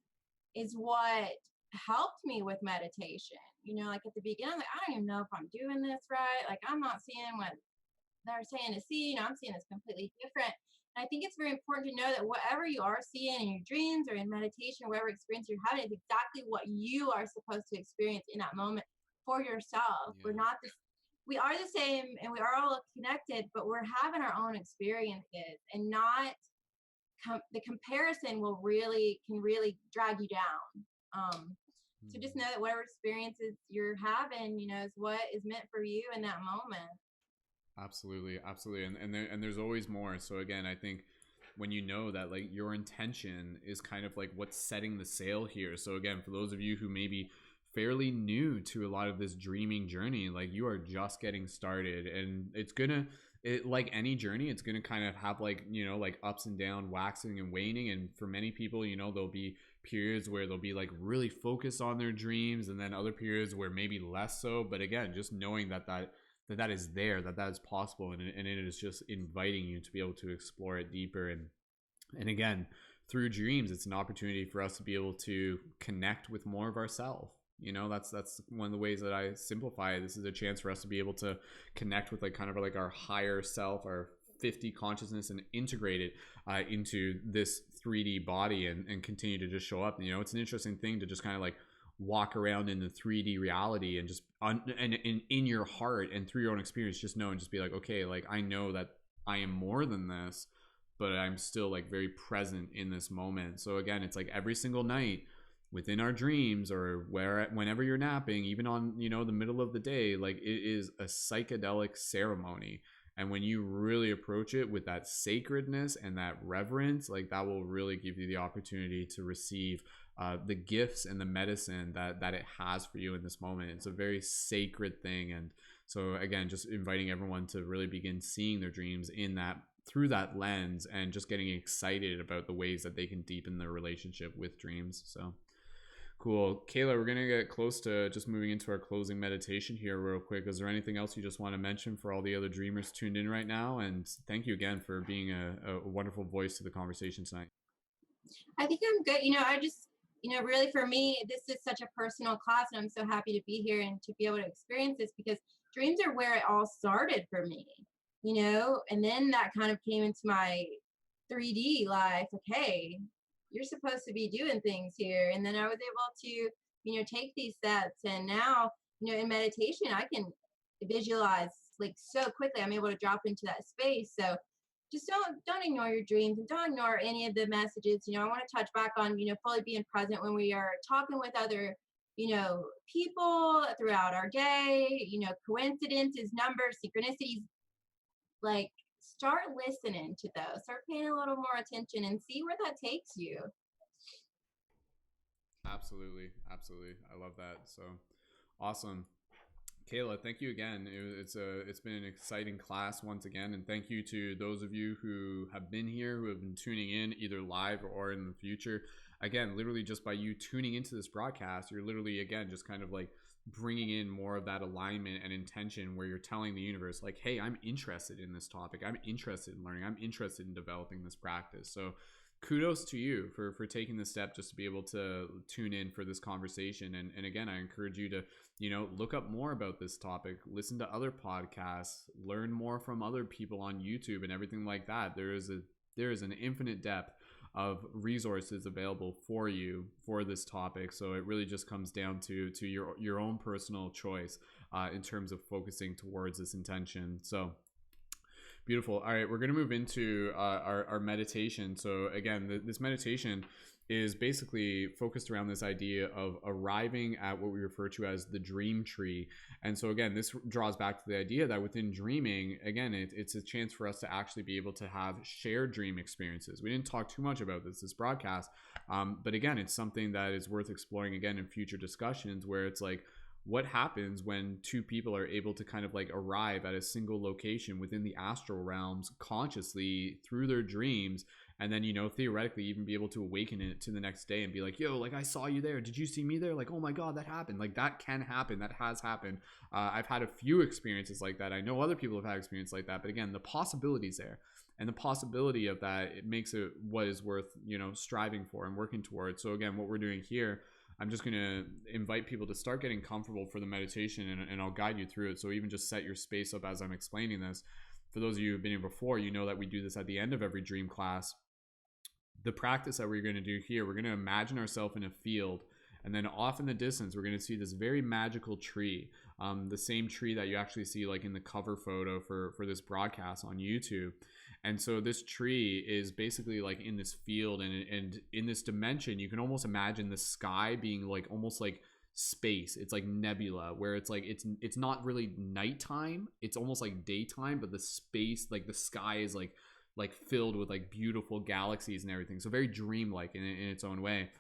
is what helped me with meditation. You know, like at the beginning, I'm like, I don't even know if I'm doing this right. Like, I'm not seeing what they're saying to see, you know, I'm seeing this completely different. And I think it's very important to know that whatever you are seeing in your dreams or in meditation or whatever experience you're having is exactly what you are supposed to experience in that moment for yourself. Yeah. We are the same and we are all connected, but we're having our own experiences, and not the comparison can really drag you down. So just know that whatever experiences you're having, you know, is what is meant for you in that moment. Absolutely. And there's always more. So again, I think when you know that like your intention is kind of like what's setting the sail here. So again, for those of you who may be fairly new to a lot of this dreaming journey, like you are just getting started, and like any journey, it's gonna kind of have like, you know, like ups and downs, waxing and waning. And for many people, you know, there'll be periods where they'll be like really focused on their dreams, and then other periods where maybe less so. But again, just knowing that is there, that is possible, and it is just inviting you to be able to explore it deeper. And again, through dreams, it's an opportunity for us to be able to connect with more of ourselves. You know, that's one of the ways that I simplify it. This is a chance for us to be able to connect with like kind of like our higher self, our 50 consciousness and integrate it into this 3D body and continue to just show up. You know, it's an interesting thing to just kind of like walk around in the 3D reality and just and in your heart and through your own experience, just know and just be like, okay, like I know that I am more than this, but I'm still like very present in this moment. So again, it's like every single night within our dreams or whenever you're napping, even on, you know, the middle of the day, like it is a psychedelic ceremony. And when you really approach it with that sacredness and that reverence, like that will really give you the opportunity to receive the gifts and the medicine that it has for you in this moment. It's a very sacred thing. And so again, just inviting everyone to really begin seeing their dreams in that, through that lens, and just getting excited about the ways that they can deepen their relationship with dreams. So cool. Kayla, we're going to get close to just moving into our closing meditation here real quick. Is there anything else you just want to mention for all the other dreamers tuned in right now? And thank you again for being a wonderful voice to the conversation tonight. I think I'm good. You know, I just, you know, really for me, this is such a personal class, and I'm so happy to be here and to be able to experience this, because dreams are where it all started for me, you know, and then that kind of came into my 3D life. Okay, you're supposed to be doing things here. And then I was able to, you know, take these steps. And now, you know, in meditation, I can visualize like so quickly. I'm able to drop into that space. So just don't ignore your dreams, and don't ignore any of the messages. You know, I want to touch back on, you know, fully being present when we are talking with other, you know, people throughout our day, you know, coincidences, numbers, synchronicities. Like, start listening to those, start paying a little more attention, and see where that takes you. Absolutely. I love that. So awesome. Kayla, thank you again. It's been an exciting class once again, and thank you to those of you who have been here, who have been tuning in either live or in the future. Again, literally just by you tuning into this broadcast, you're literally, again, just kind of like bringing in more of that alignment and intention, where you're telling the universe like, hey, I'm interested in this topic, I'm interested in learning, I'm interested in developing this practice. So kudos to you for taking the step just to be able to tune in for this conversation. And again, I encourage you to, you know, look up more about this topic, listen to other podcasts, learn more from other people on YouTube and everything like that. There is an infinite depth of resources available for you for this topic. So it really just comes down to your own personal choice in terms of focusing towards this intention. So beautiful. All right, we're going to move into our meditation. So again, this meditation is basically focused around this idea of arriving at what we refer to as the dream tree. And so again, this draws back to the idea that within dreaming, again, it's a chance for us to actually be able to have shared dream experiences. We didn't talk too much about this broadcast, but again, it's something that is worth exploring again in future discussions, where it's like, what happens when two people are able to kind of like arrive at a single location within the astral realms consciously through their dreams, and then, you know, theoretically even be able to awaken it to the next day and be like, yo, like I saw you there, did you see me there? Like, oh my god, that happened. Like, that can happen, that has happened. I've had a few experiences like that. I know other people have had experience like that, but again, the possibility's there, and the possibility of that, it makes it what is worth, you know, striving for and working towards. So again, what we're doing here, I'm just going to invite people to start getting comfortable for the meditation, and I'll guide you through it. So even just set your space up as I'm explaining this. For those of you who've been here before, you know that we do this at the end of every dream class. The practice that we're going to do here, we're going to imagine ourselves in a field, and then off in the distance, we're going to see this very magical tree, the same tree that you actually see like in the cover photo for this broadcast on YouTube. And so this tree is basically like in this field, and in this dimension, you can almost imagine the sky being like almost like space. It's like nebula, where it's like it's not really nighttime, it's almost like daytime, but the space, like the sky is like filled with like beautiful galaxies and everything. So very dreamlike in its own way.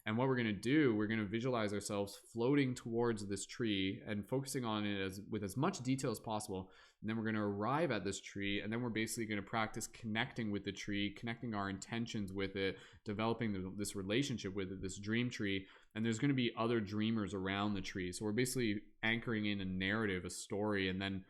And what we're going to do, we're going to visualize ourselves floating towards this tree and focusing on it with as much detail as possible. And then we're going to arrive at this tree, and then we're basically going to practice connecting with the tree, connecting our intentions with it, developing this relationship with it, this dream tree. And there's going to be other dreamers around the tree. So we're basically anchoring in a narrative, a story. And then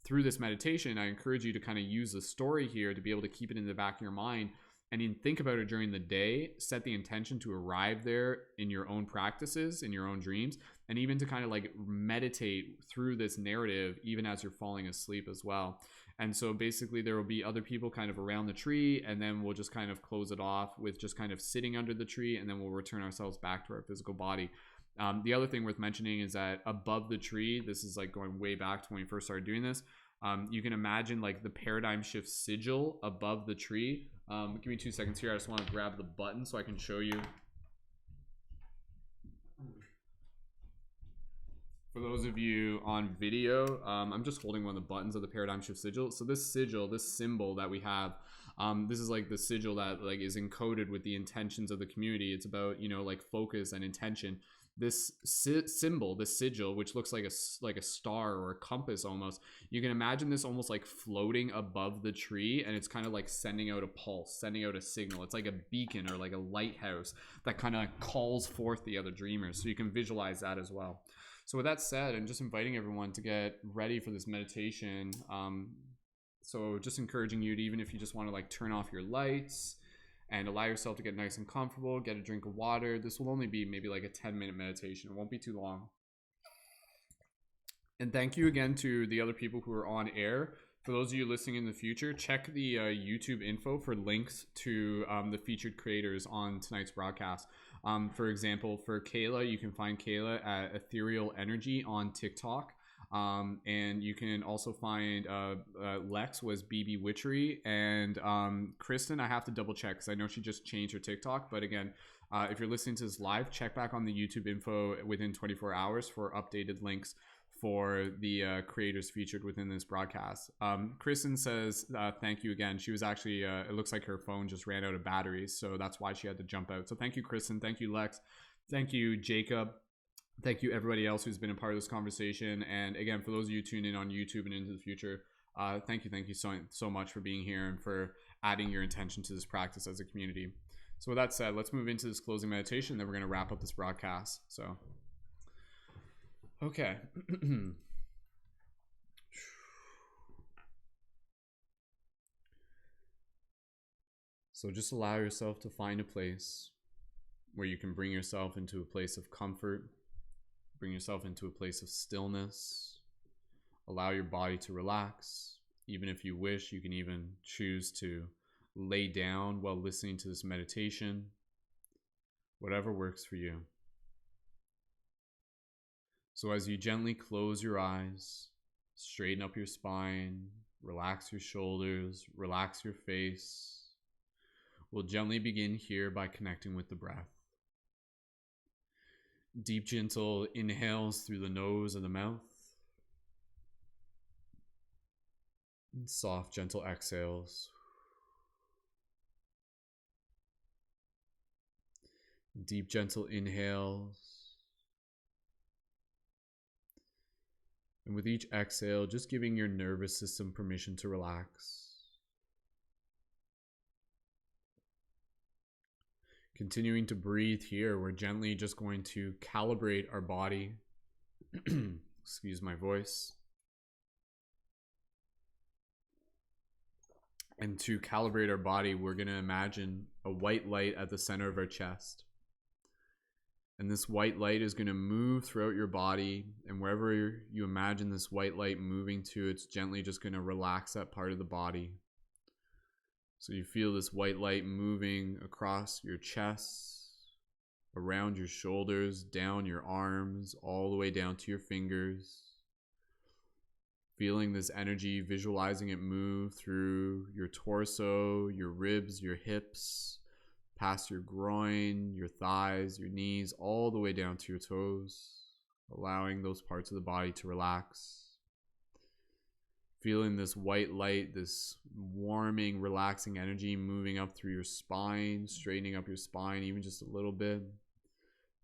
through this meditation, I encourage you to kind of use the story here to be able to keep it in the back of your mind, and then think about it during the day, set the intention to arrive there in your own practices, in your own dreams, and even to kind of like meditate through this narrative even as you're falling asleep as well. And so basically there will be other people kind of around the tree, and then we'll just kind of close it off with just kind of sitting under the tree, and then we'll return ourselves back to our physical body. The other thing worth mentioning is that above the tree, this is like going way back to when we first started doing this, you can imagine like the paradigm shift sigil above the tree. Give me 2 seconds here. I just want to grab the button so I can show you. For those of you on video, I'm just holding one of the buttons of the paradigm shift sigil. So this sigil, this symbol that we have, this is like the sigil that like is encoded with the intentions of the community. It's about, you know, like focus and intention. This symbol, this sigil, which looks like a star or a compass almost, you can imagine this almost like floating above the tree, and it's kind of like sending out a pulse, sending out a signal. It's like a beacon or like a lighthouse that kind of calls forth the other dreamers. So you can visualize that as well. So with that said, I'm just inviting everyone to get ready for this meditation. So just encouraging you to, even if you just want to like turn off your lights and allow yourself to get nice and comfortable, get a drink of water. This will only be maybe like a 10-minute meditation. It won't be too long. And thank you again to the other people who are on air. For those of you listening in the future, check the YouTube info for links to the featured creators on tonight's broadcast. For example, for Kayla, you can find Kayla at Ethereal Energy on TikTok. And you can also find Lex was BB Witchery, and Kristen, I have to double check because I know she just changed her TikTok. But again, if you're listening to this live, check back on the YouTube info within 24 hours for updated links for the creators featured within this broadcast. Kristen says thank you again. She was actually it looks like her phone just ran out of batteries, so that's why she had to jump out. So thank you, Kristen. Thank you, Lex. Thank you, Jacob. Thank you everybody else who's been a part of this conversation. And again, for those of you tuned in on YouTube and into the future, thank you so much for being here and for adding your intention to this practice as a community. So with that said, let's move into this closing meditation, then we're going to wrap up this broadcast. So okay. So just allow yourself to find a place where you can bring yourself into a place of comfort. Bring yourself into a place of stillness. Allow your body to relax. Even if you wish, you can even choose to lay down while listening to this meditation. Whatever works for you. So as you gently close your eyes, straighten up your spine, relax your shoulders, relax your face, we'll gently begin here by connecting with the breath. Deep, gentle inhales through the nose and the mouth. And soft, gentle exhales. Deep, gentle inhales. And with each exhale, just giving your nervous system permission to relax. Continuing to breathe here, we're gently just going to calibrate our body. Excuse my voice. And to calibrate our body, we're going to imagine a white light at the center of our chest. And this white light is going to move throughout your body. And wherever you imagine this white light moving to, it's gently just going to relax that part of the body. So you feel this white light moving across your chest, around your shoulders, down your arms, all the way down to your fingers. Feeling this energy, visualizing it move through your torso, your ribs, your hips, past your groin, your thighs, your knees, all the way down to your toes, allowing those parts of the body to relax. Feeling this white light, this warming, relaxing energy moving up through your spine, straightening up your spine even just a little bit.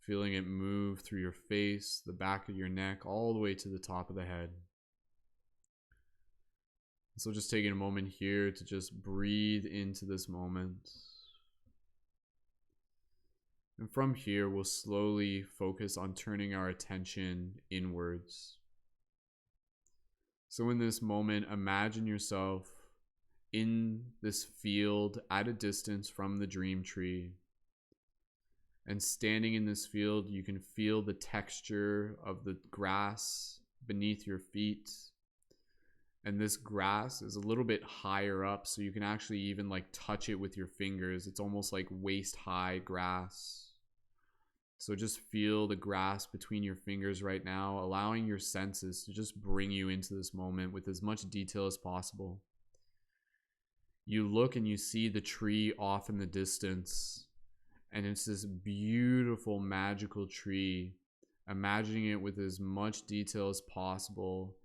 Feeling it move through your face, the back of your neck, all the way to the top of the head. So just taking a moment here to just breathe into this moment. And from here, we'll slowly focus on turning our attention inwards. So in this moment, imagine yourself in this field at a distance from the dream tree. And standing in this field, you can feel the texture of the grass beneath your feet. And this grass is a little bit higher up, so you can actually even like touch it with your fingers. It's almost like waist high grass. So just feel the grass between your fingers right now, allowing your senses to just bring you into this moment with as much detail as possible. You look and you see the tree off in the distance, and it's this beautiful, magical tree. Imagining it with as much detail as possible,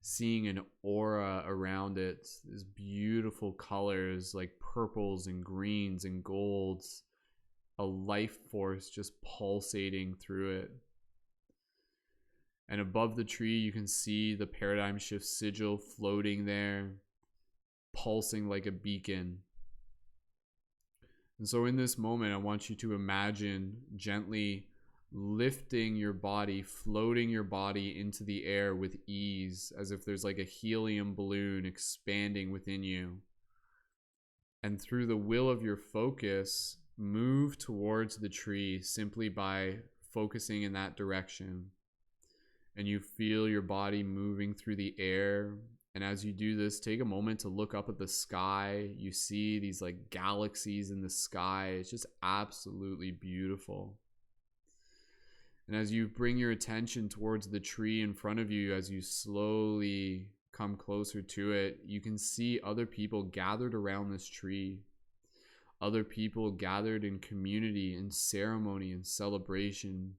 seeing an aura around it, these beautiful colors like purples and greens and golds, a life force just pulsating through it. And above the tree, you can see the paradigm shift sigil floating there, pulsing like a beacon. And so in this moment, I want you to imagine gently lifting your body, floating your body into the air with ease, as if there's like a helium balloon expanding within you. And through the will of your focus, move towards the tree simply by focusing in that direction. And you feel your body moving through the air. And as you do this, take a moment to look up at the sky. You see these like galaxies in the sky. It's just absolutely beautiful. And as you bring your attention towards the tree in front of you, as you slowly come closer to it, you can see other people gathered around this tree. Other people gathered in community, in ceremony, and celebration.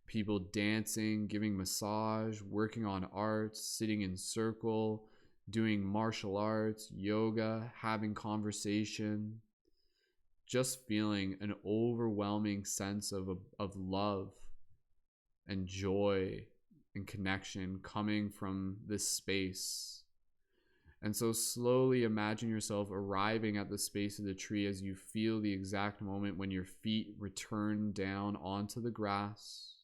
People dancing, giving massage, working on art, sitting in circle, doing martial arts, yoga, having conversation. Just feeling an overwhelming sense of love and joy and connection coming from this space. And so slowly imagine yourself arriving at the space of the tree as you feel the exact moment when your feet return down onto the grass.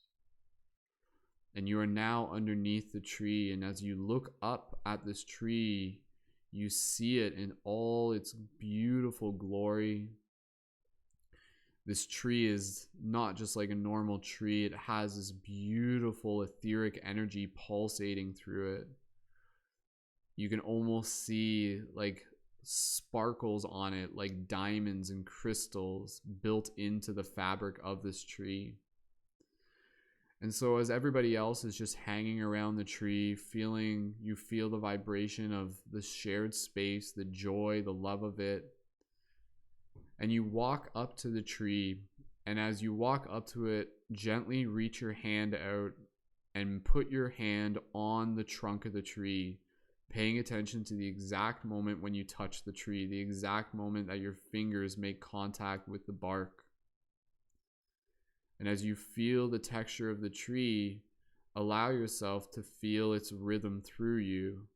And you are now underneath the tree. And as you look up at this tree, you see it in all its beautiful glory. This tree is not just like a normal tree. It has this beautiful etheric energy pulsating through it. You can almost see like sparkles on it, like diamonds and crystals built into the fabric of this tree. And so as everybody else is just hanging around the tree, you feel the vibration of the shared space, the joy, the love of it. And you walk up to the tree, and as you walk up to it, gently reach your hand out and put your hand on the trunk of the tree, paying attention to the exact moment when you touch the tree, the exact moment that your fingers make contact with the bark. And as you feel the texture of the tree, allow yourself to feel its rhythm through you.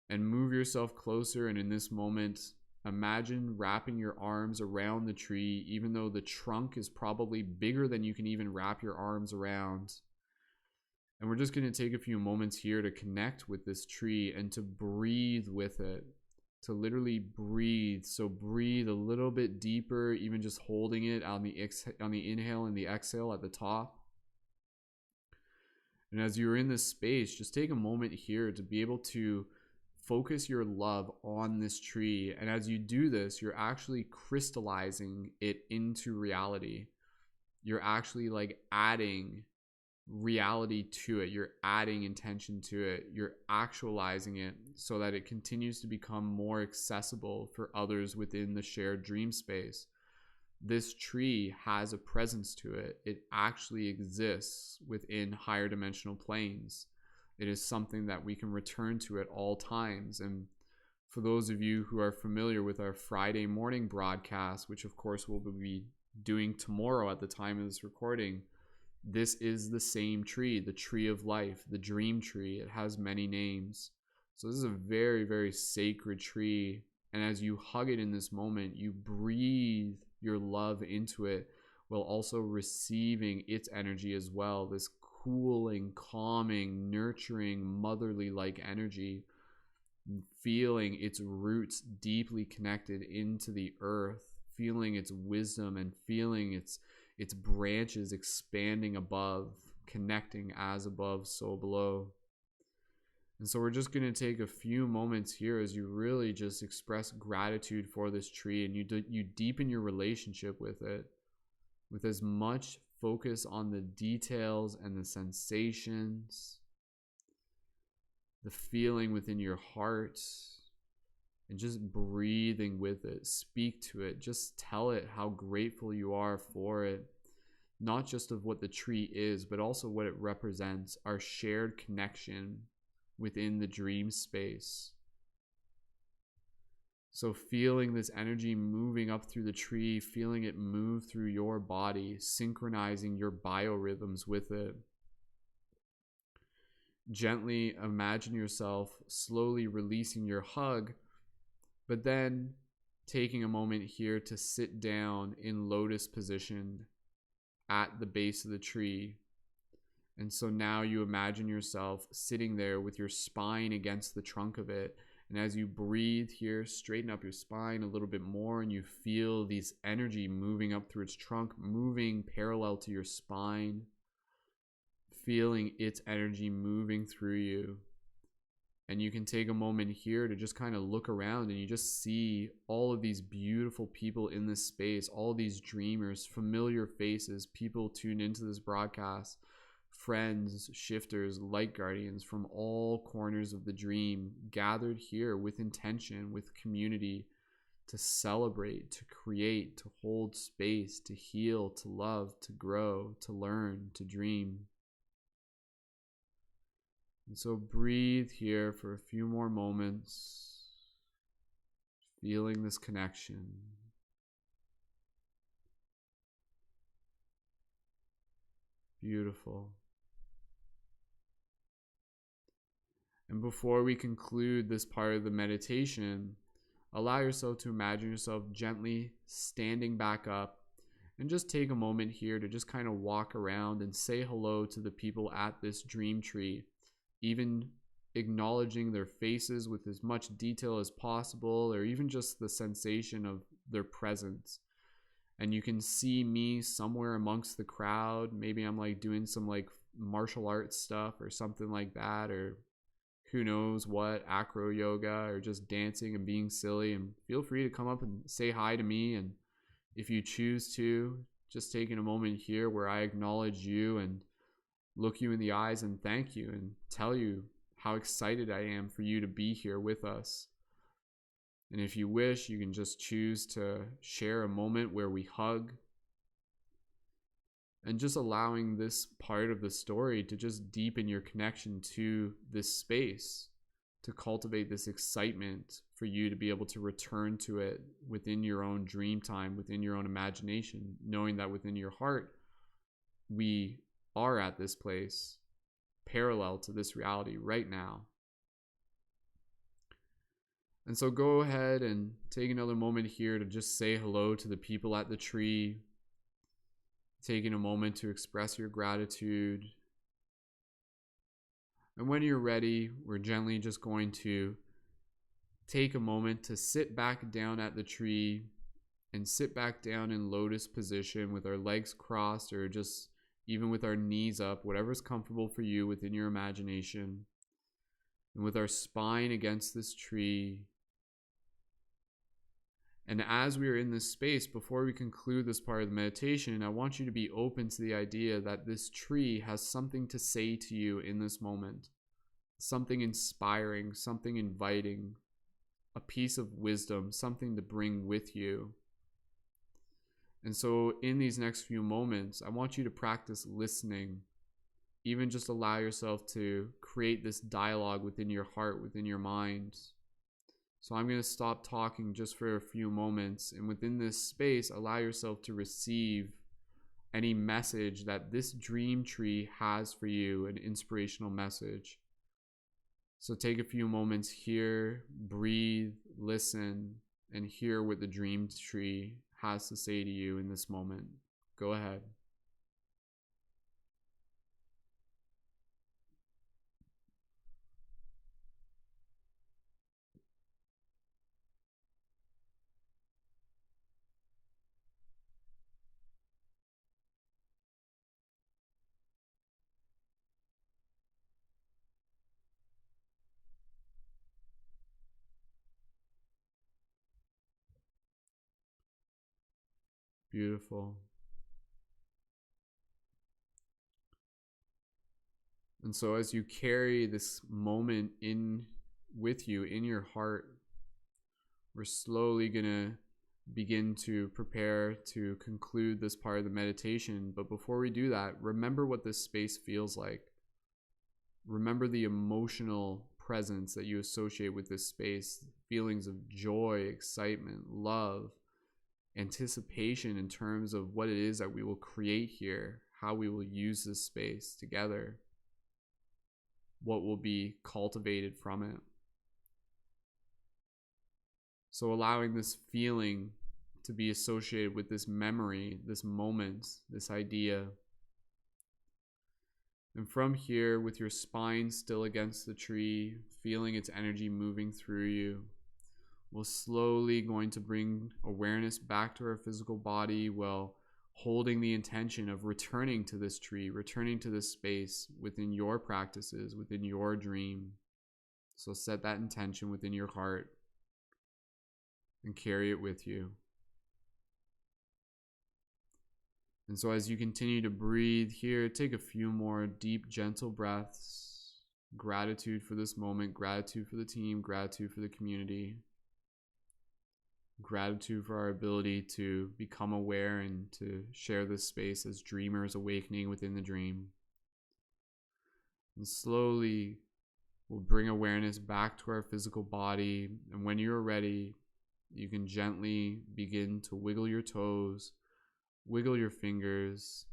And move yourself closer, and in this moment, imagine wrapping your arms around the tree, even though the trunk is probably bigger than you can even wrap your arms around. And we're just going to take a few moments here to connect with this tree and to breathe with it, to literally breathe. So breathe a little bit deeper, even just holding it on the inhale and the exhale at the top. And as you're in this space, just take a moment here to be able to focus your love on this tree. And as you do this, you're actually crystallizing it into reality. You're actually like adding reality to it. You're adding intention to it. You're actualizing it so that it continues to become more accessible for others within the shared dream space. This tree has a presence to it. It actually exists within higher dimensional planes. It is something that we can return to at all times. And for those of you who are familiar with our Friday morning broadcast, which of course we'll be doing tomorrow at the time of this recording, this is the same tree, the tree of life, the dream tree. It has many names. So this is a very, very sacred tree. And as you hug it in this moment, you breathe your love into it while also receiving its energy as well. This cooling, calming, nurturing, motherly-like energy, feeling its roots deeply connected into the earth, feeling its wisdom and feeling its its branches expanding above, connecting as above, so below. And so we're just going to take a few moments here as you really just express gratitude for this tree, and you deepen your relationship with it with as much focus on the details and the sensations, the feeling within your heart, and just breathing with it. Speak to it. Just tell it how grateful you are for it, not just of what the tree is, but also what it represents, our shared connection within the dream space. So feeling this energy moving up through the tree, feeling it move through your body, synchronizing your biorhythms with it. Gently imagine yourself slowly releasing your hug, but then taking a moment here to sit down in lotus position at the base of the tree. And so now you imagine yourself sitting there with your spine against the trunk of it. And as you breathe here, straighten up your spine a little bit more, and you feel these energy moving up through its trunk, moving parallel to your spine, feeling its energy moving through you. And you can take a moment here to just kind of look around, and you just see all of these beautiful people in this space, all of these dreamers, familiar faces, people tuned into this broadcast, friends, shifters, light guardians from all corners of the dream, gathered here with intention, with community, to celebrate, to create, to hold space, to heal, to love, to grow, to learn, to dream. And so breathe here for a few more moments, feeling this connection. Beautiful. And before we conclude this part of the meditation, allow yourself to imagine yourself gently standing back up, and just take a moment here to just kind of walk around and say hello to the people at this dream tree, even acknowledging their faces with as much detail as possible, or even just the sensation of their presence. And you can see me somewhere amongst the crowd. Maybe I'm like doing some like martial arts stuff or something like that, or who knows what, acro yoga, or just dancing and being silly. And feel free to come up and say hi to me. And if you choose to, just taking a moment here where I acknowledge you and look you in the eyes and thank you and tell you how excited I am for you to be here with us. And if you wish, you can just choose to share a moment where we hug, and just allowing this part of the story to just deepen your connection to this space, to cultivate this excitement for you to be able to return to it within your own dream time, within your own imagination, knowing that within your heart, we are at this place parallel to this reality right now. And so go ahead and take another moment here to just say hello to the people at the tree, taking a moment to express your gratitude. And when you're ready, we're gently just going to take a moment to sit back down at the tree and sit back down in lotus position with our legs crossed, or just even with our knees up, whatever's comfortable for you within your imagination. And with our spine against this tree. And as we are in this space, before we conclude this part of the meditation, I want you to be open to the idea that this tree has something to say to you in this moment. Something inspiring, something inviting, a piece of wisdom, something to bring with you. And so in these next few moments, I want you to practice listening. Even just allow yourself to create this dialogue within your heart, within your mind. So I'm going to stop talking just for a few moments, and within this space, allow yourself to receive any message that this dream tree has for you, an inspirational message. So take a few moments here, breathe, listen, and hear what the dream tree has to say to you in this moment. Go ahead. Beautiful. And so as you carry this moment in with you in your heart, we're slowly going to begin to prepare to conclude this part of the meditation. But before we do that, remember what this space feels like. Remember the emotional presence that you associate with this space, feelings of joy, excitement, love, anticipation in terms of what it is that we will create here, how we will use this space together, what will be cultivated from it. So allowing this feeling to be associated with this memory, this moment, this idea. And from here, with your spine still against the tree, feeling its energy moving through you, we're slowly going to bring awareness back to our physical body while holding the intention of returning to this tree, returning to this space within your practices, within your dream. So set that intention within your heart and carry it with you. And so as you continue to breathe here, take a few more deep, gentle breaths. Gratitude for this moment, gratitude for the team, gratitude for the community. Gratitude for our ability to become aware and to share this space as dreamers awakening within the dream. And slowly, we'll bring awareness back to our physical body. And when you're ready, you can gently begin to wiggle your toes, wiggle your fingers,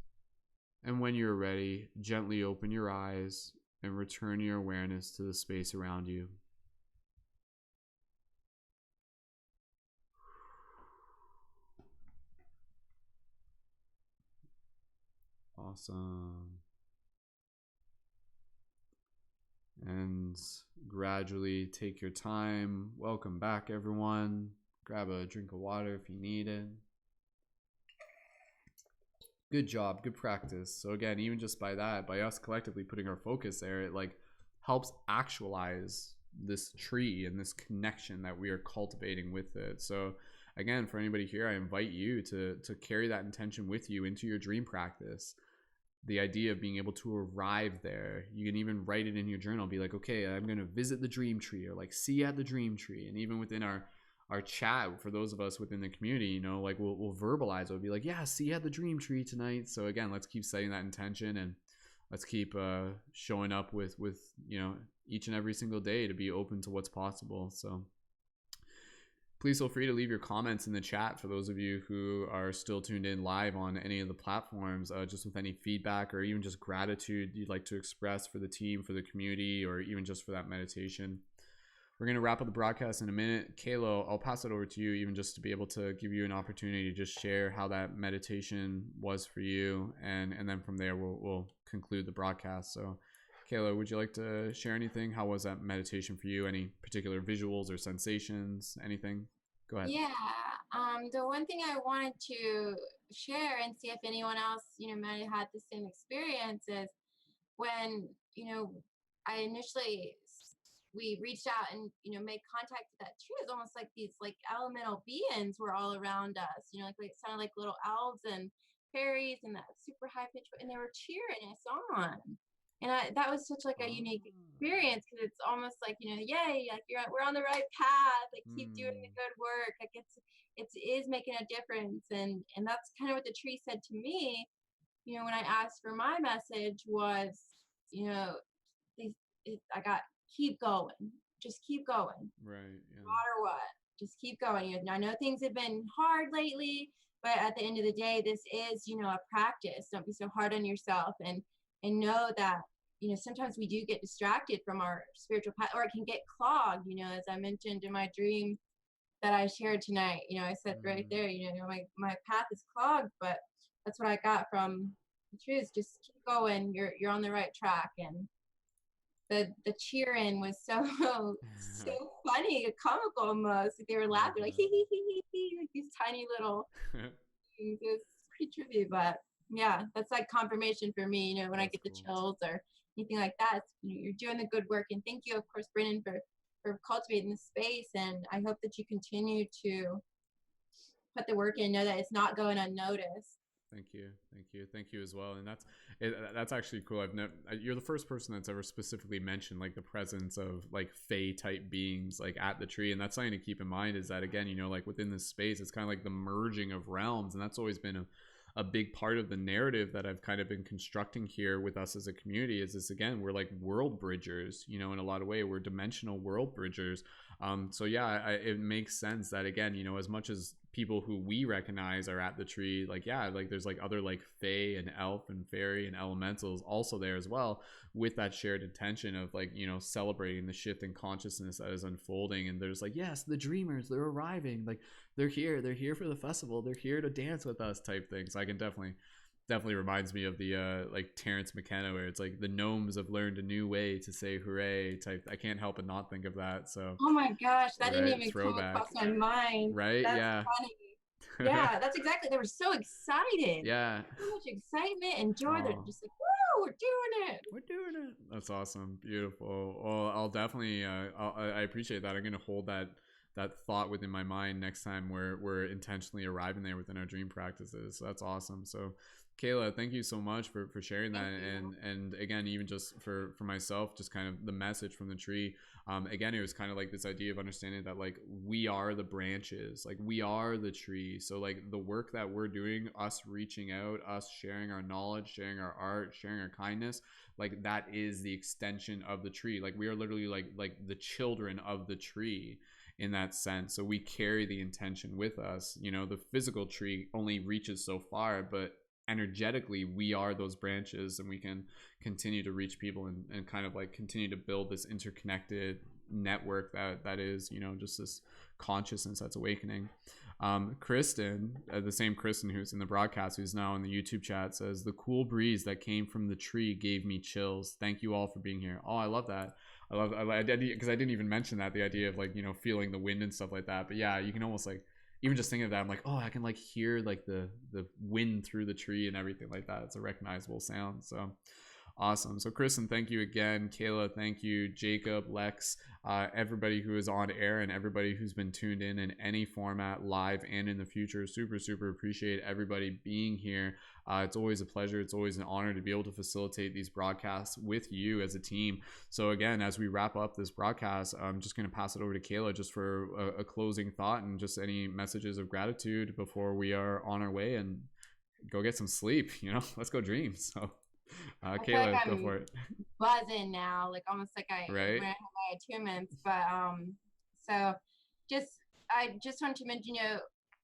and when you're ready, gently open your eyes and return your awareness to the space around you. Awesome. And gradually take your time. Welcome back, everyone. Grab a drink of water if you need it. Good job, good practice. So again, even just by that, by us collectively putting our focus there, it like helps actualize this tree and this connection that we are cultivating with it. So again, for anybody here, I invite you to carry that intention with you into your dream practice. The idea of being able to arrive there. You can even write it in your journal, be like, okay, I'm going to visit the dream tree, or like see you at the dream tree. And even within our chat, for those of us within the community, you know, like we'll verbalize it. We'll be like, yeah, see you at the dream tree tonight. So again, let's keep setting that intention, and let's keep showing up with you know, each and every single day to be open to what's possible. So please feel free to leave your comments in the chat for those of you who are still tuned in live on any of the platforms, just with any feedback or even just gratitude you'd like to express for the team, for the community, or even just for that meditation. We're going to wrap up the broadcast in a minute. Kayla, I'll pass it over to you, even just to be able to give you an opportunity to just share how that meditation was for you. And then from there, we'll conclude the broadcast. So Kayla, would you like to share anything? How was that meditation for you? Any particular visuals or sensations? Anything? Go ahead. Yeah. The one thing I wanted to share and see if anyone else, you know, might have had the same experience is when, you know, we reached out and, you know, made contact with that tree. It was almost like these like elemental beings were all around us, you know, like it sounded like little elves and fairies and that super high pitch, and they were cheering us on. And that was such like a unique experience, because it's almost like, you know, yay, like we're on the right path, like keep doing the good work, like it is making a difference. And that's kind of what the tree said to me, you know, when I asked for my message was, you know, I got keep going, just keep going, Right. Yeah. no matter what, just keep going. You know, I know things have been hard lately, but at the end of the day, this is, you know, a practice. Don't be so hard on yourself, and know that, you know, sometimes we do get distracted from our spiritual path, or it can get clogged, you know, as I mentioned in my dream that I shared tonight. You know, I said right there, you know, my path is clogged, but that's what I got from the truth. Just keep going. You're on the right track. And the cheering was so so funny, comical almost. Like they were laughing, like hee hee hee hee, like these tiny little things. It was pretty trippy, but yeah, that's like confirmation for me. You know, when I get the chills or anything like that, it's, you know, you're doing the good work. And thank you, of course, Brendon, for cultivating this space. And I hope that you continue to put the work in, know that it's not going unnoticed. Thank you as well. And that's actually cool. You're the first person that's ever specifically mentioned like the presence of like fae type beings like at the tree, and that's something to keep in mind. Is that again, you know, like within this space, it's kind of like the merging of realms, and that's always been a big part of the narrative that I've kind of been constructing here with us as a community. Is this again, we're like world bridgers, you know, in a lot of ways we're dimensional world bridgers. So yeah, it makes sense that again, you know, as much as people who we recognize are at the tree, like yeah, like there's like other like fae and elf and fairy and elementals also there as well, with that shared intention of like, you know, celebrating the shift in consciousness that is unfolding. And there's like, yes, the dreamers, they're arriving, like they're here for the festival, they're here to dance with us type thing. So I can definitely reminds me of the like Terrence McKenna, where it's like the gnomes have learned a new way to say hooray type. I can't help but not think of that. So Oh my gosh, that didn't right, even throwback. come across my mind. Right? That's Yeah. funny. Yeah, that's exactly. They were so excited. Yeah. So much excitement and joy. They're Aw. just like, woo, we're doing it. We're doing it. That's awesome. Beautiful. Well, I'll definitely I appreciate that. I'm gonna hold that thought within my mind next time we're intentionally arriving there within our dream practices. So that's awesome. So Kayla, thank you so much for sharing that. And again, even just for myself, just kind of the message from the tree. Again, it was kind of like this idea of understanding that like we are the branches, like we are the tree. So like the work that we're doing, us reaching out, us sharing our knowledge, sharing our art, sharing our kindness, like that is the extension of the tree. Like we are literally like the children of the tree in that sense. So we carry the intention with us. You know, the physical tree only reaches so far, but energetically we are those branches, and we can continue to reach people and kind of like continue to build this interconnected network that is, you know, just this consciousness that's awakening. Kristen, the same Kristen who's in the broadcast, who's now in the YouTube chat, says the cool breeze that came from the tree gave me chills. Thank you all for being here. Oh, I love that. I did, because I didn't even mention that, the idea of like, you know, feeling the wind and stuff like that. But yeah, you can almost like, even just thinking of that, I'm like, oh, I can like hear like the wind through the tree and everything like that. It's a recognizable sound. So awesome. So Kristen, thank you again. Kayla, thank you. Jacob, Lex, everybody who is on air and everybody who's been tuned in any format, live and in the future. Super appreciate everybody being here. It's always a pleasure. It's always an honor to be able to facilitate these broadcasts with you as a team. So again, as we wrap up this broadcast, I'm just going to pass it over to Kayla just for a closing thought and just any messages of gratitude before we are on our way and go get some sleep. You know, let's go dream. So Kayla, like go for it. Buzzing now, like almost like right? when I have my attunements. But so I just want to mention, you know,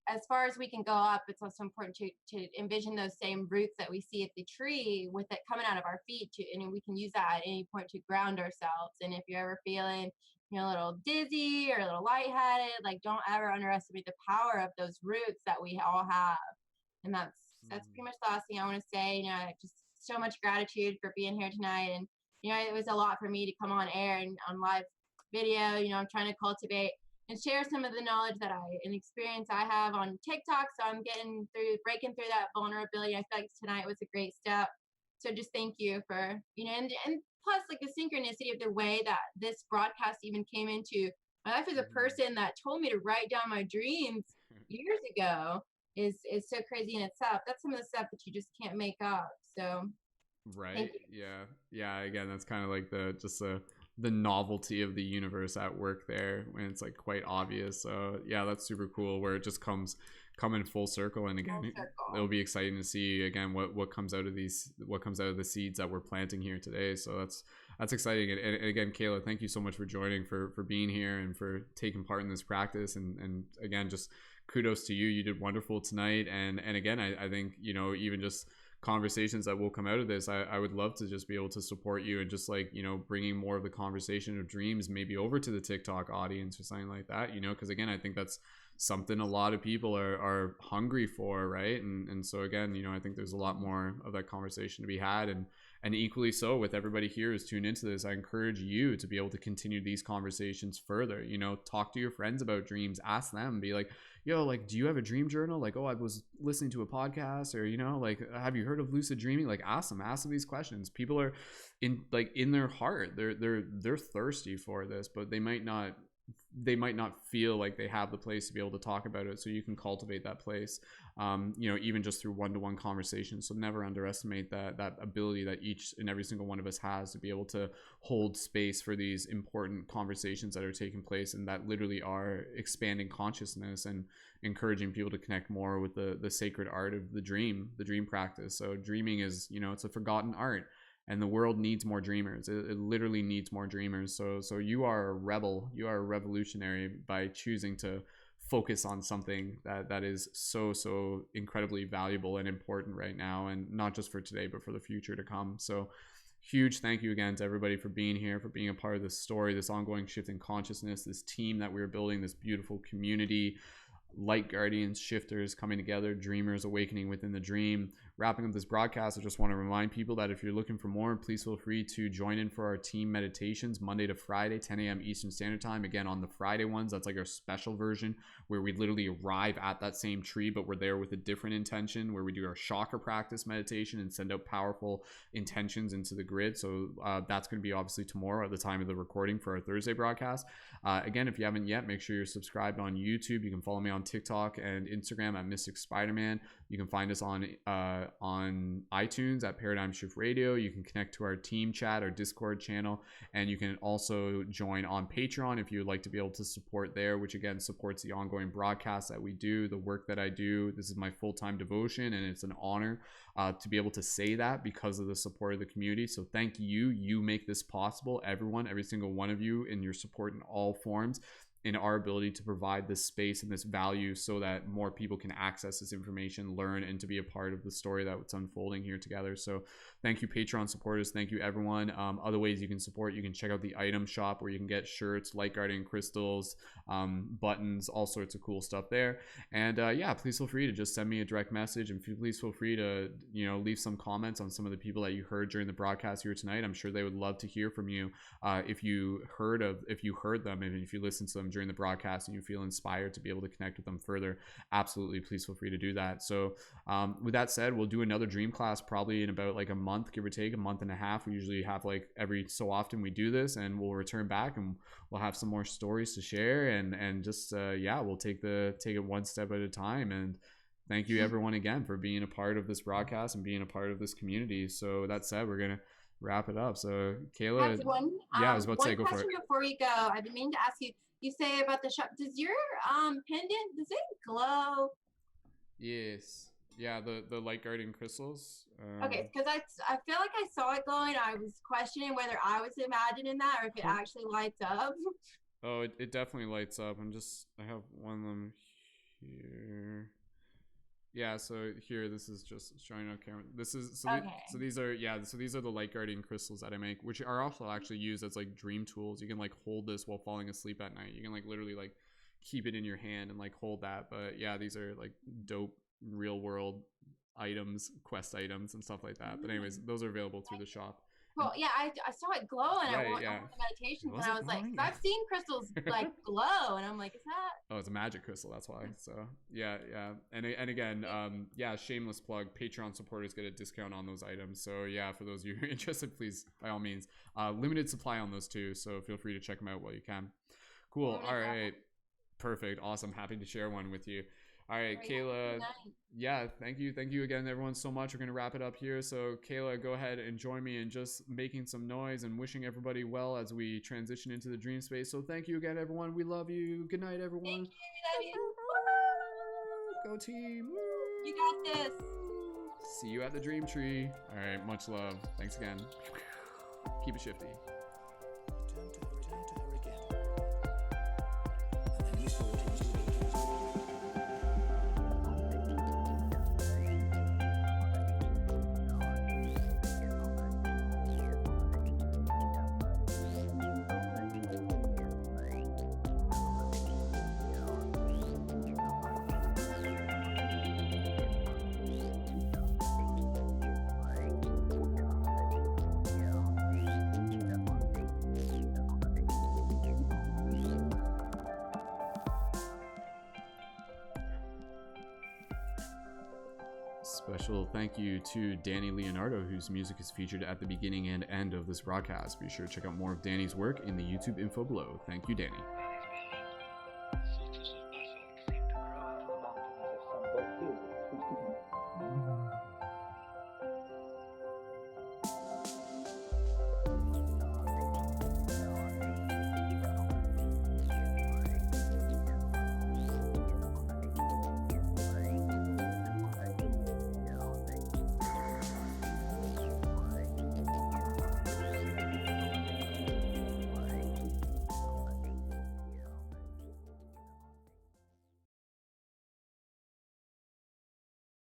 as far as we can go up, it's also important to envision those same roots that we see at the tree with it coming out of our feet, and we can use that at any point to ground ourselves. And if you're ever feeling, you know, a little dizzy or a little lightheaded, like don't ever underestimate the power of those roots that we all have. And that's pretty much the last thing I want to say. You know, just so much gratitude for being here tonight. And you know, it was a lot for me to come on air and on live video. You know, I'm trying to cultivate and share some of the knowledge and experience I have on TikTok. So I'm breaking through that vulnerability. I feel like tonight was a great step. So just thank you for, you know, and plus like the synchronicity of the way that this broadcast even came into my life as a person that told me to write down my dreams years ago is so crazy in itself. That's some of the stuff that you just can't make up. So right. Yeah. Again, that's kind of like the novelty of the universe at work there when it's like quite obvious. So yeah, that's super cool where it just come in full circle. And again, it'll be exciting to see again what comes out of the seeds that we're planting here today. So that's exciting. And again, Kayla, thank you so much for joining, for being here and for taking part in this practice. And again, just kudos to you. You did wonderful tonight. And again, I think, you know, even just conversations that will come out of this, I would love to just be able to support you and just like, you know, bringing more of the conversation of dreams maybe over to the TikTok audience or something like that, you know, because again, I think that's something a lot of people are hungry for, right? And so again, you know, I think there's a lot more of that conversation to be had, and equally so with everybody here who's tuned into this, I encourage you to be able to continue these conversations further. You know, talk to your friends about dreams, ask them, be like, yo, like, do you have a dream journal? Like, oh, I was listening to a podcast, or, you know, like, have you heard of lucid dreaming? Like, ask them these questions. People are in their heart, they're thirsty for this, but they might not they might not feel like they have the place to be able to talk about it. So you can cultivate that place, you know, even just through one-to-one conversations. So never underestimate that ability that each and every single one of us has to be able to hold space for these important conversations that are taking place and that literally are expanding consciousness and encouraging people to connect more with the sacred art of the dream practice. So dreaming is, you know, it's a forgotten art, and the world needs more dreamers. It literally needs more dreamers. So you are a rebel, you are a revolutionary by choosing to focus on something that is so incredibly valuable and important right now, and not just for today but for the future to come. So huge thank you again to everybody for being here, for being a part of this story, this ongoing shift in consciousness, this team that we're building, this beautiful community, light guardians, shifters coming together, dreamers awakening within the dream. Wrapping up this broadcast, I just want to remind people that if you're looking for more, please feel free to join in for our team meditations Monday to Friday, 10 a.m. Eastern Standard Time. Again, on the Friday ones, that's like our special version where we literally arrive at that same tree, but we're there with a different intention, where we do our chakra practice meditation and send out powerful intentions into the grid. So that's going to be obviously tomorrow at the time of the recording for our Thursday broadcast. Again, if you haven't yet, make sure you're subscribed on YouTube. You can follow me on TikTok and Instagram at Mystic Spider-Man. You can find us on iTunes at Paradigm Shift Radio. You can connect to our team chat, our Discord channel, and you can also join on Patreon if you would like to be able to support there, which again supports the ongoing broadcasts that we do, the work that I do. This is my full-time devotion, and it's an honor to be able to say that because of the support of the community. So thank you. You make this possible, everyone, every single one of you, in your support in all forms, in our ability to provide this space and this value so that more people can access this information, learn, and to be a part of the story that's unfolding here together. So thank you, Patreon supporters. Thank you, everyone. Other ways you can support, you can check out the item shop where you can get shirts, light guardian crystals, buttons, all sorts of cool stuff there. And yeah, please feel free to just send me a direct message, and please feel free to, you know, leave some comments on some of the people that you heard during the broadcast here tonight. I'm sure they would love to hear from you if you heard them, and if you listened to them during the broadcast and you feel inspired to be able to connect with them further. Absolutely, please feel free to do that. So with that said, we'll do another dream class probably in about like a month, give or take, a month and a half. We usually have like every so often we do this, and we'll return back and we'll have some more stories to share, and just yeah, we'll take it one step at a time. And thank you everyone again for being a part of this broadcast and being a part of this community. So that said, we're gonna wrap it up. So Kayla, I was about to say, go for it. One question before we go. I've been meaning to ask you. You say about the shop. Does your pendant, does it glow? Yes. Yeah, the light guardian crystals. Okay, because I feel like I saw it glowing. I was questioning whether I was imagining that or if it actually lights up. Oh, it definitely lights up. I have one of them here. Yeah, so here, this is just showing on camera. This is okay. So these are the light guardian crystals that I make, which are also actually used as like dream tools. You can like hold this while falling asleep at night. You can like literally like keep it in your hand and like hold that. But yeah, these are like dope real world items, quest items and stuff like that. But anyways, those are available through the shop. Well, yeah, I saw it glow, and I went on the meditations, and I was like, I've seen crystals like glow, and I'm like, is that? Oh, it's a magic crystal, that's why. So yeah, and again, yeah, shameless plug, Patreon supporters get a discount on those items. So yeah, for those of you who are interested, please, by all means, limited supply on those too. So feel free to check them out while you can. Cool. All right, perfect, awesome. Happy to share one with you. All right, Kayla. Yeah, thank you again, everyone, so much. We're gonna wrap it up here. So Kayla, go ahead and join me in just making some noise and wishing everybody well as we transition into the dream space. So thank you again, everyone. We love you. Good night, everyone. Thank you. Go team. You got this. See you at the dream tree. All right, much love. Thanks again. Keep it shifty. Special thank you to Danny Leonardo, whose music is featured at the beginning and end of this broadcast. Be sure to check out more of Danny's work in the YouTube info below. Thank you, Danny.